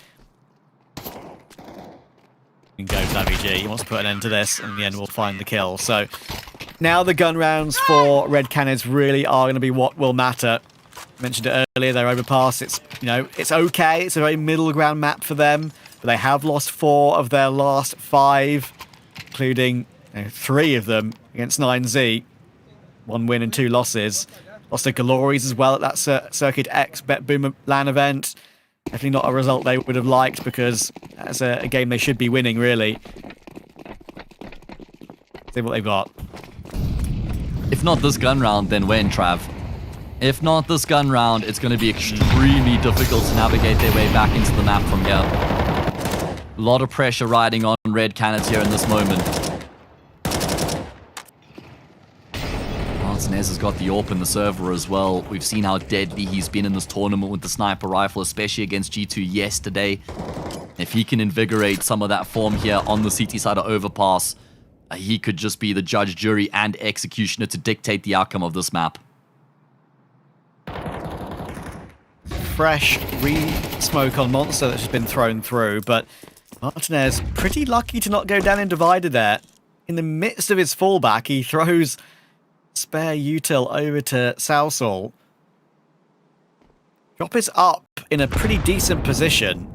And go WG. He wants to put an end to this, and in the end we'll find the kill. So now the gun rounds for Red Canids really are going to be what will matter. I mentioned it earlier, their overpass, it's, you know, it's okay. It's a very middle ground map for them, but they have lost 4 of their last 5, including 3 of them against 9Z. 1 win and 2 losses. Lost to Glories as well at that Circuit X Bet Boom LAN event. Definitely not a result they would have liked because that's a game they should be winning, really. See what they've got. If not this gun round, then when, Trav? If not this gun round, it's going to be extremely difficult to navigate their way back into the map from here. A lot of pressure riding on Red Canids here in this moment. Nez has got the AWP in the server as well. We've seen how deadly he's been in this tournament with the sniper rifle, especially against G2 yesterday. If he can invigorate some of that form here on the CT side of overpass, he could just be the judge, jury, and executioner to dictate the outcome of this map. Fresh re-smoke on Monster that's just been thrown through, but Martinez pretty lucky to not go down in Divider there. In the midst of his fallback, he throws spare util over to Sousal. Drop is up in a pretty decent position.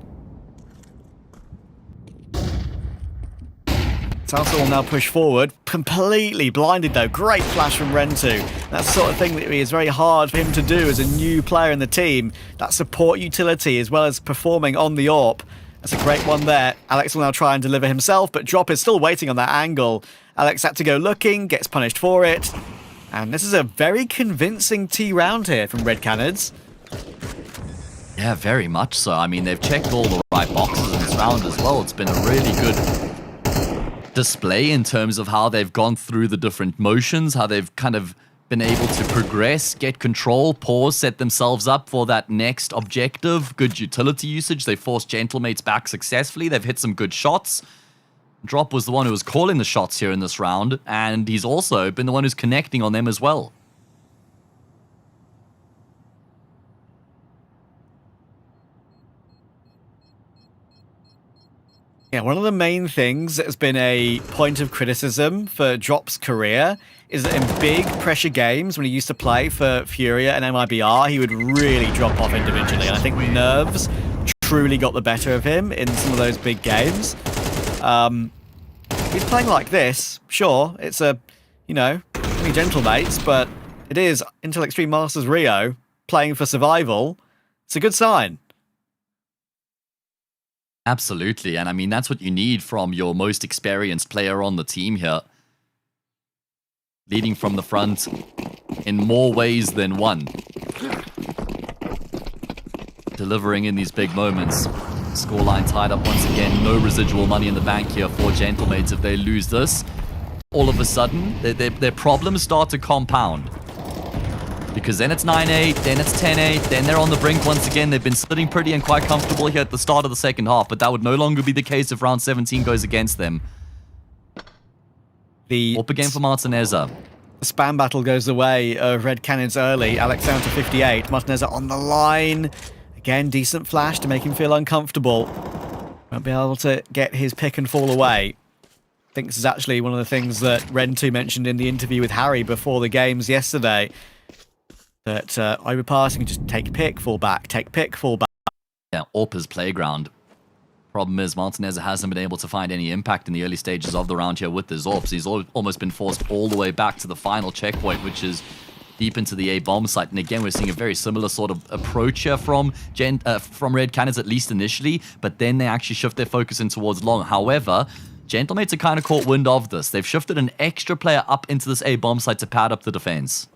Sousal will now push forward. Completely blinded though. Great flash from Rentu. That's the sort of thing that is very hard for him to do as a new player in the team. That support utility as well as performing on the AWP. That's a great one there. Alex will now try and deliver himself, but Drop is still waiting on that angle. Alex had to go looking, gets punished for it. And this is a very convincing T round here from Red Canids. Yeah, very much so. I mean, they've checked all the right boxes in this round as well. It's been a really good display in terms of how they've gone through the different motions, how they've kind of been able to progress, get control, pause, set themselves up for that next objective. Good utility usage. They forced Gentlemates back successfully. They've hit some good shots. Drop was the one who was calling the shots here in this round, and he's also been the one who's connecting on them as well. Yeah, one of the main things that has been a point of criticism for Drop's career is that in big pressure games, when he used to play for Furia and MIBR, he would really drop off individually. And I think nerves truly got the better of him in some of those big games. He's playing like this, sure, it's a, you know, only Gentlemates, but it is Intel Extreme Masters Rio playing for survival. It's a good sign. Absolutely, and I mean, that's what you need from your most experienced player on the team here. Leading from the front in more ways than one. delivering in these big moments. Scoreline tied up once again. No residual money in the bank here for Gentlemates if they lose this. All of a sudden, their problems start to compound. Because then it's 9-8, then it's 10-8, then they're on the brink once again. They've been sitting pretty and quite comfortable here at the start of the second half, but that would no longer be the case if round 17 goes against them. The Up again for Martineza. spam battle goes the way of Red Canids early. Alex down to 58. Martineza on the line. Again, decent flash to make him feel uncomfortable. Won't be able to get his pick and fall away. I think this is actually one of the things that Rentu mentioned in the interview with Harry before the games yesterday. That overpassing can just take pick, fall back, take pick, fall back. Yeah, Orpa's playground. Problem is, Martinez hasn't been able to find any impact in the early stages of the round here with the Zorps. He's almost been forced all the way back to the final checkpoint, which is deep into the A bomb site. And again, we're seeing a very similar sort of approach here from Red Canids, at least initially, but then they actually shift their focus in towards long. However, Gentlemates are kind of caught wind of this. They've shifted an extra player up into this A bomb site to pad up the defense.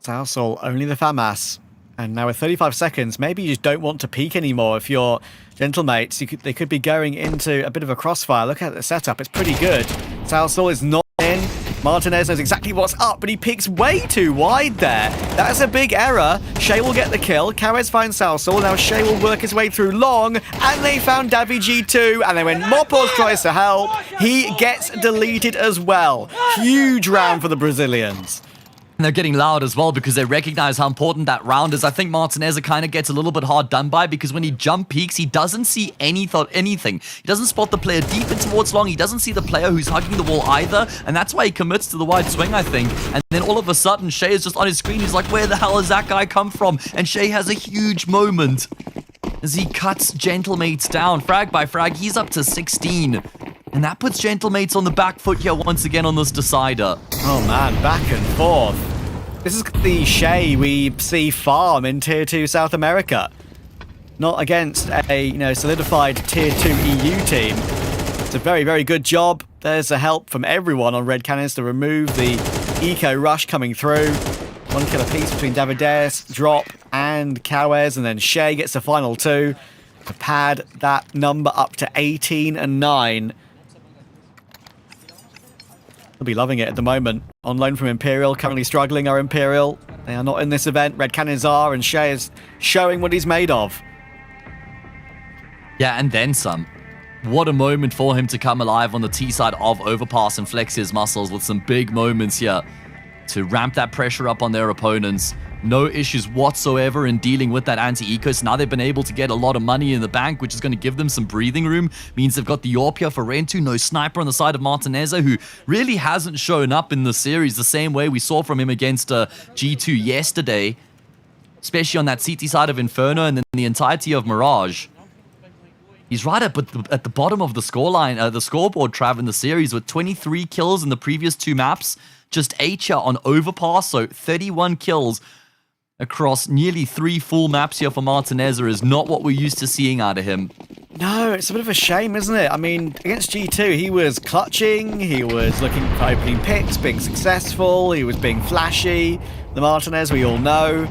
Salsol, only the FAMAS. And now with 35 seconds, maybe you just don't want to peek anymore if you're Gentlemates. They could be going into a bit of a crossfire. Look at the setup, it's pretty good. Salsol is not in. Martinez knows exactly what's up, but he peeks way too wide there. That's a big error. Shay will get the kill. Carez finds Salsol. Now Shay will work his way through long, and they found Davi G2. And then when Mopos tries to help, he gets deleted as well. Huge round for the Brazilians. And they're getting loud as well because they recognize how important that round is. I think Martinez kind of gets a little bit hard done by because when he jump peaks, he doesn't see anything. He doesn't spot the player deep in towards long. He doesn't see the player who's hugging the wall either. And that's why he commits to the wide swing, I think. And then all of a sudden, Shay is just on his screen. He's like, where the hell has that guy come from? And Shay has a huge moment as he cuts Gentlemates down. Frag by frag, he's up to 16. And that puts Gentlemates on the back foot here once again on this decider. Oh man, back and forth. This is the Shay we see farm in Tier 2 South America. Not against a solidified Tier 2 EU team. It's a very, very good job. There's a help from everyone on Red Canids to remove the eco rush coming through. One kill apiece between Davides, Drop, and Cowes, and then Shay gets the final two to pad that number up to 18 and 9. They'll be loving it at the moment. On loan from Imperial, currently struggling are Imperial. They are not in this event. Red Canids are, and Shay is showing what he's made of. Yeah, and then some. What a moment for him to come alive on the T side of Overpass and flex his muscles with some big moments here to ramp that pressure up on their opponents. No issues whatsoever in dealing with that anti-eco. So now they've been able to get a lot of money in the bank, which is going to give them some breathing room. Means they've got the AWP here for Rentu. No sniper on the side of Martineza, who really hasn't shown up in the series the same way we saw from him against G2 yesterday. Especially on that CT side of Inferno and then the entirety of Mirage. He's right up at the bottom of the scoreline, the scoreboard, Trav, in the series with 23 kills in the previous two maps. Just 8 here on Overpass, so 31 kills across nearly 3 full maps here for Martineza is not what we're used to seeing out of him. No, it's a bit of a shame, isn't it? I mean, against G2, he was clutching, he was looking for opening picks, being successful, he was being flashy. The Martinez, we all know,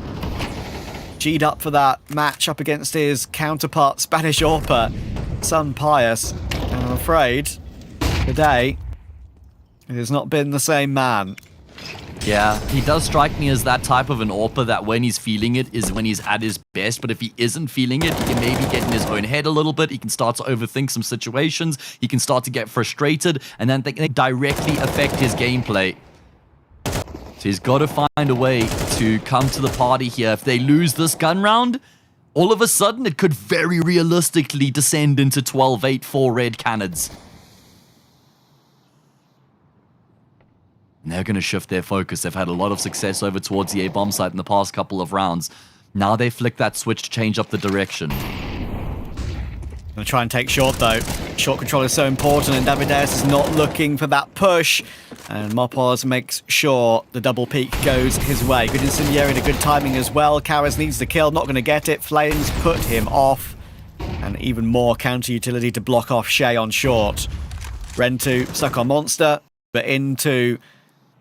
G'd up for that match up against his counterpart, Spanish AWPer, Son Pius. And I'm afraid, today, it has not been the same man. Yeah, he does strike me as that type of an AWPer that when he's feeling it is when he's at his best, but if he isn't feeling it, he can maybe get in his own head a little bit, he can start to overthink some situations, he can start to get frustrated, and then they directly affect his gameplay. So he's got to find a way to come to the party here. If they lose this gun round, all of a sudden it could very realistically descend into 12-8 for Red Canids. And they're going to shift their focus. They've had a lot of success over towards the A-bomb site in the past couple of rounds. Now they flick that switch to change up the direction. Gonna try and take short though. Short control is so important and Davides is not looking for that push. And Mopos makes sure the double peak goes his way. Good incendiary and a good timing as well. Karas needs the kill, not going to get it. Flames put him off. And even more counter utility to block off Shay on short. Rentu stuck on Monster, but into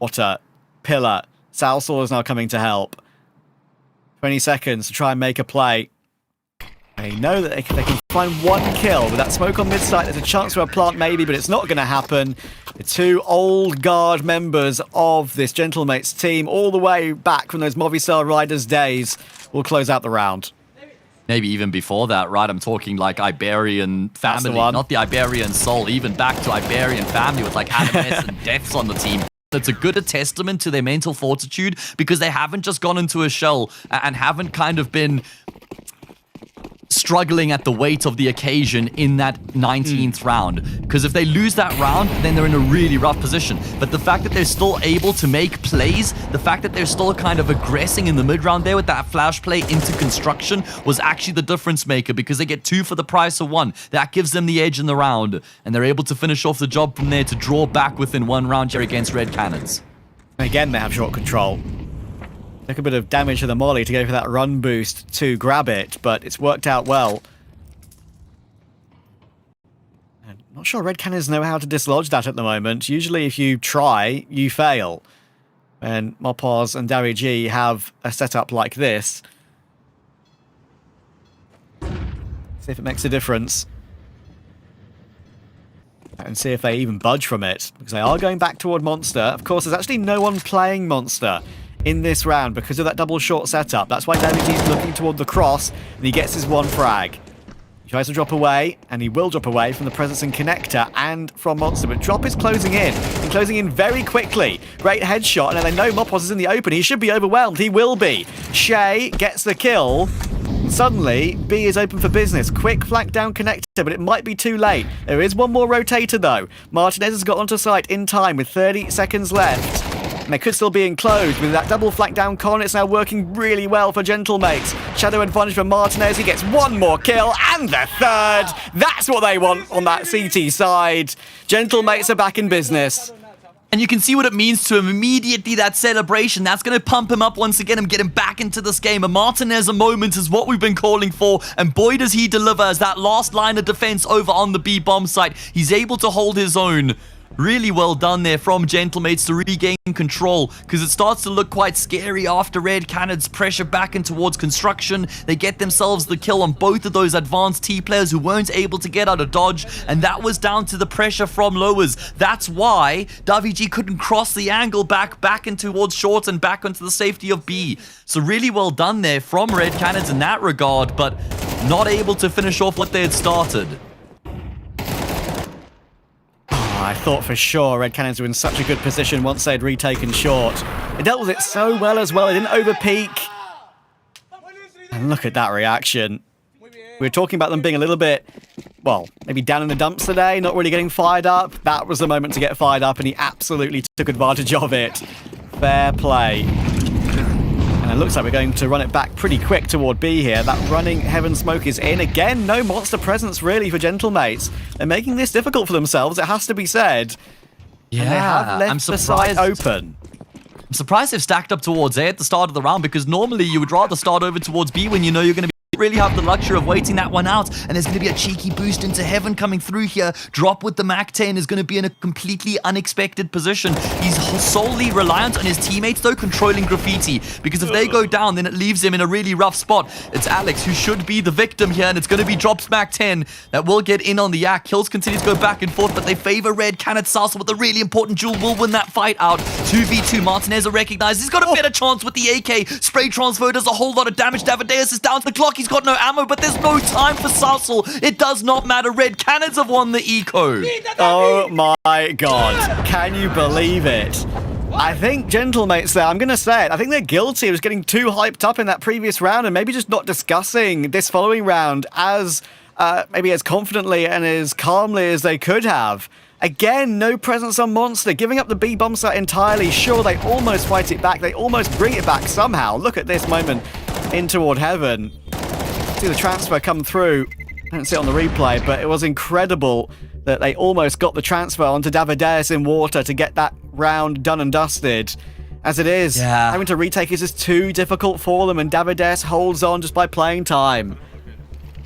Water, Pillar. Salsor is now coming to help. 20 seconds to try and make a play. They know that they can find one kill. With that smoke on mid-site, there's a chance for a plant maybe, but it's not going to happen. The two old guard members of this Gentlemates team, all the way back from those Movistar Riders days, will close out the round. Maybe even before that, right? I'm talking like Iberian family, not the Iberian soul, even back to Iberian family with like Animes and Deaths on the team. It's a good testament to their mental fortitude because they haven't just gone into a shell and haven't kind of been struggling at the weight of the occasion in that 19th round. Because if they lose that round, then they're in a really rough position. But the fact that they're still able to make plays, the fact that they're still kind of aggressing in the mid-round there with that flash play into construction was actually the difference maker because they get 2 for the price of 1. That gives them the edge in the round. And they're able to finish off the job from there to draw back within 1 round here against Red Canids. Again, they have short control. Took a bit of damage to the molly to go for that run boost to grab it, but it's worked out well. I'm not sure Red Canids know how to dislodge that at the moment. Usually if you try, you fail. And Mopaz and Dari G have a setup like this. See if it makes a difference. And see if they even budge from it, because they are going back toward Monster. Of course, there's actually no one playing Monster in this round because of that double short setup. That's why David G's looking toward the cross, and he gets his 1 frag. He tries to drop away, and he will drop away from the presence in Connector and from Monster, but Drop is closing in, and closing in very quickly. Great headshot, and they know Mopaz is in the open. He should be overwhelmed. He will be. Shay gets the kill. Suddenly, B is open for business. Quick flank down Connector, but it might be too late. There is one more rotator, though. Martinez has got onto site in time with 30 seconds left. And they could still be enclosed with that double flank down con. It's now working really well for Gentlemates. Shadow advantage for Martinez. He gets 1 more kill and the 3rd. That's what they want on that CT side. Gentlemates are back in business. And you can see what it means to him immediately, that celebration. That's going to pump him up once again and get him back into this game. A Martinez a moment is what we've been calling for. And boy, does he deliver as that last line of defense over on the B bomb site. He's able to hold his own. Really well done there from Gentlemates to regain control, because it starts to look quite scary after Red Canids pressure back in towards construction. They get themselves the kill on both of those advanced T players who weren't able to get out of dodge, and that was down to the pressure from lowers. That's why Daviji couldn't cross the angle back in towards short and back onto the safety of B. So really well done there from Red Canids in that regard, but not able to finish off what they had started. I thought for sure Red Canids were in such a good position once they'd retaken short. They dealt with it so well as well. They didn't overpeak. And look at that reaction. We were talking about them being a little bit, well, maybe down in the dumps today, not really getting fired up. That was the moment to get fired up, and he absolutely took advantage of it. Fair play. And it looks like we're going to run it back pretty quick toward B here. That running Heaven Smoke is in. Again, no monster presence really for Gentlemates. They're making this difficult for themselves, it has to be said. Yeah, and they have left the side open. I'm surprised they've stacked up towards A at the start of the round, because normally you would rather start over towards B when you know you're going to really have the luxury of waiting that one out, and there's going to be a cheeky boost into Heaven coming through here. Drop with the Mac 10 is going to be in a completely unexpected position. He's solely reliant on his teammates though controlling Graffiti, because if they go down then it leaves him in a really rough spot. It's Alex who should be the victim here, and it's going to be Drop's Mac 10 that will get in on the yak. Kills continue to go back and forth, but they favor Red Canids. Salsa with a really important jewel will win that fight out. 2v2, Martinez recognized. He's got a better chance with the AK. Spray transfer does a whole lot of damage. Davideus is down to the clock. He's got no ammo, but there's no time for Sassel. It does not matter. Red Canids have won the eco. Oh my god. Can you believe it? I think Gentlemates there, I'm going to say it, I think they're guilty of getting too hyped up in that previous round and maybe just not discussing this following round as maybe as confidently and as calmly as they could have. Again, no presence on Monster, giving up the B bomb site entirely. Sure, they almost fight it back. They almost bring it back somehow. Look at this moment in toward Heaven. See the transfer come through. I didn't see it on the replay, but it was incredible that they almost got the transfer onto Davideus in water to get that round done and dusted. As it is, having to retake is just too difficult for them, and Davideus holds on just by playing time.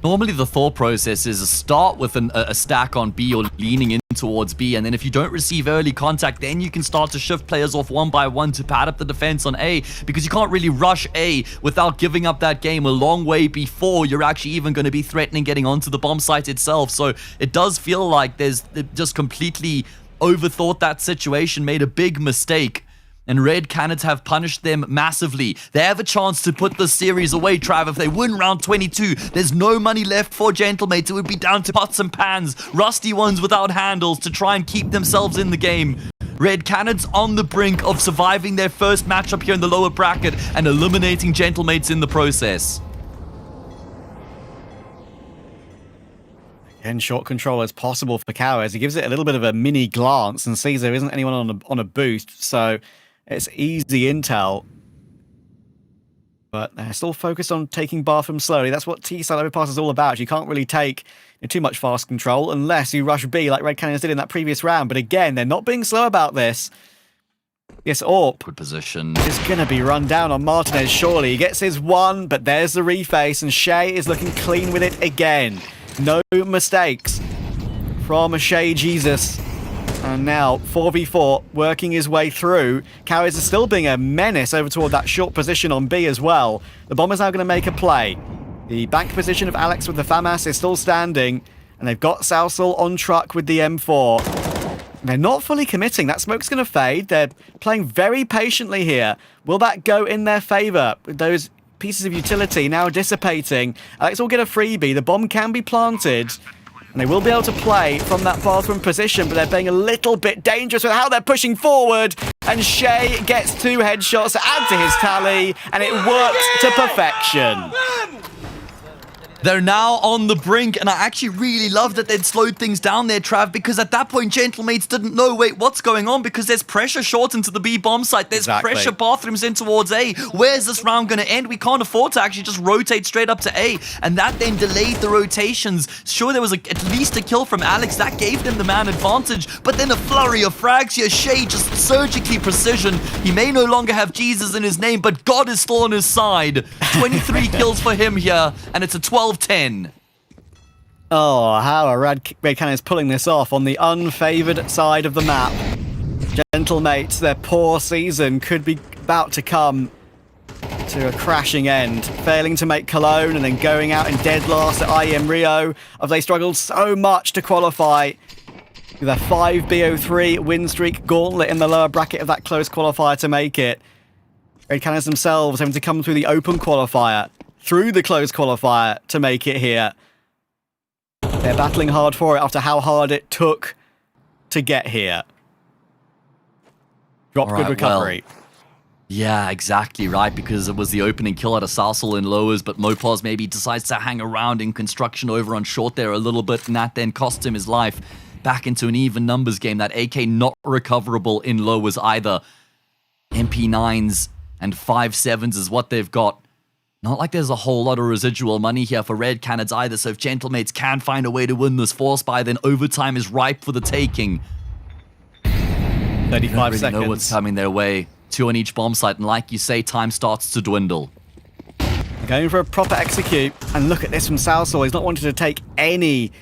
Normally the thought process is start with a stack on B or leaning into towards B. And then if you don't receive early contact, then you can start to shift players off one by one to pad up the defense on A, because you can't really rush A without giving up that game a long way before you're actually even going to be threatening getting onto the bomb site itself. So it does feel like there's just completely overthought that situation, made a big mistake. And Red Canids have punished them massively. They have a chance to put the series away, Trav. If they win round 22, there's no money left for Gentlemates. It would be down to pots and pans, rusty ones without handles, to try and keep themselves in the game. Red Canids on the brink of surviving their first matchup here in the lower bracket and eliminating Gentlemates in the process. Again, short control as possible for Cowers. He gives it a little bit of a mini glance and sees there isn't anyone on a boost, so it's easy intel. But they're still focused on taking Bathroom slowly. That's what T-side overpass is all about. You can't really take too much fast control unless you rush B like Red Canids did in that previous round. But again, they're not being slow about this. Yes, Orp Good position. is going to be run down on Martinez, surely. He gets his one, but there's the reface, and Shea is looking clean with it again. No mistakes from Shea Jesus. And now 4v4 working his way through. Cowers is still being a menace over toward that short position on B as well. The Bombers now going to make a play. The back position of Alex with the FAMAS is still standing, and they've got Salsal on truck with the M4. They're not fully committing. That smoke's going to fade. They're playing very patiently here. Will that go in their favour? With those pieces of utility now dissipating, Alex will get a freebie. The bomb can be planted, and they will be able to play from that bathroom position, but they're being a little bit dangerous with how they're pushing forward. And Shea gets 2 headshots to add to his tally, and it worked to perfection. They're now on the brink, and I actually really love that they'd slowed things down there, Trav, because at that point, Gentlemates didn't know, wait, what's going on? Because there's pressure short into the B bomb site. There's pressure bathrooms in towards A. Where's this round going to end? We can't afford to actually just rotate straight up to A, and that then delayed the rotations. Sure, there was at least a kill from Alex. That gave them the man advantage, but then a flurry of frags here. Shea just surgically precision. He may no longer have Jesus in his name, but God is still on his side. 23 kills for him here, and it's a 12-10. Oh, how are Red Canids pulling this off on the unfavoured side of the map. Gentlemates, their poor season could be about to come to a crashing end. Failing to make Cologne and then going out in dead last at IEM Rio, as they struggled so much to qualify with a 5-BO3 win streak gauntlet in the lower bracket of that close qualifier to make it. Red Canids themselves having to come through the open qualifier, through the close qualifier to make it here. They're battling hard for it after how hard it took to get here. Drop good recovery. Well, yeah, exactly right, because it was the opening kill out of Salsal in lowers, but Mopaz maybe decides to hang around in construction over on short there a little bit, and that then cost him his life. Back into an even numbers game. That AK not recoverable in lowers either. MP9s and 5.7s is what they've got. Not like there's a whole lot of residual money here for Red Canids either, so if Gentlemates can find a way to win this force buy, then overtime is ripe for the taking. 35 they don't really seconds. know what's coming their way. 2 on each bomb site, and like you say, time starts to dwindle. Going for a proper execute, and look at this from Salsal. He's not wanting to take any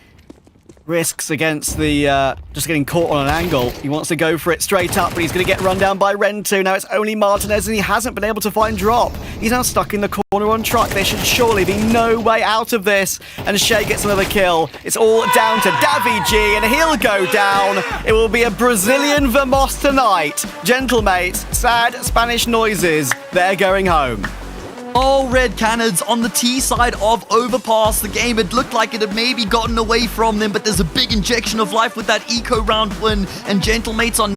risks against the just getting caught on an angle. He wants to go for it straight up, but he's going to get run down by Rentu. Now it's only Martinez, and he hasn't been able to find drop. He's now stuck in the corner on truck. There should surely be no way out of this, and Shea gets another kill. It's all down to Davy G, and he'll go down. It will be a Brazilian Vamos tonight. Gentlemates, sad Spanish noises. They're going home. Oh, Red Canids on the T side of overpass. The game, it looked like it had maybe gotten away from them, but there's a big injection of life with that eco round win, and Gentlemates on